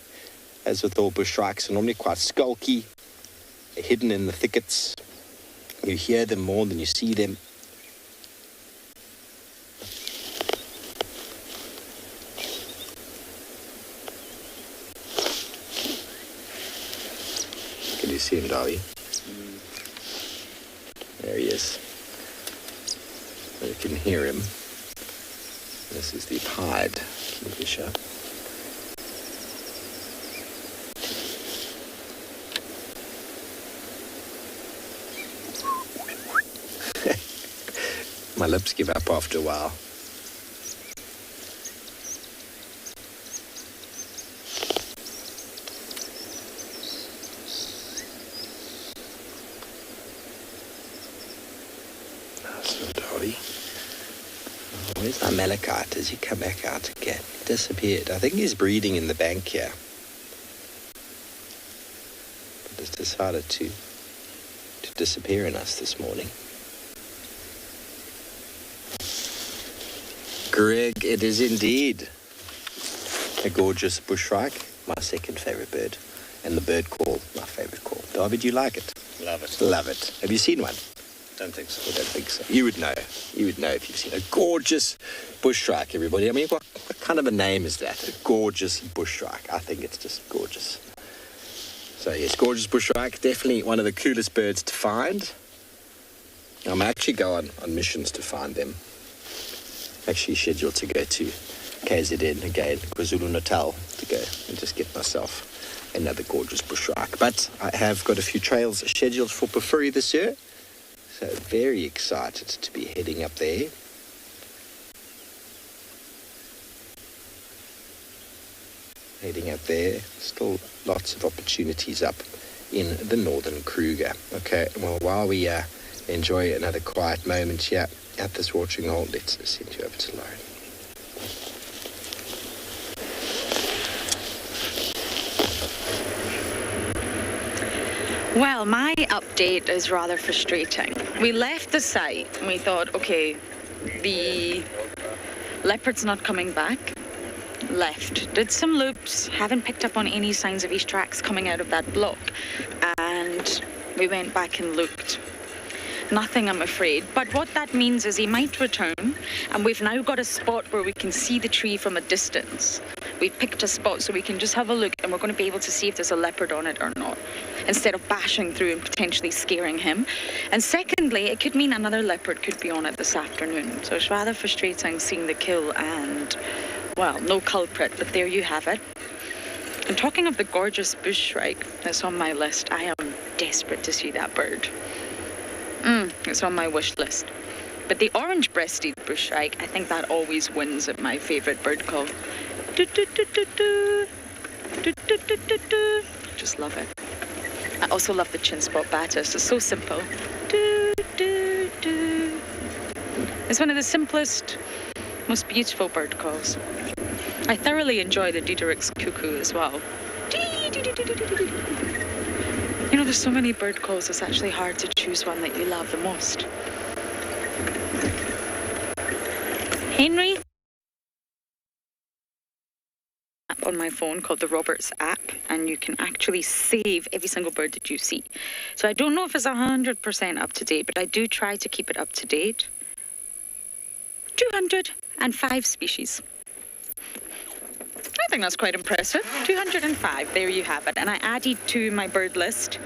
Speaker 4: As with all bush shrikes, they're normally quite skulky. They're hidden in the thickets. You hear them more than you see them. Can you see him, Darby? There he is. You can hear him. This is the pied kingfisher. My lips give up after a while. Where's my Meerkat? Does he come back out again? He disappeared. I think he's breeding in the bank here. But he's decided to disappear on us this morning. Greg, it is indeed a gorgeous bush shrike, my second favourite bird. And the bird call, my favourite call. Darby, do you like it?
Speaker 3: Love it.
Speaker 4: Love it. Have you seen one?
Speaker 3: Don't think so.
Speaker 4: I don't think so. You would know. You would know if you've seen a gorgeous bush shrike, everybody. I mean, what kind of a name is that? A gorgeous bush shrike. I think it's just gorgeous. So, yes, gorgeous bush shrike. Definitely one of the coolest birds to find. I'm actually going on missions to find them. Actually scheduled to go to KZN again, KwaZulu-Natal, to go and just get myself another gorgeous bush shrike. But I have got a few trails scheduled for Pafuri this year. So very excited to be heading up there. Heading up there. Still lots of opportunities up in the northern Kruger. Okay, well, while we enjoy another quiet moment here at this watering hole, let's send you over to Lauren.
Speaker 1: Well, my update is rather frustrating. We left the site and we thought, okay, the leopard's not coming back. Left, did some loops, haven't picked up on any signs of his tracks coming out of that block, and we went back and looked. Nothing, I'm afraid, but what that means is he might return, and we've now got a spot where we can see the tree from a distance. We've picked a spot so we can just have a look, and we're going to be able to see if there's a leopard on it or not, instead of bashing through and potentially scaring him. And secondly, it could mean another leopard could be on it this afternoon, so it's rather frustrating seeing the kill and, well, no culprit, but there you have it. And talking of the gorgeous bush shrike that's on my list, I am desperate to see that bird. It's on my wish list. But the orange-breasted bush shrike, I think that always wins at my favourite bird call. Just love it. I also love the chin spot batis. It's so simple. It's one of the simplest, most beautiful bird calls. I thoroughly enjoy the Diderik's cuckoo as well. You know, there's so many bird calls, it's actually hard to choose one that you love the most. Henry? App on my phone called the Roberts app, and you can actually save every single bird that you see. So I don't know if it's 100% up to date, but I do try to keep it up to date. 205 species. I think that's quite impressive. 205, there you have it. And I added to my bird list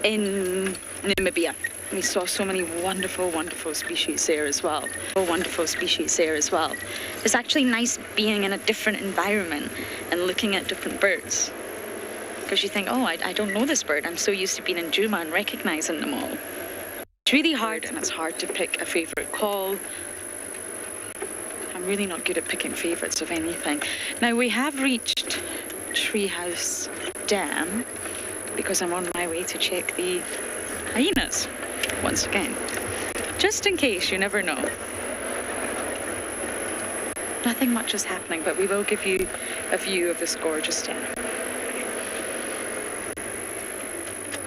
Speaker 1: in Namibia. We saw so many wonderful, wonderful species there as well. It's actually nice being in a different environment and looking at different birds. Because you think, oh, I don't know this bird. I'm so used to being in Djuma and recognizing them all. It's really hard, and it's hard to pick a favorite call. I'm really not good at picking favorites of anything. Now, we have reached Treehouse Dam because I'm on my way to check the hyenas once again. Just in case, you never know. Nothing much is happening, but we will give you a view of this gorgeous dam.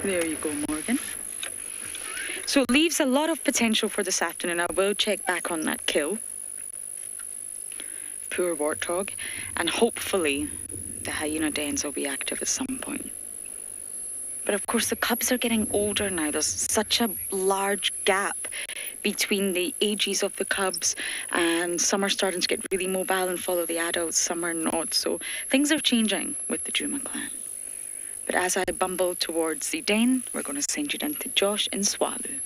Speaker 1: There you go, Morgan. So it leaves a lot of potential for this afternoon. I will check back on that kill. Poor warthog, and hopefully the hyena dens will be active at some point. But of course the cubs are getting older now. There's such a large gap between the ages of the cubs, and some are starting to get really mobile and follow the adults, some are not. So things are changing with the Djuma clan. But as I bumble towards the den, we're going to send you down to Josh in Tswalu.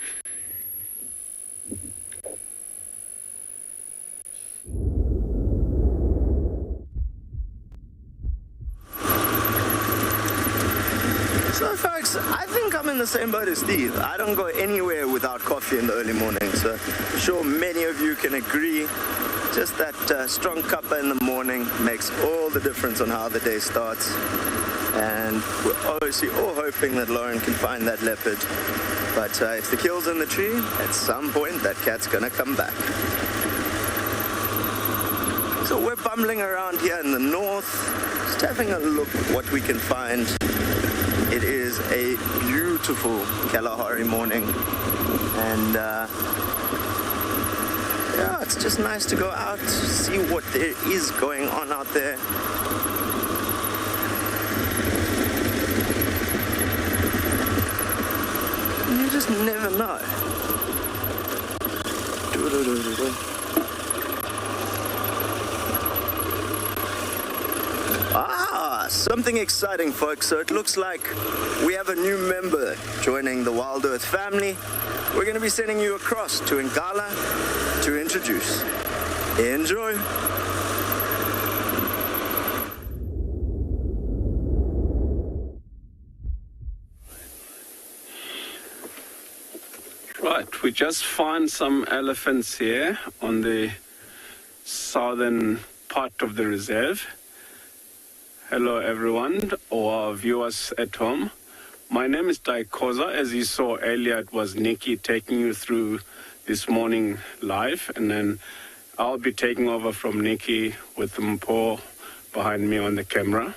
Speaker 6: So folks, I think I'm in the same boat as Steve. I don't go anywhere without coffee in the early morning, so I'm sure many of you can agree. Just that strong cuppa in the morning makes all the difference on how the day starts. And we're obviously all hoping that Lauren can find that leopard. But if the kill's in the tree, at some point that cat's gonna come back. So we're bumbling around here in the north, just having a look at what we can find. It is a beautiful Kalahari morning, and yeah, it's just nice to go out, see what there is going on out there. You just never know. Something exciting, folks. So it looks like we have a new member joining the WildEarth family. We're going to be sending you across to Ngala to introduce. Enjoy.
Speaker 7: Right, we just found some elephants here on the southern part of the reserve. Hello everyone, or our viewers at home. My name is Taikoza. As you saw earlier, it was Nikki taking you through this morning live, and then I'll be taking over from Nikki with Mpo behind me on the camera.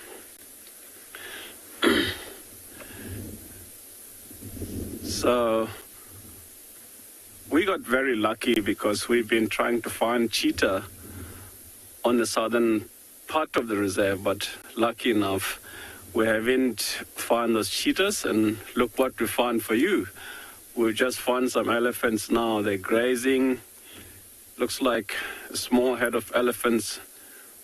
Speaker 7: So we got very lucky because we've been trying to find cheetah on the southern part of the reserve, but lucky enough we haven't found those cheetahs, and look what we found for you. We've just found some elephants now. They're grazing. Looks like a small herd of elephants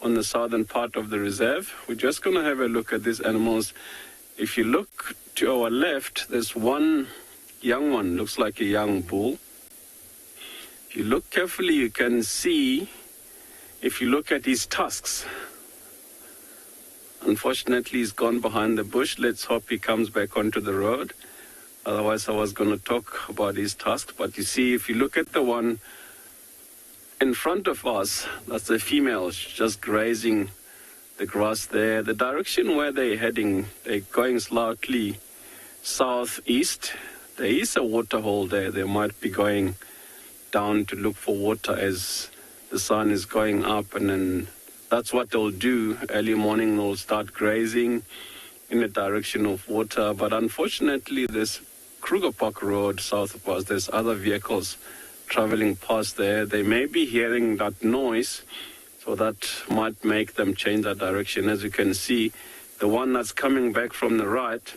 Speaker 7: on the southern part of the reserve. We're just going to have a look at these animals. If you look to our left, there's one young one, looks like a young bull. If you look carefully, you can see, if you look at his tusks, unfortunately he's gone behind the bush. Let's hope he comes back onto the road. Otherwise I was going to talk about his tusks. But you see, if you look at the one in front of us, that's the female, just grazing the grass there. The direction where they're heading, they're going slightly southeast. There is a water hole there. They might be going down to look for water as the sun is going up, and then that's what they'll do. Early morning they'll start grazing in the direction of water. But unfortunately, this Kruger Park Road south of us, there's other vehicles traveling past there. They may be hearing that noise, so that might make them change their direction. As you can see, the one that's coming back from the right,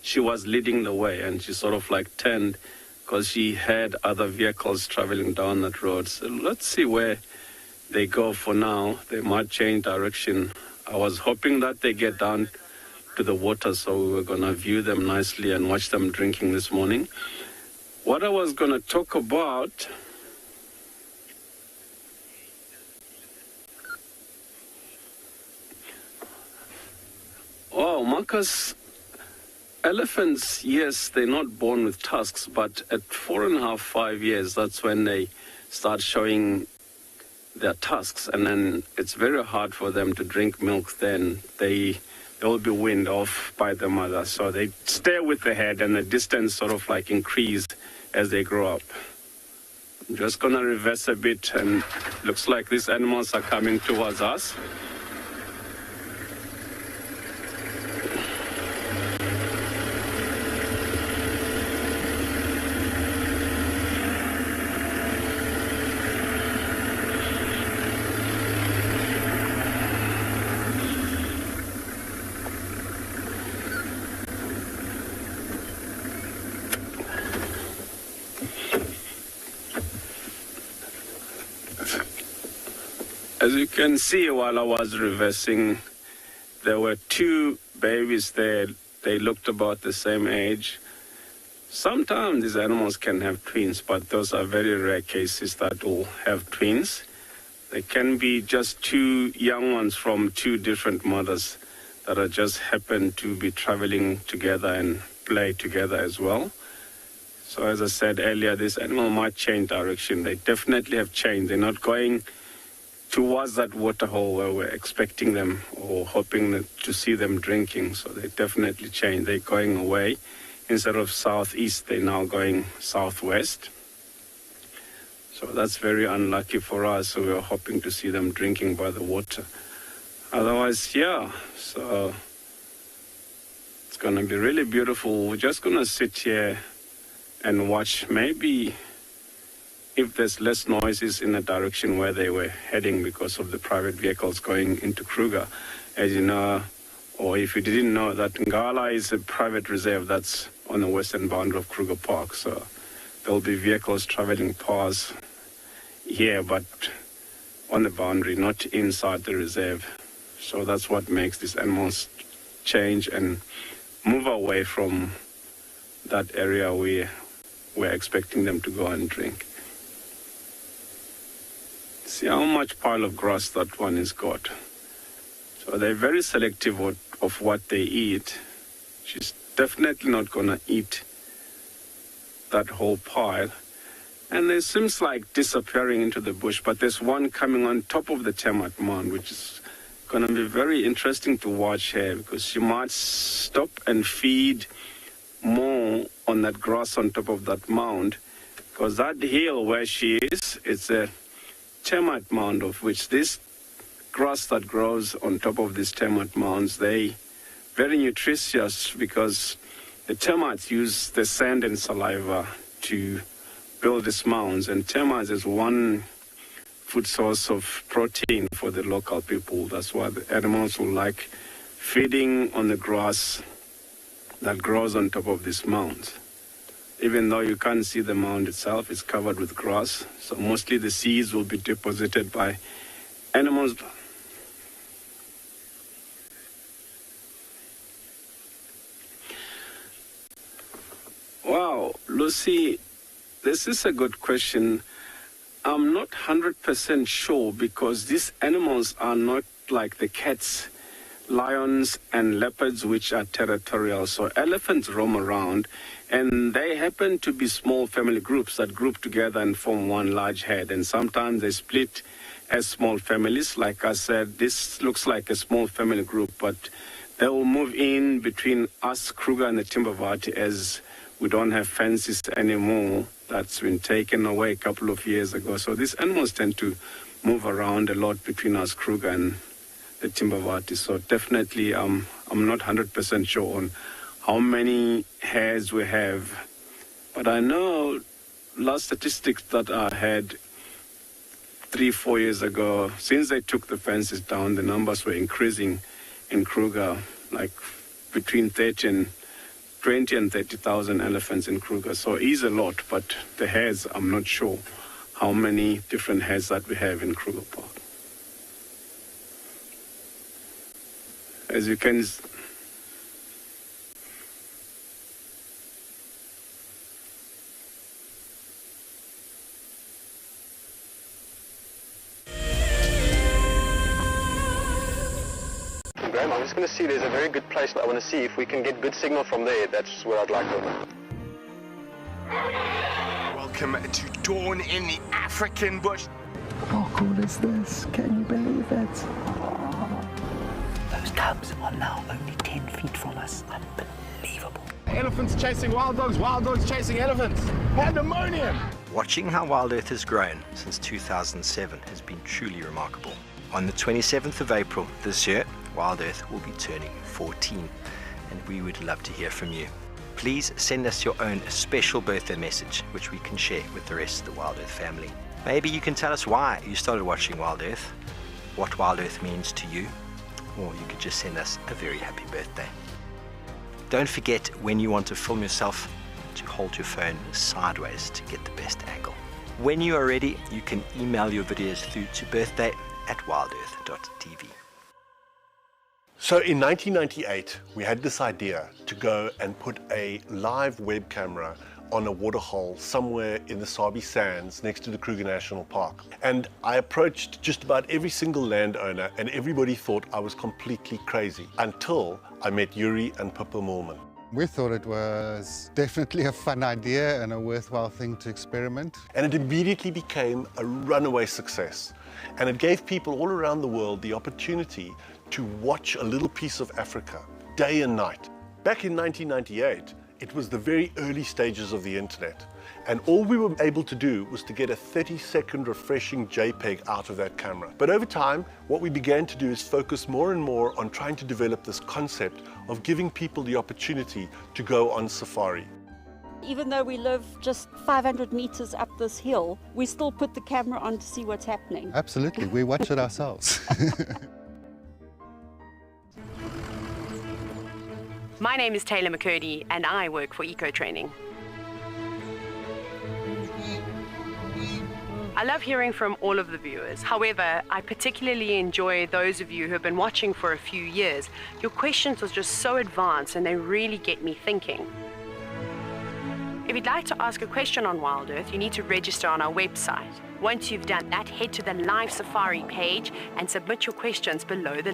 Speaker 7: she was leading the way, and she sort of like turned because she had other vehicles traveling down that road. So let's see where they go for now. They might change direction. I was hoping that they get down to the water, so we were going to view them nicely and watch them drinking this morning. What I was going to talk about, Marcus, elephants, yes, they're not born with tusks, but at 4.5, 5 years, that's when they start showing their tusks, and then it's very hard for them to drink milk. Then they'll be weaned off by the mother, so they stay with the head, and the distance sort of like increase as they grow up. I'm just gonna reverse a bit, and looks like these animals are coming towards us. As you can see, while I was reversing, there were two babies there. They looked about the same age. Sometimes these animals can have twins, but those are very rare cases that will have twins. They can be just two young ones from two different mothers that are just happen to be traveling together and play together as well. So as I said earlier, this animal might change direction. They definitely have changed. They're not going towards that water hole where we're expecting them or hoping to see them drinking. So they definitely changed. They're going away. Instead of southeast, they're now going southwest. So that's very unlucky for us. So we're hoping to see them drinking by the water. Otherwise, yeah, so it's going to be really beautiful. We're just going to sit here and watch. Maybe if there's less noises in the direction where they were heading because of the private vehicles going into Kruger. As you know, or if you didn't know, that Ngala is a private reserve that's on the western boundary of Kruger Park. So there'll be vehicles traveling past here, but on the boundary, not inside the reserve. So that's what makes these animals change and move away from that area where we're expecting them to go and drink. See how much pile of grass that one has got. So they're very selective of what they eat. She's definitely not going to eat that whole pile. And it seems like disappearing into the bush, but there's one coming on top of the termite mound, which is going to be very interesting to watch her because she might stop and feed more on that grass on top of that mound, because that hill where she is, it's a termite mound, of which this grass that grows on top of these termite mounds, they very nutritious because the termites use the sand and saliva to build these mounds, and termites is one food source of protein for the local people. That's why the animals will like feeding on the grass that grows on top of these mounds. Even though you can't see the mound itself, it's covered with grass. So mostly the seeds will be deposited by animals. Wow, Lucy, this is a good question. I'm not 100% sure because these animals are not like the cats, lions and leopards, which are territorial. So elephants roam around, and they happen to be small family groups that group together and form one large herd. And sometimes they split as small families. Like I said, this looks like a small family group, but they will move in between us, Kruger, and the Timbavati, as we don't have fences anymore. That's been taken away a couple of years ago. So these animals tend to move around a lot between us, Kruger, and the Timbavati. So definitely, I'm not 100% sure on how many hares we have. But I know last statistics that I had 3-4 years ago, since they took the fences down, the numbers were increasing in Kruger, like between 20 and 30,000 elephants in Kruger. So it is a lot, but the hares, I'm not sure how many different hares that we have in Kruger Park. As you can
Speaker 12: Graham, I'm just going to see, there's a very good place that I want to see if we can get good signal from there. That's where I'd like to go.
Speaker 20: Welcome to dawn in the African bush.
Speaker 14: How cool is this? Can you believe it?
Speaker 15: Those cubs are now only 10 feet from us. Unbelievable.
Speaker 20: Elephants chasing wild dogs chasing elephants. Pandemonium!
Speaker 16: Watching how WildEarth has grown since 2007 has been truly remarkable. On the 27th of April this year, WildEarth will be turning 14, and we would love to hear from you. Please send us your own special birthday message, which we can share with the rest of the WildEarth family. Maybe you can tell us why you started watching WildEarth, what WildEarth means to you, or you could just send us a very happy birthday. Don't forget, when you want to film yourself, to hold your phone sideways to get the best angle. When you are ready, you can email your videos through to birthday@wildearth.tv.
Speaker 8: So in 1998, we had this idea to go and put a live web camera on a waterhole somewhere in the Sabi sands next to the Kruger National Park. And I approached just about every single landowner, and everybody thought I was completely crazy until I met Yuri and Pippa Moorman.
Speaker 9: We thought it was definitely a fun idea and a worthwhile thing to experiment.
Speaker 8: And it immediately became a runaway success. And it gave people all around the world the opportunity to watch a little piece of Africa day and night. Back in 1998, it was the very early stages of the internet. And all we were able to do was to get a 30-second refreshing JPEG out of that camera. But over time, what we began to do is focus more and more on trying to develop this concept of giving people the opportunity to go on safari.
Speaker 23: Even though we live just 500 meters up this hill, we still put the camera on to see what's happening.
Speaker 9: Absolutely, we watch it ourselves.
Speaker 24: My name is Taylor McCurdy and I work for Eco Training. I love hearing from all of the viewers. However, I particularly enjoy those of you who have been watching for a few years. Your questions are just so advanced and they really get me thinking. If you'd like to ask a question on WildEarth, you need to register on our website. Once you've done that, head to the live safari page and submit your questions below the...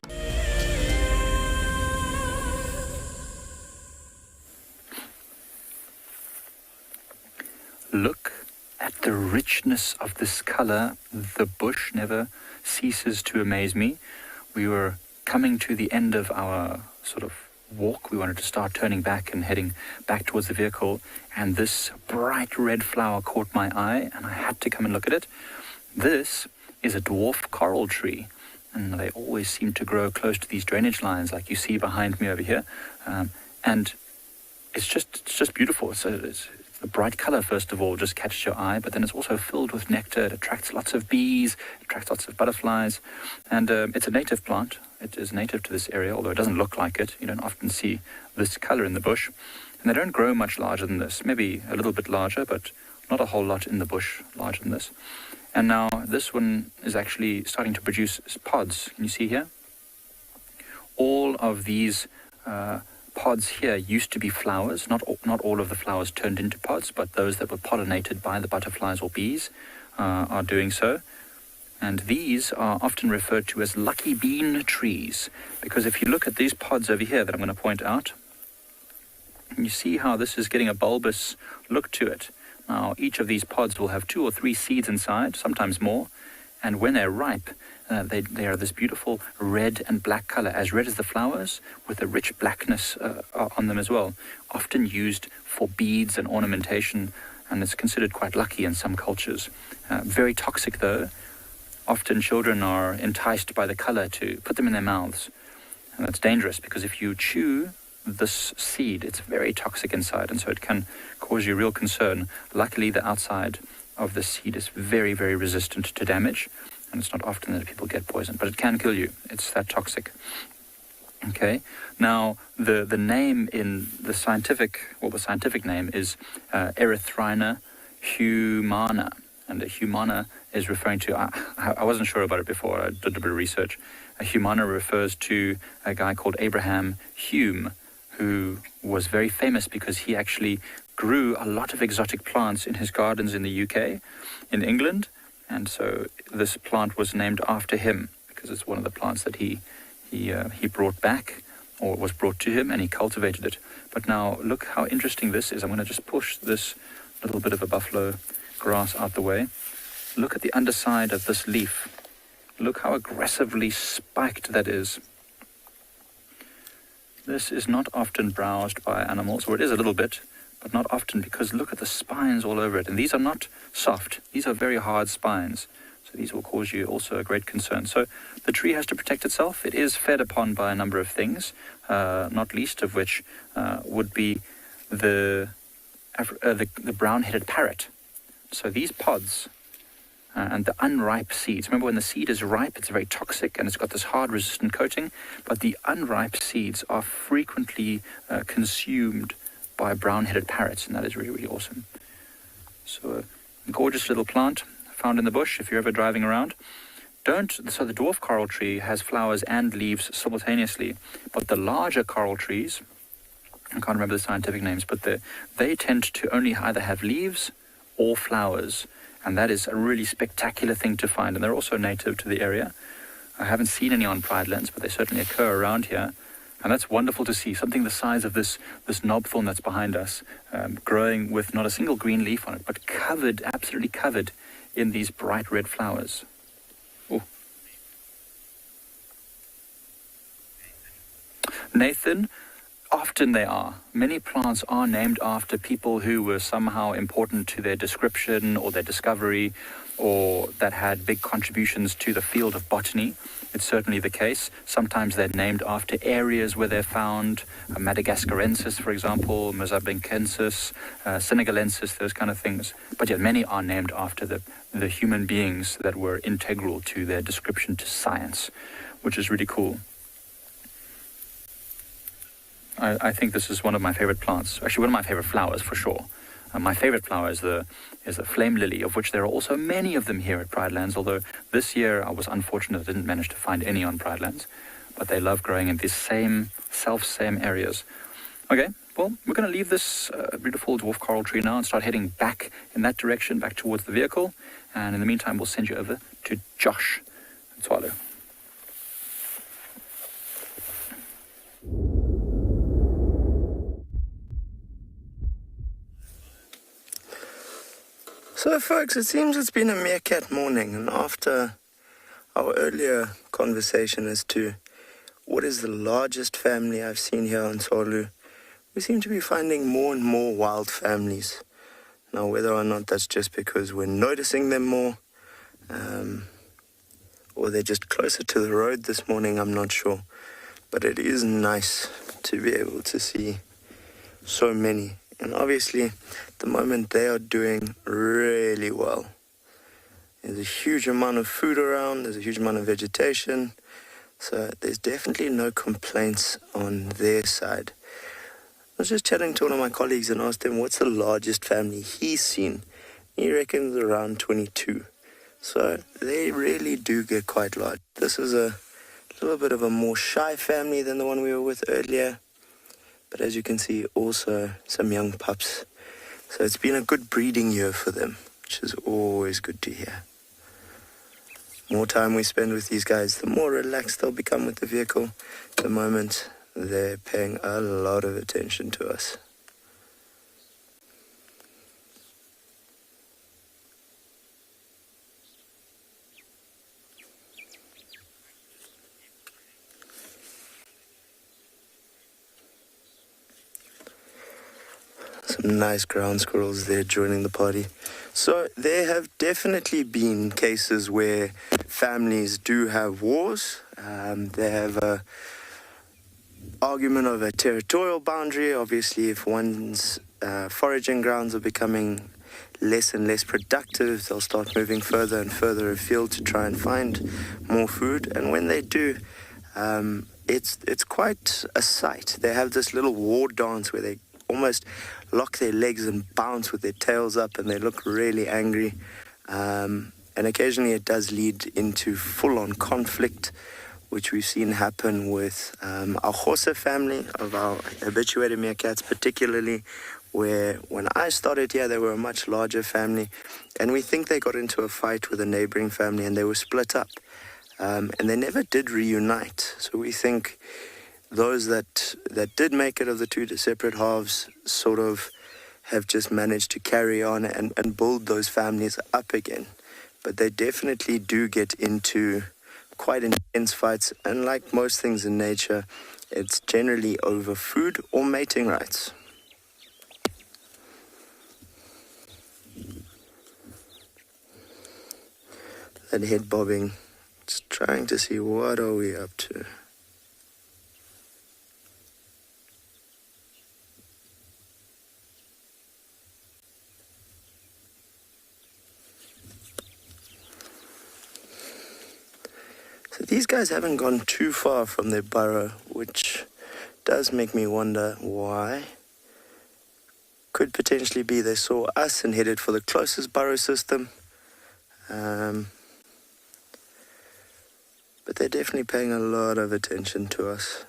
Speaker 11: Look at the richness of this color. The bush never ceases to amaze me. We were coming to the end of our sort of walk. We wanted to start turning back and heading back towards the vehicle, and this bright red flower caught my eye, and I had to come and look at it. This is a dwarf coral tree, and they always seem to grow close to these drainage lines like you see behind me over here, and it's just beautiful. It's the bright color, first of all, just catches your eye, but then it's also filled with nectar. It attracts lots of bees, attracts lots of butterflies, and it's a native plant. It is native to this area, although it doesn't look like it. You don't often see this color in the bush, and they don't grow much larger than this, maybe a little bit larger, but not a whole lot in the bush larger than this. And now this one is actually starting to produce pods. Can you see here? All of these pods here used to be flowers. Not all of the flowers turned into pods, but those that were pollinated by the butterflies or bees are doing so. And these are often referred to as lucky bean trees, because if you look at these pods over here that I'm going to point out, you see how this is getting a bulbous look to it. Now, each of these pods will have 2 or 3 seeds inside, sometimes more, and when they're ripe, they are this beautiful red and black color, as red as the flowers, with a rich blackness on them as well, often used for beads and ornamentation, and it's considered quite lucky in some cultures. Very toxic, though. Often children are enticed by the color to put them in their mouths, and that's dangerous, because if you chew this seed, it's very toxic inside, and so it can cause you real concern. Luckily, the outside of the seed is very, very resistant to damage, and it's not often that people get poisoned, but it can kill you. It's that toxic. Okay, now the name in the scientific name is Erythrina humana, and a humana is referring to, I wasn't sure about it before, I did a bit of research. A humana refers to a guy called Abraham Hume, who was very famous because he actually grew a lot of exotic plants in his gardens in the UK, in England, and so this plant was named after him because it's one of the plants that he brought back, or was brought to him, and he cultivated it. But now look how interesting this is. I'm going to just push this little bit of a buffalo grass out the way. Look at the underside of this leaf. Look how aggressively spiked that is. This is not often browsed by animals, or it is a little bit, but not often, because look at the spines all over it. And these are not soft. These are very hard spines. So these will cause you also a great concern. So the tree has to protect itself. It is fed upon by a number of things, not least of which would be the brown-headed parrot. So these pods and the unripe seeds. Remember, when the seed is ripe, it's very toxic and it's got this hard resistant coating, but the unripe seeds are frequently consumed by brown-headed parrots, and that is really, really awesome. So a gorgeous little plant found in the bush if you're ever driving around. So the dwarf coral tree has flowers and leaves simultaneously, but the larger coral trees, I can't remember the scientific names, but they tend to only either have leaves or flowers. And that is a really spectacular thing to find. And they're also native to the area. I haven't seen any on Pridelands, but they certainly occur around here. And that's wonderful to see. Something the size of this knobthorn that's behind us, growing with not a single green leaf on it, but covered, absolutely covered in these bright red flowers. Ooh. Nathan, often they are. Many plants are named after people who were somehow important to their description or their discovery, or that had big contributions to the field of botany. It's certainly the case. Sometimes they're named after areas where they're found. Madagascarensis, for example, Mozambicensis, Senegalensis, those kind of things. But yet many are named after the human beings that were integral to their description to science, which is really cool. I think this is one of my favorite plants. Actually, one of my favorite flowers, for sure. My favorite flower is the flame lily, of which there are also many of them here at Pridelands, although this year I was unfortunate I didn't manage to find any on Pridelands. But they love growing in these same areas. Okay, well, we're going to leave this beautiful dwarf coral tree now and start heading back in that direction, back towards the vehicle. And in the meantime, we'll send you over to Josh and Tswalu.
Speaker 6: So folks, it seems it's been a meerkat morning, and after our earlier conversation as to what is the largest family I've seen here on Tswalu, we seem to be finding more and more wild families. Now, whether or not that's just because we're noticing them more, or they're just closer to the road this morning, I'm not sure. But it is nice to be able to see so many. And obviously, at the moment, they are doing really well. There's a huge amount of food around, there's a huge amount of vegetation, so there's definitely no complaints on their side. I was just chatting to one of my colleagues and asked him what's the largest family he's seen. He reckons around 22. So they really do get quite large. This is a little bit of a more shy family than the one we were with earlier. But as you can see, also some young pups. So it's been a good breeding year for them, which is always good to hear. More time we spend with these guys, the more relaxed they'll become with the vehicle. At the moment, they're paying a lot of attention to us. Some nice ground squirrels there joining the party. So there have definitely been cases where families do have wars. They have a argument of a territorial boundary. Obviously, if one's foraging grounds are becoming less and less productive, they'll start moving further and further afield to try and find more food. And when they do, it's quite a sight. They have this little war dance where they almost lock their legs and bounce with their tails up, and they look really angry. And occasionally it does lead into full-on conflict, which we've seen happen with our Xhosa family of our habituated meerkats, particularly where when I started here, they were a much larger family, and we think they got into a fight with a neighboring family and they were split up. And they never did reunite. So we think those that did make it of the two separate halves sort of have just managed to carry on and build those families up again. But they definitely do get into quite intense fights, and like most things in nature, it's generally over food or mating rights. That head bobbing, just trying to see what are we up to. So these guys haven't gone too far from their burrow, which does make me wonder why. Could potentially be they saw us and headed for the closest burrow system. But they're definitely paying a lot of attention to us.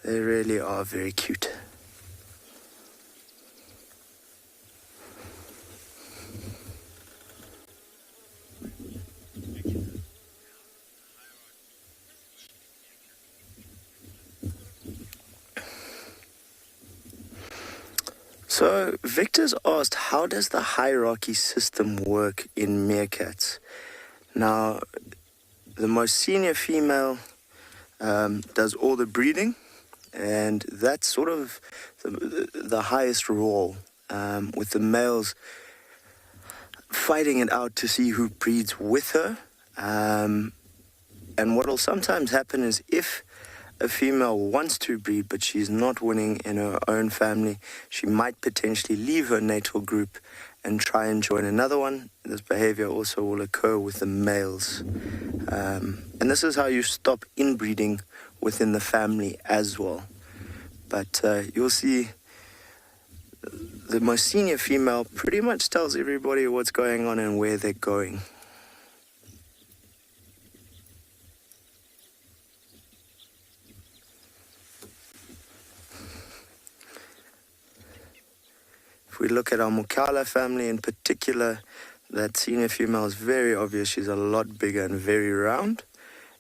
Speaker 6: They really are very cute. So Victor's asked, how does the hierarchy system work in meerkats? Now, the most senior female does all the breeding, and that's sort of the highest role, with the males fighting it out to see who breeds with her. And what will sometimes happen is if a female wants to breed, but she's not winning in her own family, she might potentially leave her natal group and try and join another one. This behavior also will occur with the males. And this is how you stop inbreeding within the family as well. But you'll see the most senior female pretty much tells everybody what's going on and where they're going. If we look at our Mukala family in particular, that senior female is very obvious. She's a lot bigger and very round.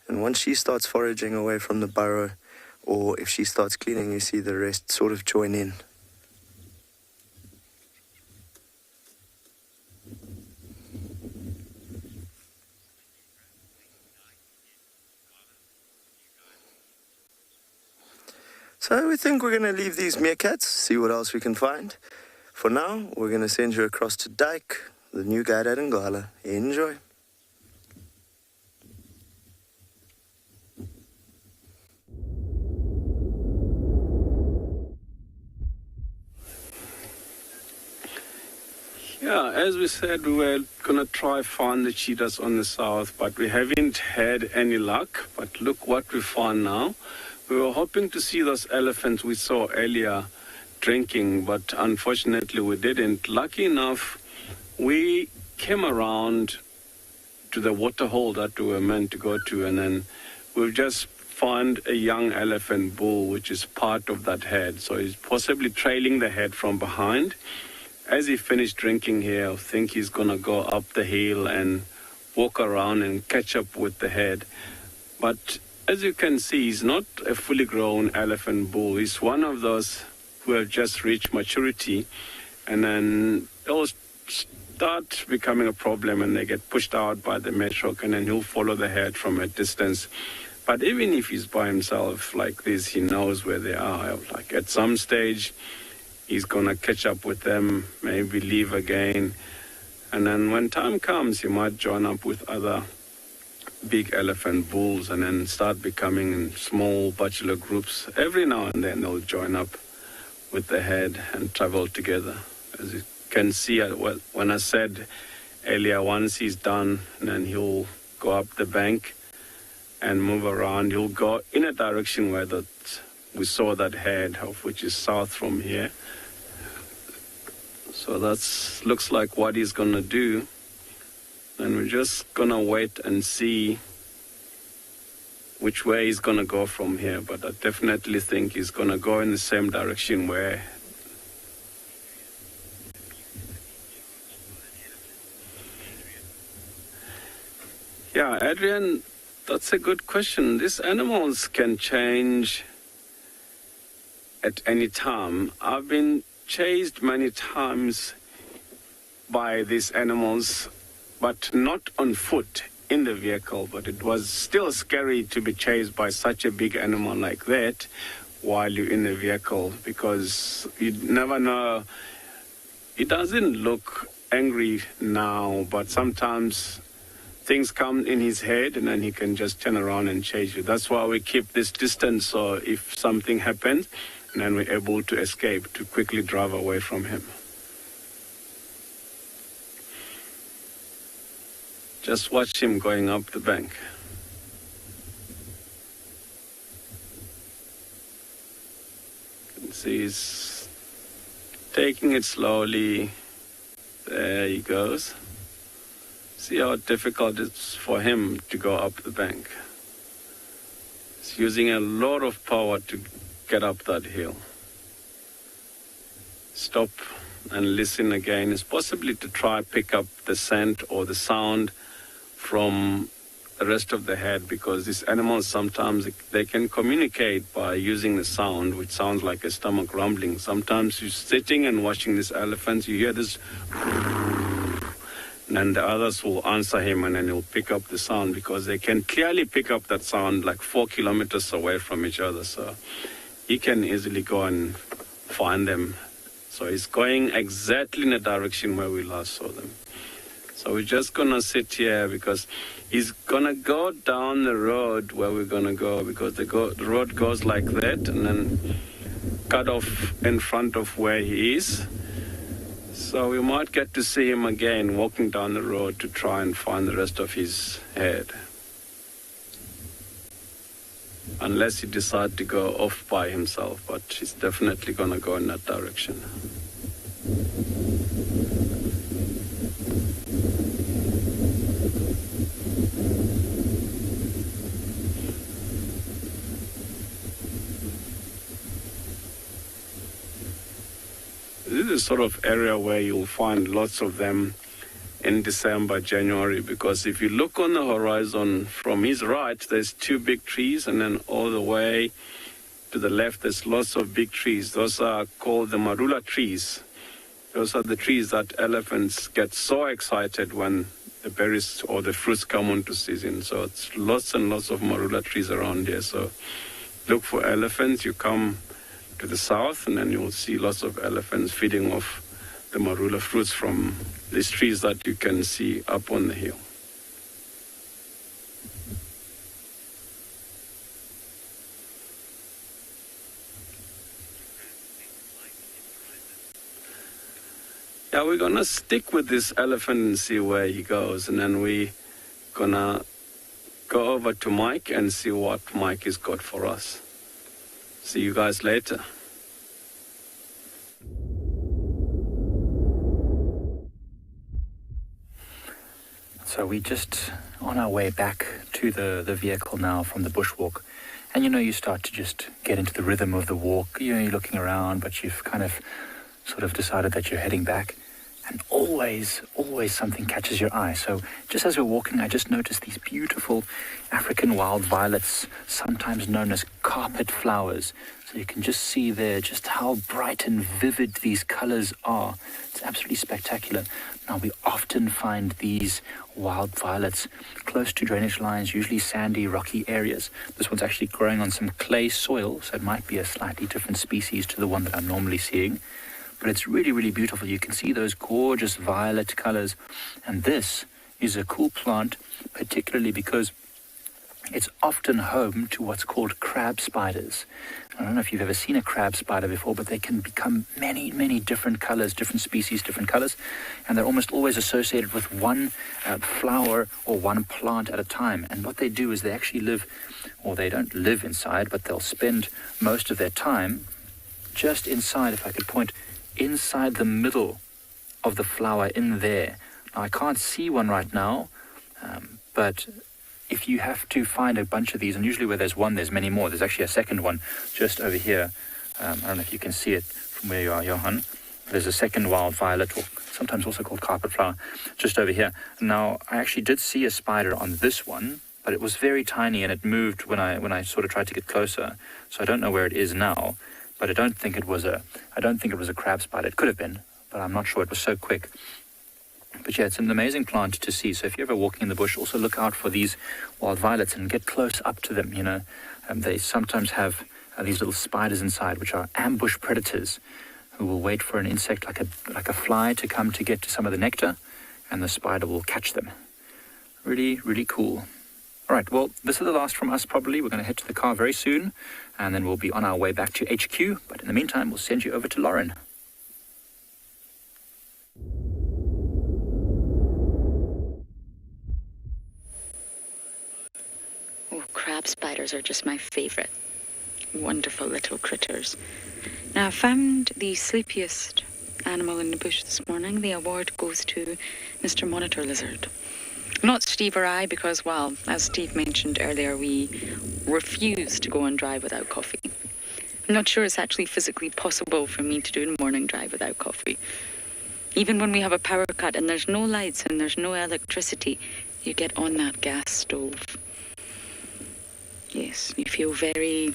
Speaker 6: And once she starts foraging away from the burrow, or if she starts cleaning, you see the rest sort of join in. So we think we're going to leave these meerkats, see what else we can find. For now, we're going to send you across to Dyke, the new guide at Ngala. Enjoy.
Speaker 7: Yeah, as we said, we were going to try find the cheetahs on the south, but we haven't had any luck. But look what we found now. We were hoping to see those elephants we saw earlier drinking, but unfortunately we didn't. Lucky enough, we came around to the water hole that we were meant to go to, and then we've just found a young elephant bull, which is part of that herd. So he's possibly trailing the herd from behind. As he finished drinking here, I think he's going to go up the hill and walk around and catch up with the herd. But as you can see, he's not a fully grown elephant bull. He's one of those who have just reached maturity, and then they'll start becoming a problem and they get pushed out by the metroc, and then he'll follow the herd from a distance. But even if he's by himself like this, he knows where they are. Like at some stage, he's going to catch up with them, maybe leave again. And then when time comes, he might join up with other big elephant bulls and then start becoming small bachelor groups. Every now and then they'll join up with the herd and travel together. As you can see, when I said earlier, once he's done, then he'll go up the bank and move around. He'll go in a direction where we saw that herd, of which is south from here. So that looks like what he's going to do. And we're just going to wait and see which way he's going to go from here. But I definitely think he's going to go in the same direction where... Yeah, Adrian, that's a good question. These animals can change at any time. I've been chased many times by these animals, but not on foot in the vehicle. But it was still scary to be chased by such a big animal like that while you're in the vehicle, because you never know. It doesn't look angry now, but sometimes things come in his head and then he can just turn around and chase you. That's why we keep this distance, so if something happens, and then we're able to escape, to quickly drive away from him. Just watch him going up the bank. You can see he's taking it slowly. There he goes. See how difficult it's for him to go up the bank. He's using a lot of power to get up that hill. Stop and listen again. It's possibly to try pick up the scent or the sound from the rest of the herd, because these animals sometimes they can communicate by using the sound, which sounds like a stomach rumbling. Sometimes you're sitting and watching these elephants, you hear this, and then the others will answer him, and then he'll pick up the sound, because they can clearly pick up that sound like 4 kilometers away from each other. So he can easily go and find them. So he's going exactly in the direction where we last saw them. So we're just going to sit here, because he's going to go down the road where we're going to go, because the road goes like that and then cut off in front of where he is. So we might get to see him again walking down the road to try and find the rest of his herd. Unless he decides to go off by himself, but he's definitely going to go in that direction. This is the sort of area where you'll find lots of them in December, January, because if you look on the horizon from his right, there's 2 big trees, and then all the way to the left, there's lots of big trees. Those are called the marula trees. Those are the trees that elephants get so excited when the berries or the fruits come onto season. So it's lots and lots of marula trees around here. So look for elephants. You come to the south, and then you'll see lots of elephants feeding off the marula fruits from these trees that you can see up on the hill. Yeah, we're gonna stick with this elephant and see where he goes, and then we're gonna go over to Mike and see what Mike has got for us. See you guys later.
Speaker 11: So we just on our way back to the vehicle now from the bushwalk. And you start to just get into the rhythm of the walk. You're looking around, but you've kind of sort of decided that you're heading back. And always something catches your eye. So just as we're walking, I just noticed these beautiful African wild violets, sometimes known as carpet flowers. So you can just see there just how bright and vivid these colors are. It's absolutely spectacular. Now, we often find these wild violets close to drainage lines, usually sandy, rocky areas. This one's actually growing on some clay soil, so it might be a slightly different species to the one that I'm normally seeing. But it's really, really beautiful. You can see those gorgeous violet colors. And this is a cool plant, particularly because it's often home to what's called crab spiders. I don't know if you've ever seen a crab spider before, but they can become many, many different colors, different species, different colors. And they're almost always associated with one flower or one plant at a time. And what they do is they actually live, or they don't live inside, but they'll spend most of their time just inside, if I could point, inside the middle of the flower in there. Now, I can't see one right now, but if you have to find a bunch of these, and usually where there's one, there's many more. There's actually a second one just over here. I don't know if you can see it from where you are, Johan. There's a second wild violet, or sometimes also called carpet flower, just over here. Now, I actually did see a spider on this one, but it was very tiny and it moved when I sort of tried to get closer. So I don't know where it is now, but I don't think it was a crab spider. It could have been, but I'm not sure. It was so quick. But yeah, it's an amazing plant to see. So if you're ever walking in the bush, also look out for these wild violets and get close up to them. They sometimes have these little spiders inside, which are ambush predators who will wait for an insect like a fly to come to get to some of the nectar, and the spider will catch them. Really, really cool. All right, well, this is the last from us probably. We're going to head to the car very soon, and then we'll be on our way back to HQ. But in the meantime, we'll send you over to Lauren.
Speaker 1: Oh, crab spiders are just my favorite. Wonderful little critters. Now, I found the sleepiest animal in the bush this morning. The award goes to Mr. Monitor Lizard. Not Steve or I, because, well, as Steve mentioned earlier, we refuse to go on drive without coffee. I'm not sure it's actually physically possible for me to do a morning drive without coffee. Even when we have a power cut and there's no lights and there's no electricity, you get on that gas stove. Yes, you feel very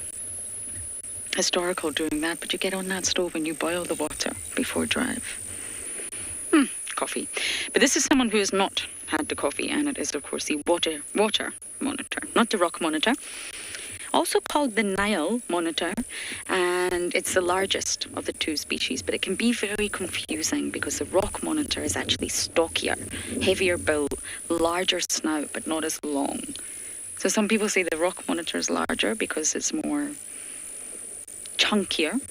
Speaker 1: historical doing that, but you get on that stove and you boil the water before drive. Coffee. But this is someone who has not had the coffee, and it is, of course, the water monitor, not the rock monitor. Also called the Nile monitor, and it's the largest of the two species, but it can be very confusing because the rock monitor is actually stockier, heavier build, larger snout, but not as long. So some people say the rock monitor is larger because it's more chunkier,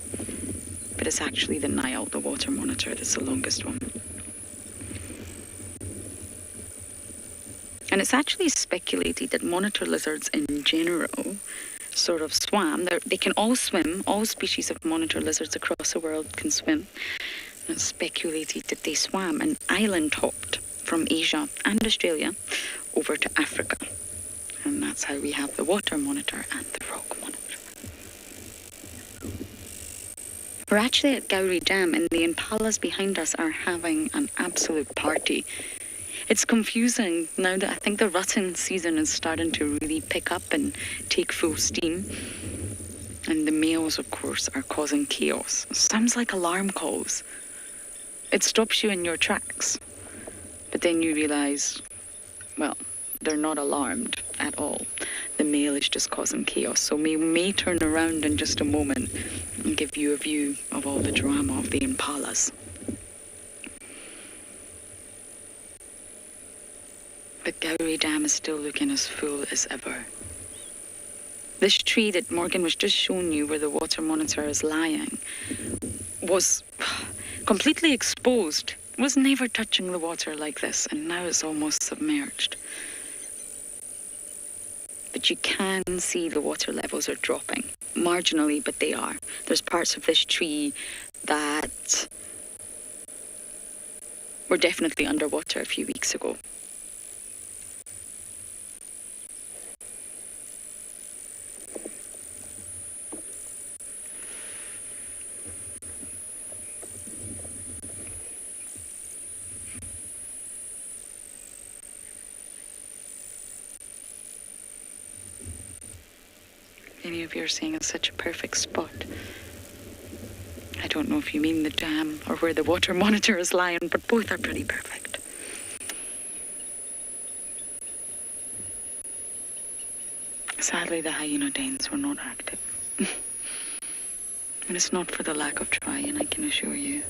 Speaker 1: but it's actually the Nile, the water monitor, that's the longest one. And it's actually speculated that monitor lizards in general sort of swam. They can all swim. All species of monitor lizards across the world can swim. And it's speculated that they swam and island-hopped from Asia and Australia over to Africa. And that's how we have the water monitor and the rock monitor. We're actually at Gowrie Dam, and the Impalas behind us are having an absolute party. It's confusing now that I think the rutting season is starting to really pick up and take full steam. And the males, of course, are causing chaos. Sounds like alarm calls. It stops you in your tracks. But then you realise, well, they're not alarmed at all. the male is just causing chaos. So we may turn around in just a moment and give you a view of all the drama of the impalas. But Gowrie Dam is still looking as full as ever. This tree that Morgan was just showing you where the water monitor is lying was completely exposed, was never touching the water like this, and now it's almost submerged. But you can see the water levels are dropping, marginally, but they are. There's parts of this tree that were definitely underwater a few weeks ago. Any of you are saying it's such a perfect spot. I don't know if you mean the dam or where the water monitor is lying, but both are pretty perfect. Sadly, the hyena dens were not active. And it's not for the lack of trying, I can assure you.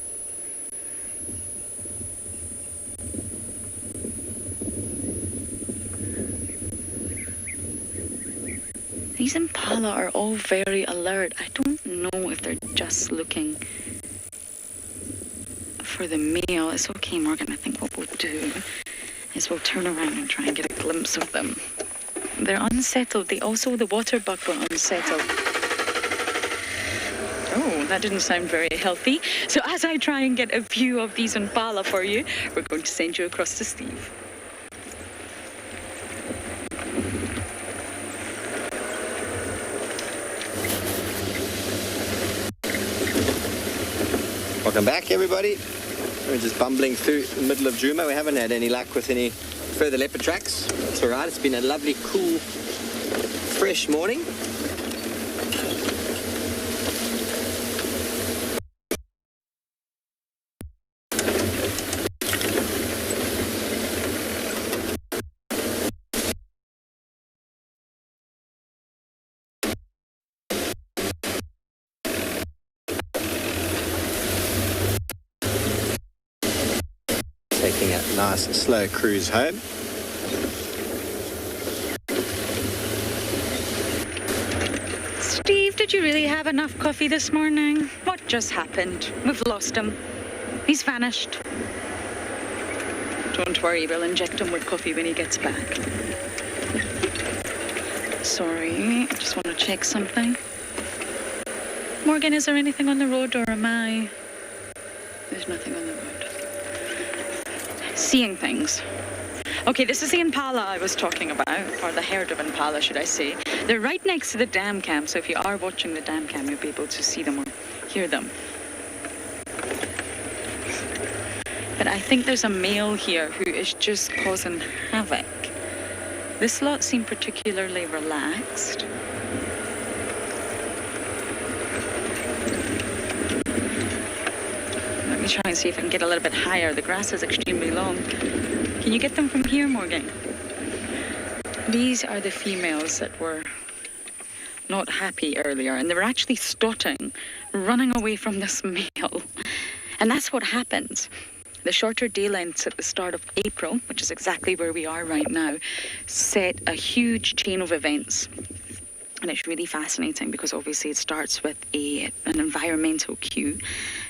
Speaker 1: These impala are all very alert. I don't know if they're just looking for the male. It's okay, Morgan. I think what we'll do is we'll turn around and try and get a glimpse of them. They're unsettled. The water buck were unsettled. Oh, that didn't sound very healthy. So as I try and get a view of these impala for you, we're going to send you across to Steve.
Speaker 16: Welcome back, everybody. We're just bumbling through the middle of Djuma. We haven't had any luck with any further leopard tracks. It's all right. It's been a lovely, cool, fresh morning. Taking a nice, slow cruise home.
Speaker 1: Steve, did you really have enough coffee this morning? What just happened? We've lost him. He's vanished. Don't worry, we'll inject him with coffee when he gets back. Sorry, I just want to check something. Morgan, is there anything on the road, or am I? There's nothing on the road. Seeing things. Okay, this is the impala I was talking about, or the herd of impala, should I say. They're right next to the dam cam, so if you are watching the dam cam, you'll be able to see them or hear them. But I think there's a male here who is just causing havoc. This lot seem particularly relaxed. Let me try and see if I can get a little bit higher. The grass is extremely long. Can you get them from here, Morgan? These are the females that were not happy earlier, and they were actually stotting, running away from this male. And that's what happens. The shorter day lengths at the start of April, which is exactly where we are right now, set a huge chain of events. And it's really fascinating because obviously it starts with an environmental cue,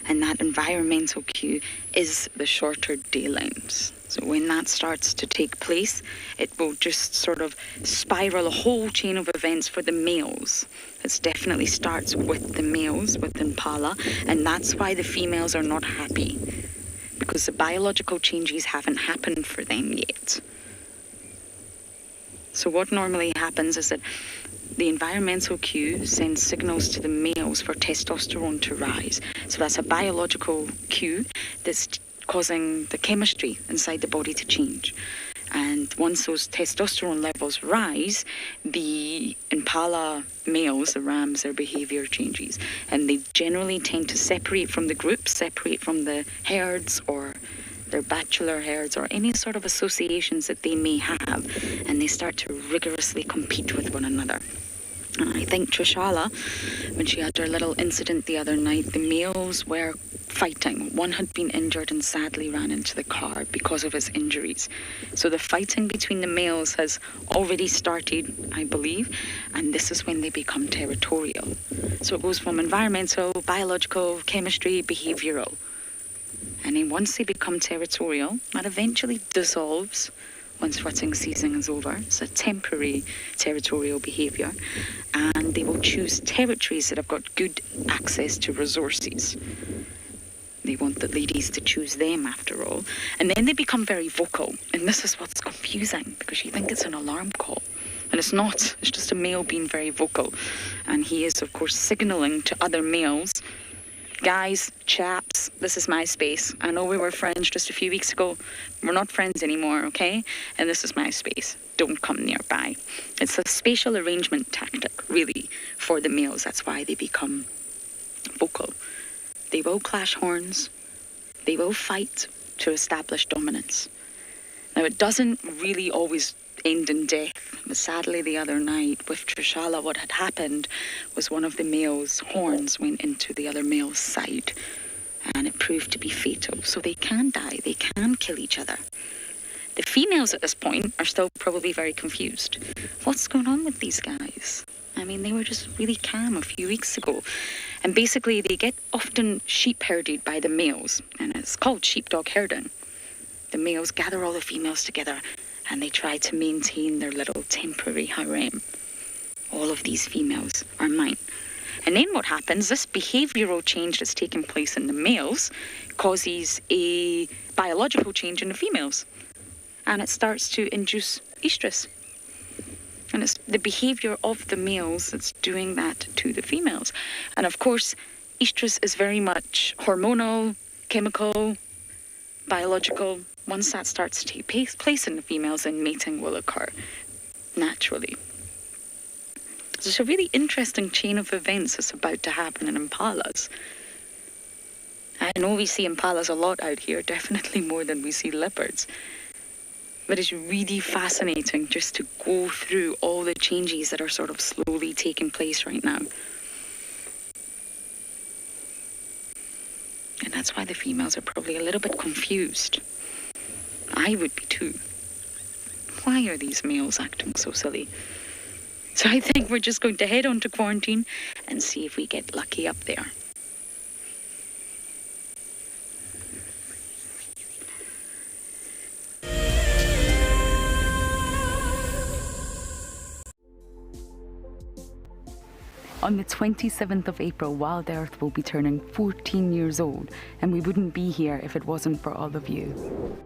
Speaker 1: and that environmental cue is the shorter day lengths. So when that starts to take place, it will just sort of spiral a whole chain of events for the males. It definitely starts with the males, with impala, and that's why the females are not happy, because the biological changes haven't happened for them yet. So what normally happens is that the environmental cue sends signals to the males for testosterone to rise. So that's a biological cue that's causing the chemistry inside the body to change. And once those testosterone levels rise, the impala males, the rams, their behavior changes. And they generally tend to separate from the groups, separate from the herds, or their bachelor herds or any sort of associations that they may have, and they start to rigorously compete with one another. And I think Trishala, when she had her little incident the other night, the males were fighting. One had been injured and sadly ran into the car because of his injuries. So the fighting between the males has already started, I believe, and this is when they become territorial. So it goes from environmental, biological, chemistry, behavioural. And then once they become territorial, that eventually dissolves once rutting season is over. It's a temporary territorial behaviour, and they will choose territories that have got good access to resources. They want the ladies to choose them after all. And then they become very vocal, and this is what's confusing, because you think it's an alarm call, and it's not. It's just a male being very vocal, and he is of course signalling to other males, guys, chaps, this is my space. I know we were friends just a few weeks ago. We're not friends anymore, okay? And this is my space. Don't come nearby. It's a spatial arrangement tactic, really, for the males. That's why they become vocal. They will clash horns. They will fight to establish dominance. Now, it doesn't really always end in death. But sadly, the other night with Trishala, what had happened was one of the male's horns went into the other male's side, and it proved to be fatal. So they can die, they can kill each other. The females at this point are still probably very confused. What's going on with these guys? I mean, they were just really calm a few weeks ago. And basically, they get often sheep herded by the males, and it's called sheepdog herding. The males gather all the females together, and they try to maintain their little temporary harem. All of these females are mine. And then what happens, this behavioural change that's taking place in the males causes a biological change in the females. And it starts to induce estrus. And it's the behaviour of the males that's doing that to the females. And of course, estrus is very much hormonal, chemical, biological. Once that starts to take place in the females, then mating will occur naturally. So it's a really interesting chain of events that's about to happen in impalas. I know we see impalas a lot out here, definitely more than we see leopards. But it's really fascinating just to go through all the changes that are sort of slowly taking place right now. And that's why the females are probably a little bit confused. I would be too. Why are these males acting so silly? So I think we're just going to head on to quarantine and see if we get lucky up there. On the 27th of April, WildEarth will be turning 14 years old, and we wouldn't be here if it wasn't for all of you.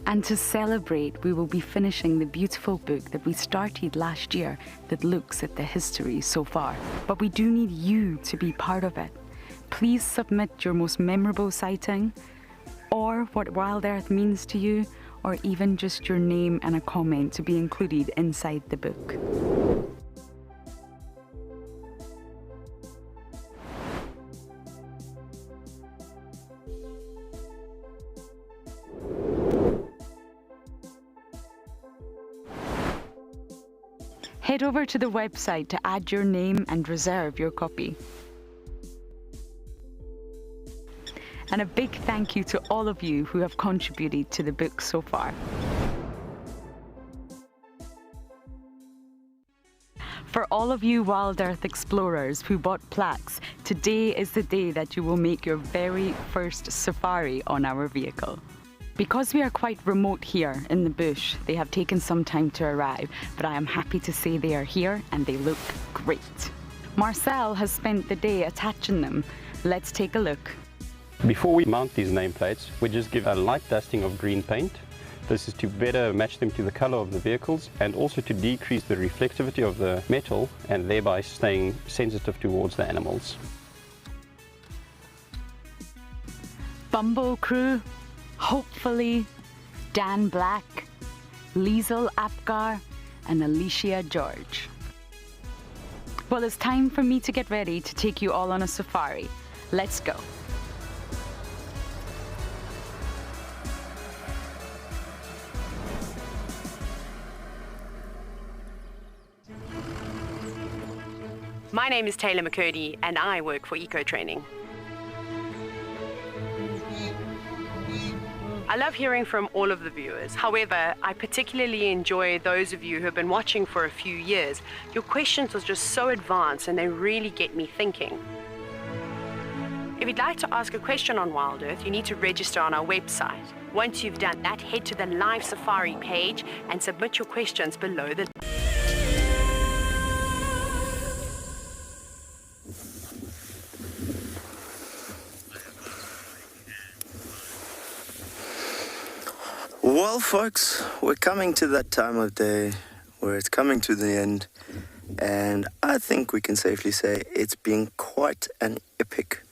Speaker 1: And to celebrate, we will be finishing the beautiful book that we started last year that looks at the history so far. But we do need you to be part of it. Please submit your most memorable sighting, or what WildEarth means to you, or even just your name and a comment to be included inside the book. Head over to the website to add your name and reserve your copy. And a big thank you to all of you who have contributed to the book so far. For all of you WildEarth explorers who bought plaques, today is the day that you will make your very first safari on our vehicle. Because we are quite remote here in the bush, they have taken some time to arrive, but I am happy to say they are here and they look great. Marcel has spent the day attaching them. Let's take a look.
Speaker 10: Before we mount these nameplates, we just give a light dusting of green paint. This is to better match them to the color of the vehicles and also to decrease the reflectivity of the metal and thereby staying sensitive towards the animals.
Speaker 1: Bumble crew. Hopefully, Dan Black, Liesel Apgar, and Alicia George. Well, it's time for me to get ready to take you all on a safari. Let's go.
Speaker 24: My name is Taylor McCurdy and I work for Eco Training. I love hearing from all of the viewers. However, I particularly enjoy those of you who have been watching for a few years. Your questions are just so advanced and they really get me thinking. If you'd like to ask a question on WildEarth, you need to register on our website. Once you've done that, head to the live safari page and submit your questions below the
Speaker 6: Well, folks, we're coming to that time of day where it's coming to the end, and I think we can safely say it's been quite an epic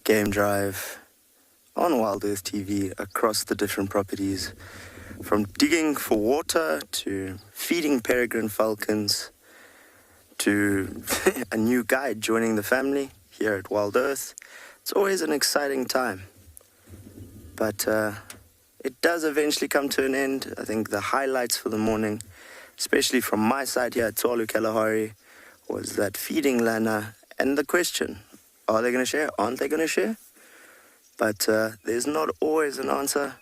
Speaker 6: game drive on WildEarth TV across the different properties, from digging for water to feeding peregrine falcons to a new guide joining the family here at WildEarth. It's always an exciting time, but it does eventually come to an end. I think the highlights for the morning, especially from my side here at Tswalu Kalahari, was that feeding Lanner and the question, are they going to share? Aren't they going to share? But there's not always an answer,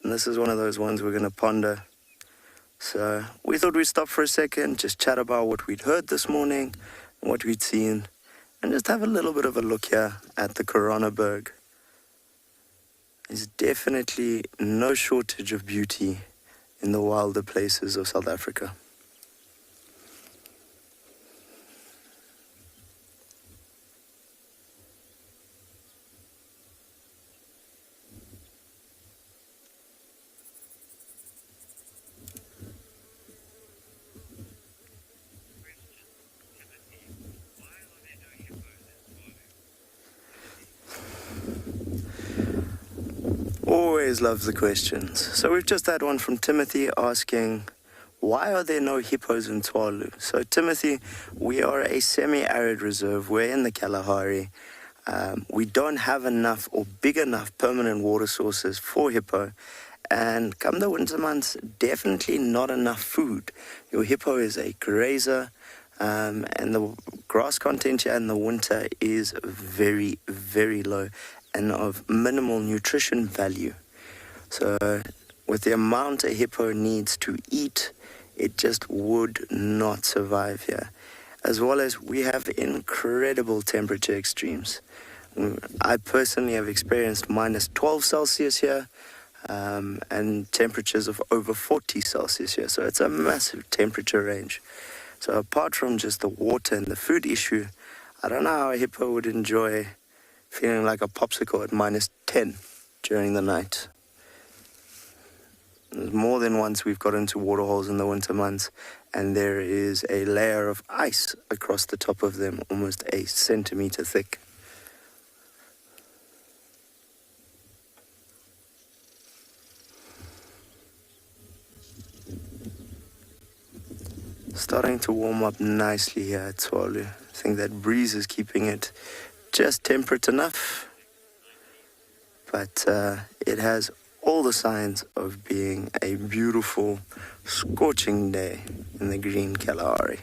Speaker 6: and this is one of those ones we're going to ponder. So we thought we'd stop for a second, just chat about what we'd heard this morning, and what we'd seen, and just have a little bit of a look here at the Coronaberg. There's definitely no shortage of beauty in the wilder places of South Africa. Always love the questions. So we've just had one from Timothy asking, why are there no hippos in Tswalu? So Timothy, we are a semi-arid reserve. We're in the Kalahari. We don't have enough or big enough permanent water sources for hippo. And come the winter months, definitely not enough food. Your hippo is a grazer, and the grass content here in the winter is very, very low and of minimal nutrition value. So with the amount a hippo needs to eat, it just would not survive here. As well as we have incredible temperature extremes. I personally have experienced minus 12 Celsius here, and temperatures of over 40 Celsius here. So it's a massive temperature range. So apart from just the water and the food issue, I don't know how a hippo would enjoy feeling like a popsicle at minus 10 during the night. There's more than once we've got into waterholes in the winter months, and there is a layer of ice across the top of them, almost a centimeter thick. Starting to warm up nicely here at Tswalu. I think that breeze is keeping it just temperate enough, but it has all the signs of being a beautiful, scorching day in the green Kalahari.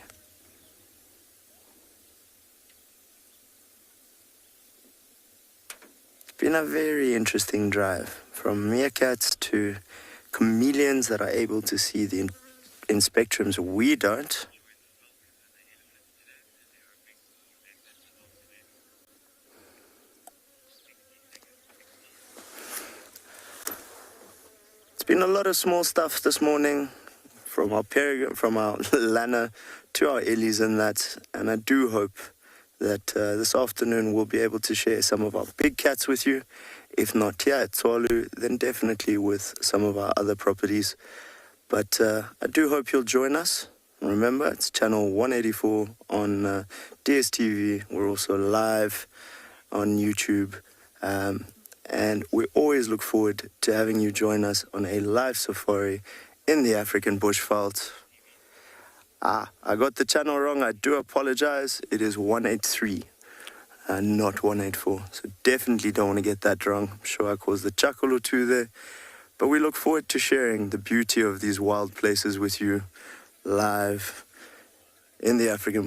Speaker 6: It's been a very interesting drive, from meerkats to chameleons that are able to see in spectrums we don't. It's been a lot of small stuff this morning, from our Lanner to our Ellies and that, and I do hope that this afternoon we'll be able to share some of our big cats with you. If not here at Tswalu, then definitely with some of our other properties. But I do hope you'll join us. Remember, it's channel 184 on DSTV. We're also live on YouTube. And we always look forward to having you join us on a live safari in the African bushveld. I got the channel wrong. I do apologize. It is 183 and not 184. So definitely don't want to get that wrong. I'm sure I caused a chuckle or two there. But we look forward to sharing the beauty of these wild places with you live in the African